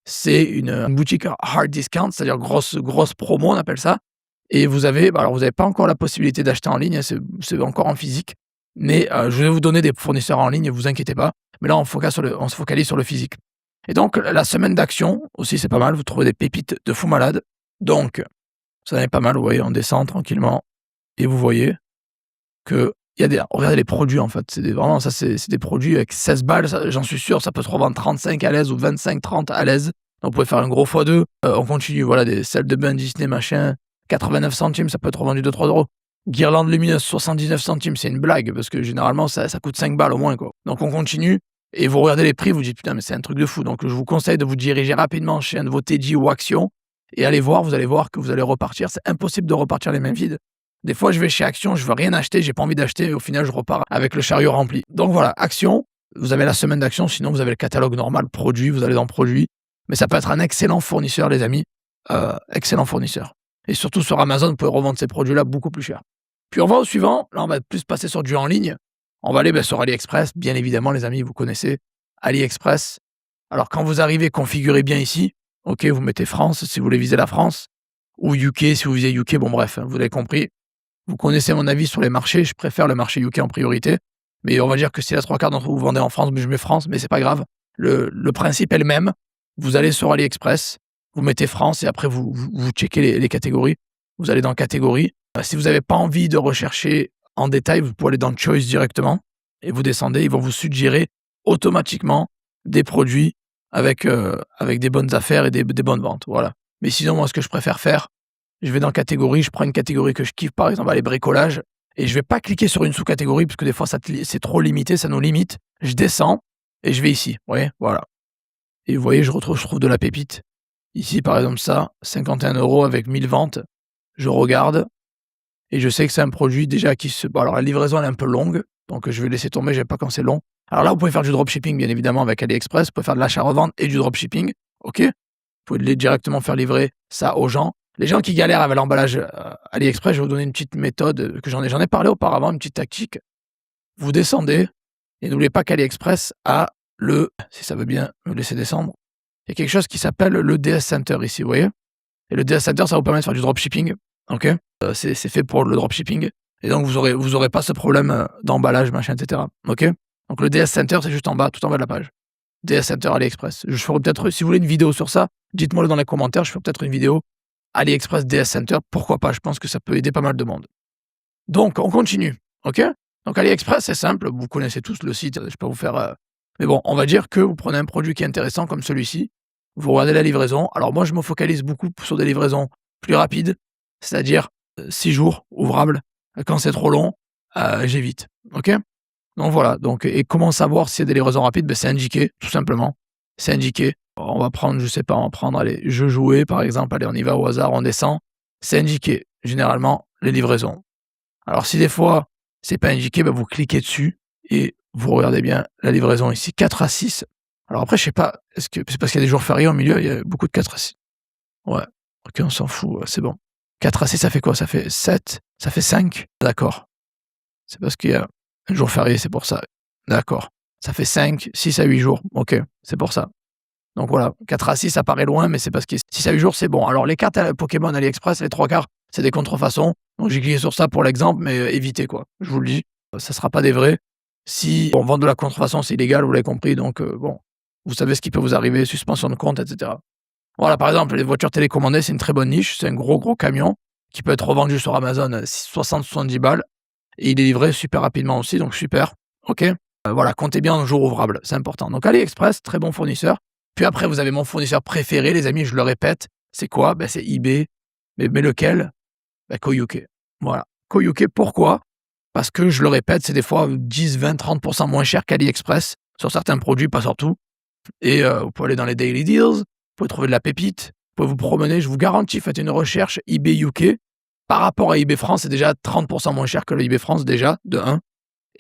C'est une boutique hard discount, c'est-à-dire grosse promo, on appelle ça. Et vous avez, alors vous n'avez pas encore la possibilité d'acheter en ligne, hein, c'est encore en physique. Mais je vais vous donner des fournisseurs en ligne, ne vous inquiétez pas. Mais là, on se focalise sur le physique. Et donc, la semaine d'Action, aussi, c'est pas mal. Vous trouvez des pépites de fou malade. Donc, ça en est pas mal, vous voyez, on descend tranquillement. Et vous voyez que il y a regardez les produits en fait, vraiment ça c'est des produits avec 16 balles, j'en suis sûr, ça peut se revendre 35 à l'aise ou 25-30 à l'aise. Donc vous pouvez faire un gros x2. On continue, voilà, des salles de bain Disney machin, 89 centimes, ça peut être revendu 2-3 €. Guirlande lumineuse, 79 centimes, c'est une blague parce que généralement ça coûte 5 balles au moins, quoi. Donc on continue et vous regardez les prix, vous dites putain mais c'est un truc de fou. Donc je vous conseille de vous diriger rapidement chez un de vos Teddy ou Action et allez voir, vous allez voir que vous allez repartir. C'est impossible de repartir les mains vides. Des fois, je vais chez Action, je veux rien acheter, j'ai pas envie d'acheter, et au final, je repars avec le chariot rempli. Donc voilà, Action, vous avez la semaine d'Action, sinon vous avez le catalogue normal, produit, vous allez dans produit. Mais ça peut être un excellent fournisseur, les amis. Excellent fournisseur. Et surtout sur Amazon, vous pouvez revendre ces produits-là beaucoup plus cher. Puis on va au suivant, là on va plus passer sur du en ligne. On va aller sur AliExpress, bien évidemment, les amis, vous connaissez AliExpress. Alors quand vous arrivez, configurez bien ici. OK, vous mettez France si vous voulez viser la France. Ou UK si vous visez UK, bon bref, vous l'avez compris. Vous connaissez mon avis sur les marchés, je préfère le marché UK en priorité. Mais on va dire que si la 3/4 d'entre vous vendez en France, je mets France, mais c'est pas grave. Le principe est le même. Vous allez sur AliExpress, vous mettez France et après vous checkez les catégories. Vous allez dans catégories. Si vous n'avez pas envie de rechercher en détail, vous pouvez aller dans Choice directement et vous descendez, ils vont vous suggérer automatiquement des produits avec des bonnes affaires et des bonnes ventes. Voilà. Mais sinon, moi, ce que je préfère faire, je vais dans catégorie, je prends une catégorie que je kiffe, par exemple, les bricolages, et je vais pas cliquer sur une sous-catégorie, parce que des fois, c'est trop limité, ça nous limite. Je descends, et je vais ici, vous voyez, voilà. Et vous voyez, je trouve de la pépite. Ici, par exemple, ça, 51 € avec 1000 ventes. Je regarde, et je sais que c'est un produit déjà bon, alors la livraison, elle est un peu longue, donc je vais laisser tomber, j'aime pas quand c'est long. Alors là, vous pouvez faire du dropshipping, bien évidemment, avec AliExpress, vous pouvez faire de l'achat-revente et du dropshipping, ok? Vous pouvez directement faire livrer ça aux gens. Les gens qui galèrent avec l'emballage AliExpress, je vais vous donner une petite méthode que j'en ai parlé auparavant, une petite tactique. Vous descendez et n'oubliez pas qu'AliExpress a si ça veut bien me laisser descendre, il y a quelque chose qui s'appelle le DS Center ici, vous voyez? Et le DS Center, ça vous permet de faire du dropshipping, ok? C'est fait pour le dropshipping et donc vous aurez pas ce problème d'emballage, machin, etc. Ok? Donc le DS Center, c'est juste en bas, tout en bas de la page. DS Center AliExpress. Je ferai peut-être, si vous voulez une vidéo sur ça, dites-moi-le dans les commentaires, je ferai peut-être une vidéo AliExpress DS Center, pourquoi pas, je pense que ça peut aider pas mal de monde. Donc, on continue, ok? Donc AliExpress, c'est simple, vous connaissez tous le site, je peux vous faire... Mais bon, on va dire que vous prenez un produit qui est intéressant comme celui-ci, vous regardez la livraison. Alors moi, je me focalise beaucoup sur des livraisons plus rapides, c'est-à-dire 6 jours ouvrables. Quand c'est trop long, j'évite, ok? Donc voilà, et comment savoir s'il y a des livraisons rapides? Ben, c'est indiqué, tout simplement. C'est indiqué. On va prendre, je sais pas, on va prendre, allez, jeux jouets, par exemple. Allez, on y va au hasard, on descend. C'est indiqué, généralement, les livraisons. Alors, si des fois, c'est pas indiqué, ben, vous cliquez dessus et vous regardez bien la livraison ici, 4 à 6. Alors après, je sais pas, est-ce que c'est parce qu'il y a des jours fériés au milieu, il y a beaucoup de 4 à 6. Ouais, ok, on s'en fout, c'est bon. 4 à 6, ça fait quoi? Ça fait 7, ça fait 5. D'accord. C'est parce qu'il y a un jour férié, c'est pour ça. D'accord. Ça fait 5, 6 à 8 jours. Ok, c'est pour ça. Donc voilà, 4 à 6, ça paraît loin, mais c'est parce que 6 à 8 jours, c'est bon. Alors les cartes Pokémon AliExpress, les 3/4, c'est des contrefaçons. Donc j'ai cliqué sur ça pour l'exemple, mais évitez quoi. Je vous le dis, ça sera pas des vrais. Si on vend de la contrefaçon, c'est illégal, vous l'avez compris. Donc bon, vous savez ce qui peut vous arriver, suspension de compte, etc. Voilà, par exemple, les voitures télécommandées, c'est une très bonne niche. C'est un gros camion qui peut être revendu sur Amazon 60-70 balles. Et il est livré super rapidement aussi, donc super. Ok. Voilà, comptez bien un jour ouvrable, c'est important. Donc AliExpress, très bon fournisseur. Puis après, vous avez mon fournisseur préféré, les amis, je le répète. C'est quoi? Ben, c'est eBay. Mais lequel? Ben, CoUK. Voilà. CoUK, pourquoi? parce que, je le répète, c'est des fois 10, 20, 30% moins cher qu'AliExpress sur certains produits, pas sur tout. Et vous pouvez aller dans les daily deals, vous pouvez trouver de la pépite, vous pouvez vous promener, je vous garantis, faites une recherche eBay UK. Par rapport à eBay France, c'est déjà 30% moins cher que le eBay France déjà, de 1.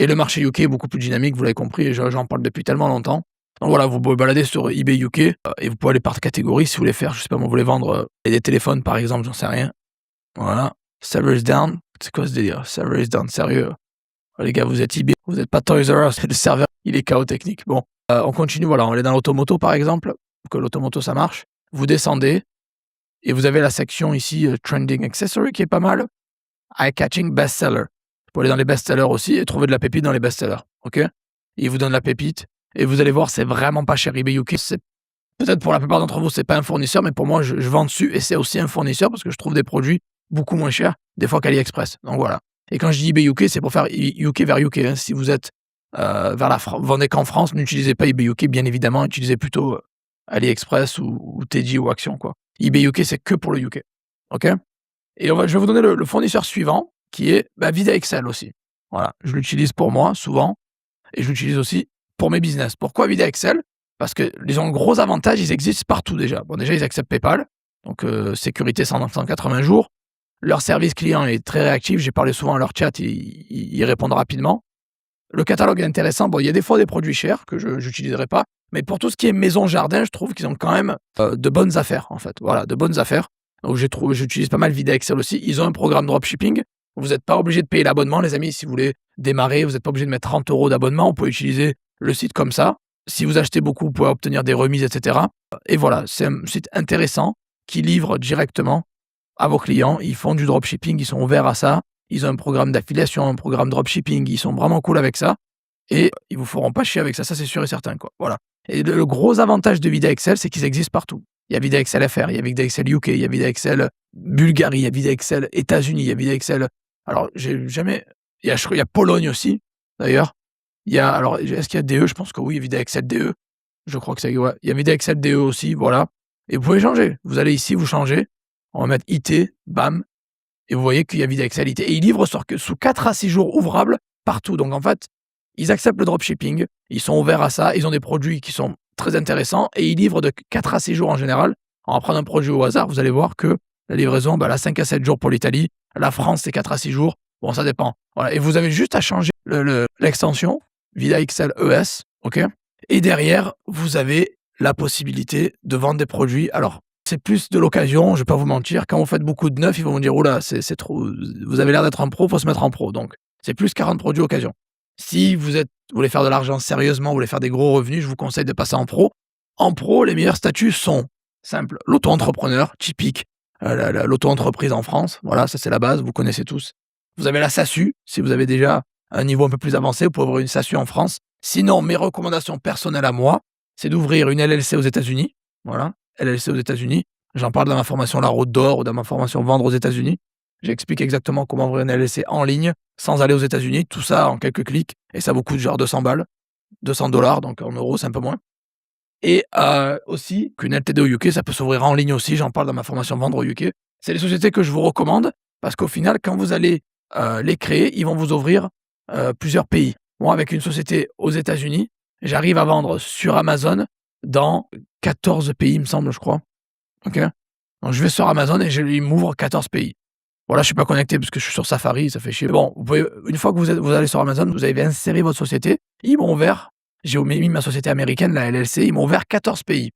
Et le marché UK est beaucoup plus dynamique, vous l'avez compris, et j'en parle depuis tellement longtemps. Donc voilà, vous pouvez balader sur eBay UK et vous pouvez aller par catégorie si vous voulez faire, je sais pas moi, vous voulez vendre des téléphones par exemple, j'en sais rien. Voilà, server is down, c'est quoi ce délire? Server is down, sérieux. Oh, les gars, vous êtes eBay, vous n'êtes pas Toys R Us, le serveur, il est KO technique. Bon, on continue, voilà, on est dans l'automoto par exemple, pour que l'automoto ça marche. Vous descendez et vous avez la section ici, Trending Accessory qui est pas mal. Eye-catching Bestseller. Vous pouvez aller dans les best-sellers aussi et trouver de la pépite dans les best-sellers, ok? Il vous donne la pépite et vous allez voir, c'est vraiment pas cher. eBay UK, c'est peut-être pour la plupart d'entre vous, c'est pas un fournisseur, mais pour moi, je vends dessus et c'est aussi un fournisseur parce que je trouve des produits beaucoup moins chers, des fois qu'AliExpress. Donc voilà. Et quand je dis eBay UK, c'est pour faire UK vers UK. Hein. Si vous êtes vers la France, vendez qu'en France, n'utilisez pas eBay UK, bien évidemment, utilisez plutôt AliExpress ou Teddy ou Action, quoi. eBay UK, c'est que pour le UK. Ok? Et je vais vous donner le fournisseur suivant, qui est Vida Excel aussi. Voilà, je l'utilise pour moi, souvent, et je l'utilise aussi pour mes business. Pourquoi Vida Excel? Parce qu'ils ont un gros avantage, ils existent partout déjà. Bon, déjà, ils acceptent PayPal, donc sécurité 180 jours. Leur service client est très réactif, j'ai parlé souvent à leur chat, ils répondent rapidement. Le catalogue est intéressant, bon, il y a des fois des produits chers que je n'utiliserai pas, mais pour tout ce qui est maison-jardin, je trouve qu'ils ont quand même de bonnes affaires, en fait. Voilà, de bonnes affaires. Donc j'utilise pas mal Vida Excel aussi. Ils ont un programme dropshipping. Vous n'êtes pas obligé de payer l'abonnement, les amis. Si vous voulez démarrer, vous n'êtes pas obligé de mettre 30 € d'abonnement. Vous pouvez utiliser le site comme ça. Si vous achetez beaucoup, vous pouvez obtenir des remises, etc. Et voilà, c'est un site intéressant qui livre directement à vos clients. Ils font du dropshipping, ils sont ouverts à ça. Ils ont un programme d'affiliation, un programme dropshipping. Ils sont vraiment cool avec ça. Et ils vous feront pas chier avec ça, ça c'est sûr et certain, quoi. Voilà. Et le gros avantage de Vida Excel, c'est qu'ils existent partout. Il y a Vida Excel FR, il y a Vida Excel UK, il y a Vida Excel Bulgarie, il y a Vida Excel États-Unis, il y a Vida Excel. Alors, j'ai jamais. Il y a Pologne aussi, d'ailleurs. Alors, est-ce qu'il y a DE? Je pense que oui, il y a Vida Excel DE. Je crois que c'est. Ouais. Il y a Vida Excel DE aussi, voilà. Et vous pouvez changer. Vous allez ici, vous changez. On va mettre IT, bam. Et vous voyez qu'il y a Vida Excel IT. Et ils livrent sous 4 à 6 jours ouvrables partout. Donc, en fait, ils acceptent le dropshipping. Ils sont ouverts à ça. Ils ont des produits qui sont très intéressant et ils livrent de 4 à 6 jours en général. On va prendre un produit au hasard, vous allez voir que la livraison, elle a 5 à 7 jours pour l'Italie. La France, c'est 4 à 6 jours. Bon, ça dépend. Voilà. Et vous avez juste à changer l'extension Vida Excel ES, ok? Et derrière, vous avez la possibilité de vendre des produits. Alors, c'est plus de l'occasion, je vais pas vous mentir. Quand vous faites beaucoup de neufs, ils vont vous dire, oula, c'est trop, vous avez l'air d'être un pro, faut se mettre en pro. Donc, c'est plus 40 produits occasion. Si vous voulez faire de l'argent sérieusement, vous voulez faire des gros revenus, je vous conseille de passer en pro. En pro, les meilleurs statuts sont simples. L'auto-entrepreneur, typique, l'auto-entreprise en France. Voilà, ça c'est la base, vous connaissez tous. Vous avez la SASU, si vous avez déjà un niveau un peu plus avancé, vous pouvez ouvrir une SASU en France. Sinon, mes recommandations personnelles à moi, c'est d'ouvrir une LLC aux États-Unis. Voilà, LLC aux États-Unis. J'en parle dans ma formation La Route d'Or ou dans ma formation Vendre aux États-Unis. J'explique exactement comment ouvrir une LLC en ligne sans aller aux États-Unis, tout ça en quelques clics, et ça vous coûte genre 200 balles, 200 $, donc en euros, c'est un peu moins. Et aussi, qu'une LTD au UK, ça peut s'ouvrir en ligne aussi, j'en parle dans ma formation Vendre au UK. C'est les sociétés que je vous recommande, parce qu'au final, quand vous allez les créer, ils vont vous ouvrir plusieurs pays. Moi, avec une société aux États-Unis, j'arrive à vendre sur Amazon dans 14 pays, il me semble, je crois. Ok. Donc je vais sur Amazon et il m'ouvre 14 pays. Voilà, je suis pas connecté parce que je suis sur Safari, ça fait chier. Bon, vous pouvez, une fois que vous allez sur Amazon, vous avez inséré votre société. Ils m'ont ouvert, j'ai mis ma société américaine, la LLC, ils m'ont ouvert 14 pays.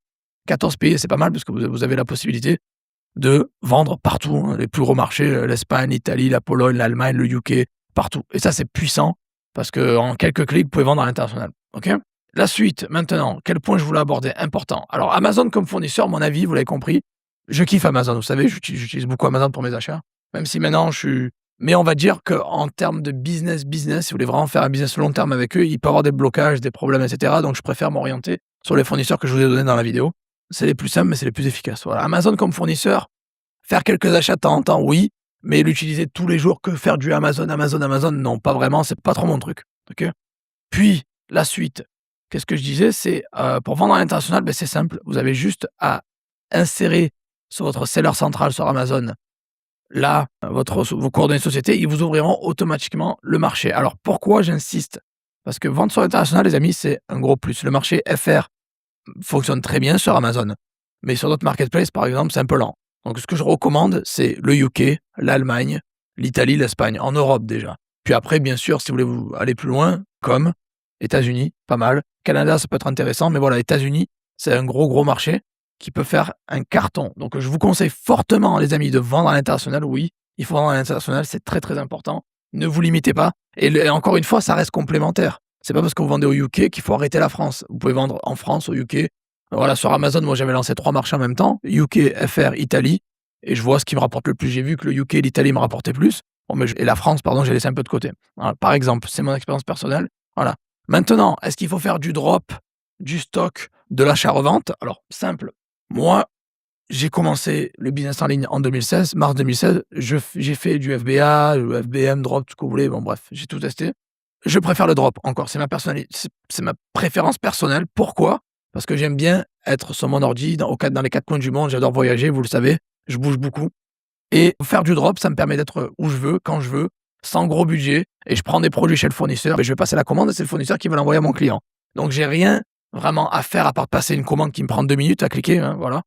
14 pays, c'est pas mal parce que vous avez la possibilité de vendre partout, hein, les plus gros marchés, l'Espagne, l'Italie, la Pologne, l'Allemagne, le UK, partout. Et ça, c'est puissant parce que en quelques clics, vous pouvez vendre à l'international. Ok ? La suite, maintenant, quel point je voulais aborder? Important. Alors, Amazon comme fournisseur, mon avis, vous l'avez compris, je kiffe Amazon. Vous savez, j'utilise beaucoup Amazon pour mes achats. Même si maintenant mais on va dire qu'en termes de business, si vous voulez vraiment faire un business long terme avec eux, il peut y avoir des blocages, des problèmes, etc. Donc je préfère m'orienter sur les fournisseurs que je vous ai donnés dans la vidéo. C'est les plus simples, mais c'est les plus efficaces. Voilà. Amazon comme fournisseur, faire quelques achats de temps en temps, oui, mais l'utiliser tous les jours, que faire du Amazon, non, pas vraiment, c'est pas trop mon truc. Okay. Puis, la suite, qu'est-ce que je disais? C'est pour vendre à l'international, c'est simple. Vous avez juste à insérer sur votre seller central sur Amazon là, vos coordonnées de société, ils vous ouvriront automatiquement le marché. Alors pourquoi j'insiste? Parce que vendre sur l'international, les amis, c'est un gros plus. Le marché FR fonctionne très bien sur Amazon, mais sur d'autres marketplaces, par exemple, c'est un peu lent. Donc ce que je recommande, c'est le UK, l'Allemagne, l'Italie, l'Espagne, en Europe déjà. Puis après, bien sûr, si vous voulez vous aller plus loin, comme États-Unis, pas mal. Canada, ça peut être intéressant, mais voilà, États-Unis, c'est un gros marché qui peut faire un carton. Donc je vous conseille fortement, les amis, de vendre à l'international. Oui, il faut vendre à l'international, c'est très important. Ne vous limitez pas. Et encore une fois, ça reste complémentaire. C'est pas parce que vous vendez au UK qu'il faut arrêter la France. Vous pouvez vendre en France, au UK. Voilà, sur Amazon, moi j'avais lancé 3 marchés en même temps, UK, FR, Italie, et je vois ce qui me rapporte le plus. J'ai vu que le UK et l'Italie me rapportaient plus. Bon, et la France, pardon, j'ai laissé un peu de côté. Voilà, par exemple, c'est mon expérience personnelle. Voilà. Maintenant, est-ce qu'il faut faire du drop, du stock, de l'achat-revente? Alors, simple. Moi, j'ai commencé le business en ligne en 2016, mars 2016. J'ai fait du FBA, du FBM, drop, tout ce que vous voulez. Bon, bref, j'ai tout testé. Je préfère le drop encore. C'est ma préférence personnelle. Pourquoi? Parce que j'aime bien être sur mon ordi, dans les 4 coins du monde. J'adore voyager, vous le savez. Je bouge beaucoup. Et faire du drop, ça me permet d'être où je veux, quand je veux, sans gros budget. Et je prends des produits chez le fournisseur et je vais passer la commande et c'est le fournisseur qui va l'envoyer à mon client. Donc, j'ai rien vraiment à faire à part passer une commande qui me prend 2 minutes à cliquer, hein, voilà.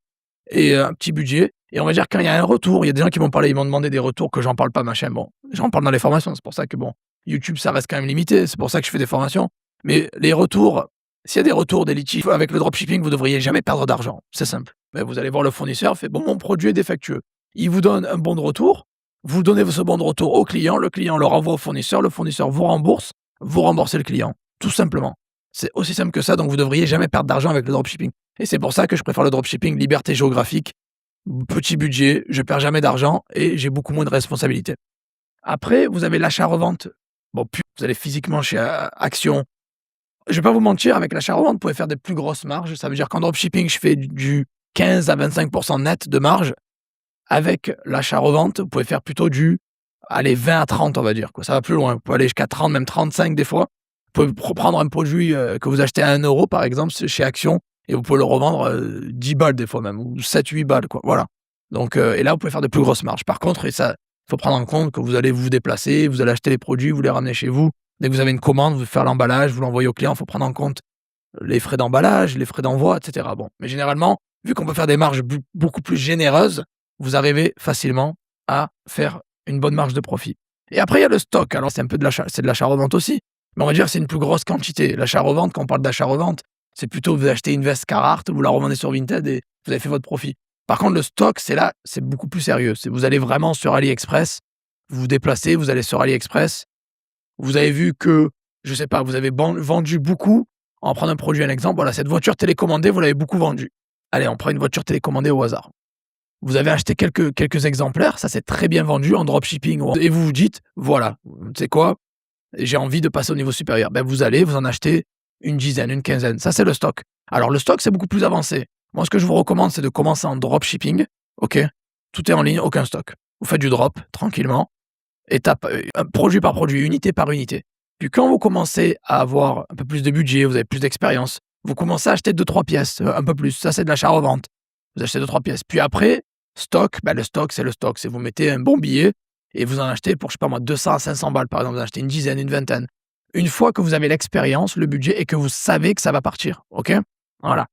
Et un petit budget. Et on va dire quand il y a un retour, il y a des gens qui m'ont parlé, ils m'ont demandé des retours que j'en parle pas, machin. Bon, j'en parle dans les formations. C'est pour ça que YouTube, ça reste quand même limité. C'est pour ça que je fais des formations. Mais les retours, s'il y a des retours, des litiges avec le dropshipping, vous devriez jamais perdre d'argent. C'est simple. Mais vous allez voir le fournisseur, fait mon produit est défectueux. Il vous donne un bon de retour. Vous donnez ce bon de retour au client. Le client le renvoie au fournisseur. Le fournisseur vous rembourse. Vous remboursez le client. Tout simplement. C'est aussi simple que ça. Donc vous devriez jamais perdre d'argent avec le dropshipping. Et c'est pour ça que je préfère le dropshipping, liberté géographique, petit budget, je perds jamais d'argent et j'ai beaucoup moins de responsabilités. Après, vous avez l'achat-revente. Bon, puis vous allez physiquement chez Action. Je vais pas vous mentir, avec l'achat-revente, vous pouvez faire des plus grosses marges. Ça veut dire qu'en dropshipping, je fais du 15 à 25% net de marge. Avec l'achat-revente, vous pouvez faire plutôt 20 à 30, on va dire. Ça va plus loin. Vous pouvez aller jusqu'à 30, même 35 des fois. Vous pouvez prendre un produit que vous achetez à 1 euro, par exemple, chez Action, et vous pouvez le revendre 10 balles des fois même, ou 7-8 balles, quoi. Voilà. Donc, et là, vous pouvez faire de plus grosses marges. Par contre, et ça, il faut prendre en compte que vous allez vous déplacer, vous allez acheter les produits, vous les ramenez chez vous. Dès que vous avez une commande, vous faire l'emballage, vous l'envoyez au client, il faut prendre en compte les frais d'emballage, les frais d'envoi, etc. Bon, mais généralement, vu qu'on peut faire des marges beaucoup plus généreuses, vous arrivez facilement à faire une bonne marge de profit. Et après, il y a le stock. Alors, c'est un peu de l'achat-revente aussi. Mais on va dire que c'est une plus grosse quantité. L'achat-revente, quand on parle d'achat-revente, c'est plutôt vous achetez une veste Carhartt, vous la revendez sur Vinted et vous avez fait votre profit. Par contre, le stock, c'est beaucoup plus sérieux. Vous allez vraiment sur AliExpress, vous vous déplacez, vous allez sur AliExpress, vous avez vu que, je sais pas, vous avez vendu beaucoup. On va prendre un produit, un exemple. Voilà, cette voiture télécommandée, vous l'avez beaucoup vendue. Allez, on prend une voiture télécommandée au hasard. Vous avez acheté quelques exemplaires, ça s'est très bien vendu en dropshipping. Et vous vous dites, voilà, tu sais quoi, j'ai envie de passer au niveau supérieur. Ben, vous allez, vous en achetez une dizaine, une quinzaine. Ça, c'est le stock. Alors, le stock, c'est beaucoup plus avancé. Moi, ce que je vous recommande, c'est de commencer en dropshipping. OK? Tout est en ligne, aucun stock. Vous faites du drop, tranquillement. Étape, produit par produit, unité par unité. Puis quand vous commencez à avoir un peu plus de budget, vous avez plus d'expérience, vous commencez à acheter 2-3 pièces, un peu plus. Ça, c'est de l'achat-revente. Vous achetez 2-3 pièces. Puis après, stock, ben, le stock, c'est le stock. C'est vous mettez un bon billet et vous en achetez pour, je sais pas moi, 200 à 500 balles, par exemple. Vous en achetez une dizaine, une vingtaine. Une fois que vous avez l'expérience, le budget et que vous savez que ça va partir. OK? Voilà.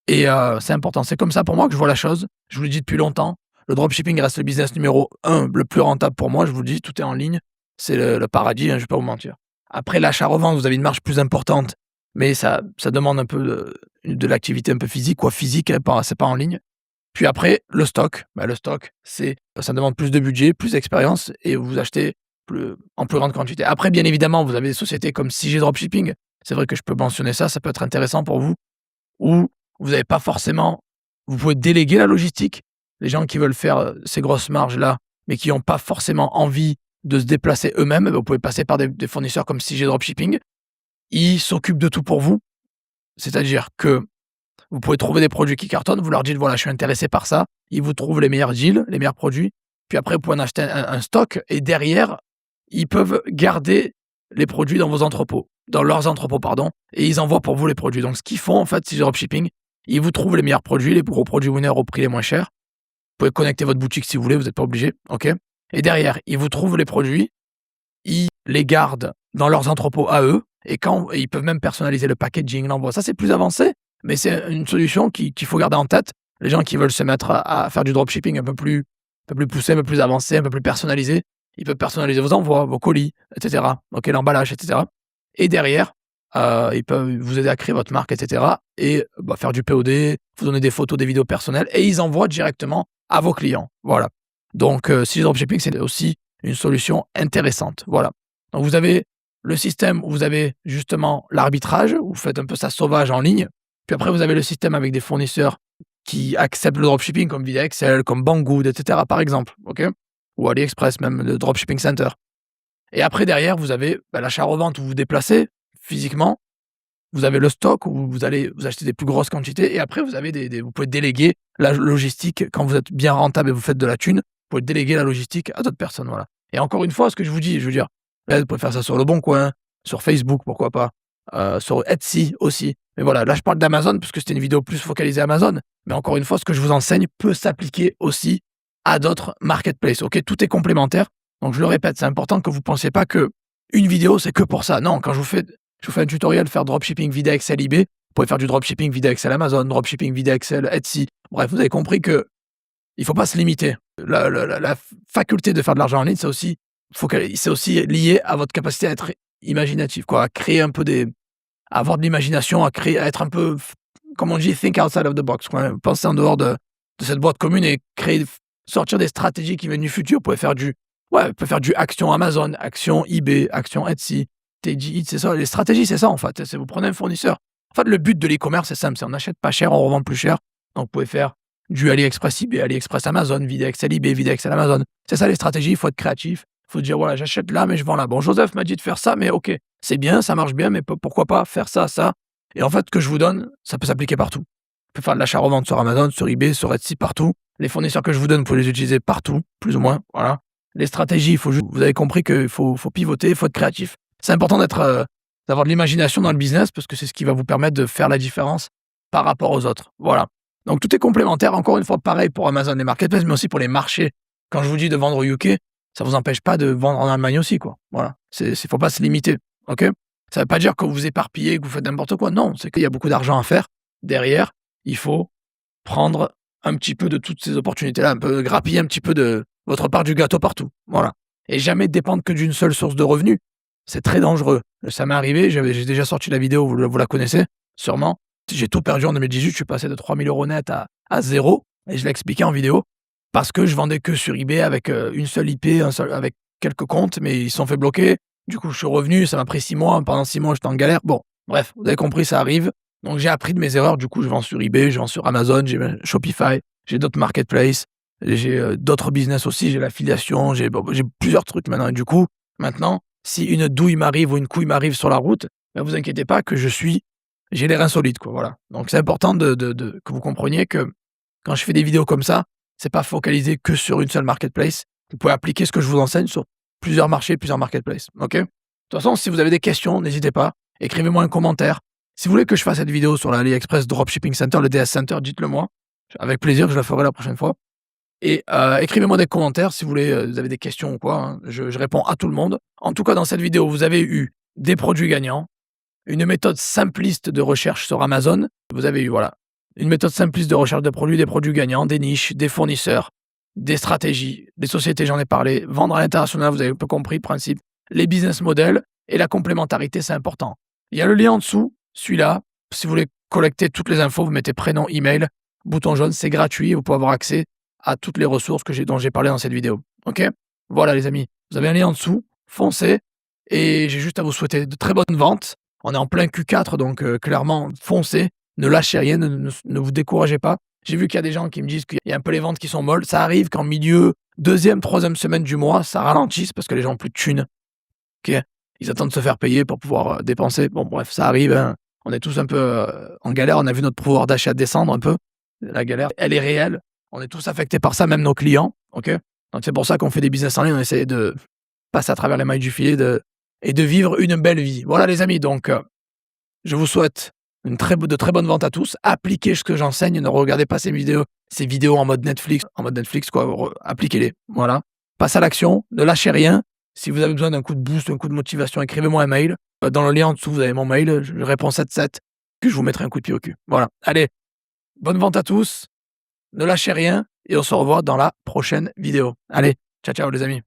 Et c'est important. C'est comme ça pour moi que je vois la chose. Je vous le dis depuis longtemps. Le dropshipping reste le business numéro 1, le plus rentable pour moi. Je vous le dis, tout est en ligne. C'est le paradis, hein, je ne vais pas vous mentir. Après, l'achat-revente, vous avez une marge plus importante, mais ça demande un peu de l'activité un peu physique, physique, c'est pas en ligne. Puis après, le stock. Ben, le stock, ça demande plus de budget, plus d'expérience et vous achetez en plus grande quantité. Après, bien évidemment, vous avez des sociétés comme CG Dropshipping. C'est vrai que je peux mentionner ça peut être intéressant pour vous. Où vous n'avez pas forcément, vous pouvez déléguer la logistique. Les gens qui veulent faire ces grosses marges-là, mais qui n'ont pas forcément envie de se déplacer eux-mêmes, vous pouvez passer par des fournisseurs comme CG Dropshipping. Ils s'occupent de tout pour vous. C'est-à-dire que vous pouvez trouver des produits qui cartonnent, vous leur dites, voilà, je suis intéressé par ça. Ils vous trouvent les meilleurs deals, les meilleurs produits. Puis après, vous pouvez en acheter un stock. Et derrière, ils peuvent garder les produits dans leurs entrepôts, et ils envoient pour vous les produits. Donc, ce qu'ils font, en fait, CG Dropshipping, ils vous trouvent les meilleurs produits, les gros produits winners au prix les moins chers. pouvez connecter votre boutique si vous voulez, vous n'êtes pas obligé, OK? Et derrière, ils vous trouvent les produits, ils les gardent dans leurs entrepôts à eux et ils peuvent même personnaliser le packaging, l'envoi. Ça, c'est plus avancé, mais c'est une solution qu'il faut garder en tête. Les gens qui veulent se mettre à faire du dropshipping un peu plus poussé, un peu plus avancé, un peu plus personnalisé, ils peuvent personnaliser vos envois, vos colis, et cetera. OK, l'emballage, et cetera. Et derrière, ils peuvent vous aider à créer votre marque, et cetera et faire du POD, vous donner des photos, des vidéos personnelles et ils envoient directement à vos clients. Voilà. Donc si le dropshipping, c'est aussi une solution intéressante. Voilà. Donc vous avez le système où vous avez justement l'arbitrage, où vous faites un peu ça sauvage en ligne. Puis après, vous avez le système avec des fournisseurs qui acceptent le dropshipping comme VidaXL, comme Banggood, et cetera par exemple. OK? Ou AliExpress, même le dropshipping center. Et après, derrière, vous avez l'achat-revente où vous vous déplacez physiquement. Vous avez le stock où vous allez vous acheter des plus grosses quantités. Et après, vous avez vous pouvez déléguer la logistique quand vous êtes bien rentable et vous faites de la thune. Vous pouvez déléguer la logistique à d'autres personnes. Voilà. Et encore une fois, ce que je vous dis, je veux dire, là, vous pouvez faire ça sur Le Bon Coin, sur Facebook, pourquoi pas, sur Etsy aussi. Mais voilà, là, je parle d'Amazon parce que c'était une vidéo plus focalisée Amazon. Mais encore une fois, ce que je vous enseigne peut s'appliquer aussi à d'autres marketplaces. OK, tout est complémentaire. Donc, je le répète, c'est important que vous ne pensiez pas que une vidéo, c'est que pour ça. Non, quand je vous fais un tutoriel faire dropshipping VidaXL eBay, vous pouvez faire du dropshipping VidaXL Amazon, dropshipping VidaXL Etsy. Bref, vous avez compris que il faut pas se limiter. La faculté de faire de l'argent en ligne, c'est aussi lié à votre capacité à être imaginatif, quoi, à créer un peu à avoir de l'imagination, à être un peu, comme on dit, think outside of the box, quoi. Penser en dehors de cette boîte commune et sortir des stratégies qui viennent du futur. Vous pouvez faire du action Amazon, action eBay, action Etsy, TG, c'est ça. Les stratégies, c'est ça, en fait. C'est vous prenez un fournisseur. En fait, le but de l'e-commerce, c'est simple. C'est on achète pas cher, on revend plus cher. Donc, vous pouvez faire du AliExpress eBay, AliExpress Amazon, VidaXL eBay, VidaXL Amazon. C'est ça les stratégies. Il faut être créatif. Il faut dire, voilà, j'achète là, mais je vends là. Bon, Joseph m'a dit de faire ça, mais OK, c'est bien, ça marche bien, mais pourquoi pas faire ça, ça. Et en fait, ce que je vous donne, ça peut s'appliquer partout. Vous pouvez faire de l'achat-revente sur Amazon, sur eBay, sur Etsy, partout. Les fournisseurs que je vous donne, vous pouvez les utiliser partout, plus ou moins. Voilà. Les stratégies, vous avez compris qu'il faut pivoter, il faut être créatif. C'est important d'avoir de l'imagination dans le business parce que c'est ce qui va vous permettre de faire la différence par rapport aux autres. Voilà. Donc tout est complémentaire. Encore une fois, pareil pour Amazon et Marketplace, mais aussi pour les marchés. Quand je vous dis de vendre au UK, ça vous empêche pas de vendre en Allemagne aussi, quoi. Voilà. Faut pas se limiter. OK? Ça veut pas dire que vous vous éparpillez, que vous faites n'importe quoi. Non, c'est qu'il y a beaucoup d'argent à faire. Derrière, il faut prendre un petit peu de toutes ces opportunités-là, un peu grappiller un petit peu de votre part du gâteau partout. Voilà. Et jamais dépendre que d'une seule source de revenus. C'est très dangereux. Ça m'est arrivé, j'ai déjà sorti la vidéo, vous la connaissez sûrement. J'ai tout perdu en 2018, je suis passé de 3 000 € net à 0, et je l'ai expliqué en vidéo, parce que je vendais que sur eBay avec une seule IP, avec quelques comptes, mais ils se sont fait bloquer. Du coup, je suis revenu, ça m'a pris 6 mois, pendant 6 mois, j'étais en galère. Bon, bref, vous avez compris, ça arrive. Donc j'ai appris de mes erreurs, du coup, je vends sur eBay, je vends sur Amazon, j'ai Shopify, j'ai d'autres marketplaces, j'ai d'autres business aussi, j'ai l'affiliation, j'ai plusieurs trucs maintenant. Et du coup, maintenant, si une douille m'arrive ou une couille m'arrive sur la route, ben vous inquiétez pas que j'ai l'air insolite, quoi, voilà. Donc c'est important que vous compreniez que quand je fais des vidéos comme ça, c'est pas focalisé que sur une seule marketplace. Vous pouvez appliquer ce que je vous enseigne sur plusieurs marchés, plusieurs marketplaces, OK? De toute façon, si vous avez des questions, n'hésitez pas, écrivez-moi un commentaire. Si vous voulez que je fasse cette vidéo sur l'AliExpress Dropshipping Center, le DS Center, dites-le moi. Avec plaisir, je la ferai la prochaine fois. Et écrivez-moi des commentaires si vous voulez, vous avez des questions ou quoi, hein. Je réponds à tout le monde. En tout cas, dans cette vidéo, vous avez eu des produits gagnants, une méthode simpliste de recherche sur Amazon. Vous avez eu, voilà, une méthode simpliste de recherche de produits, des produits gagnants, des niches, des fournisseurs, des stratégies, des sociétés, j'en ai parlé. Vendre à l'international, vous avez un peu compris le principe. Les business models et la complémentarité, c'est important. Il y a le lien en dessous, celui-là. Si vous voulez collecter toutes les infos, vous mettez prénom, email, bouton jaune, c'est gratuit. Vous pouvez avoir accès à toutes les ressources dont j'ai parlé dans cette vidéo. OK? Voilà les amis, vous avez un lien en dessous, foncez, et j'ai juste à vous souhaiter de très bonnes ventes. On est en plein Q4, donc clairement, foncez, ne lâchez rien, ne vous découragez pas. J'ai vu qu'il y a des gens qui me disent qu'il y a un peu les ventes qui sont molles. Ça arrive qu'en milieu, 2e, 3e semaine du mois, ça ralentisse parce que les gens n'ont plus de thunes. OK? Ils attendent de se faire payer pour pouvoir dépenser. Bon, bref, ça arrive, hein. On est tous un peu en galère. On a vu notre pouvoir d'achat descendre un peu. La galère, elle est réelle. On est tous affectés par ça, même nos clients. OK? Donc, c'est pour ça qu'on fait des business en ligne. On essaie de passer à travers les mailles du filet et de vivre une belle vie. Voilà, les amis. Donc, je vous souhaite De très bonnes ventes à tous. Appliquez ce que j'enseigne. Ne regardez pas ces vidéos en mode Netflix. En mode Netflix, quoi. Appliquez-les. Voilà. Passe à l'action. Ne lâchez rien. Si vous avez besoin d'un coup de boost, d'un coup de motivation, écrivez-moi un mail. Dans le lien en dessous, vous avez mon mail. Je réponds 7-7. Puis je vous mettrai un coup de pied au cul. Voilà. Allez. Bonne vente à tous. Ne lâchez rien. Et on se revoit dans la prochaine vidéo. Allez. Ciao, ciao les amis.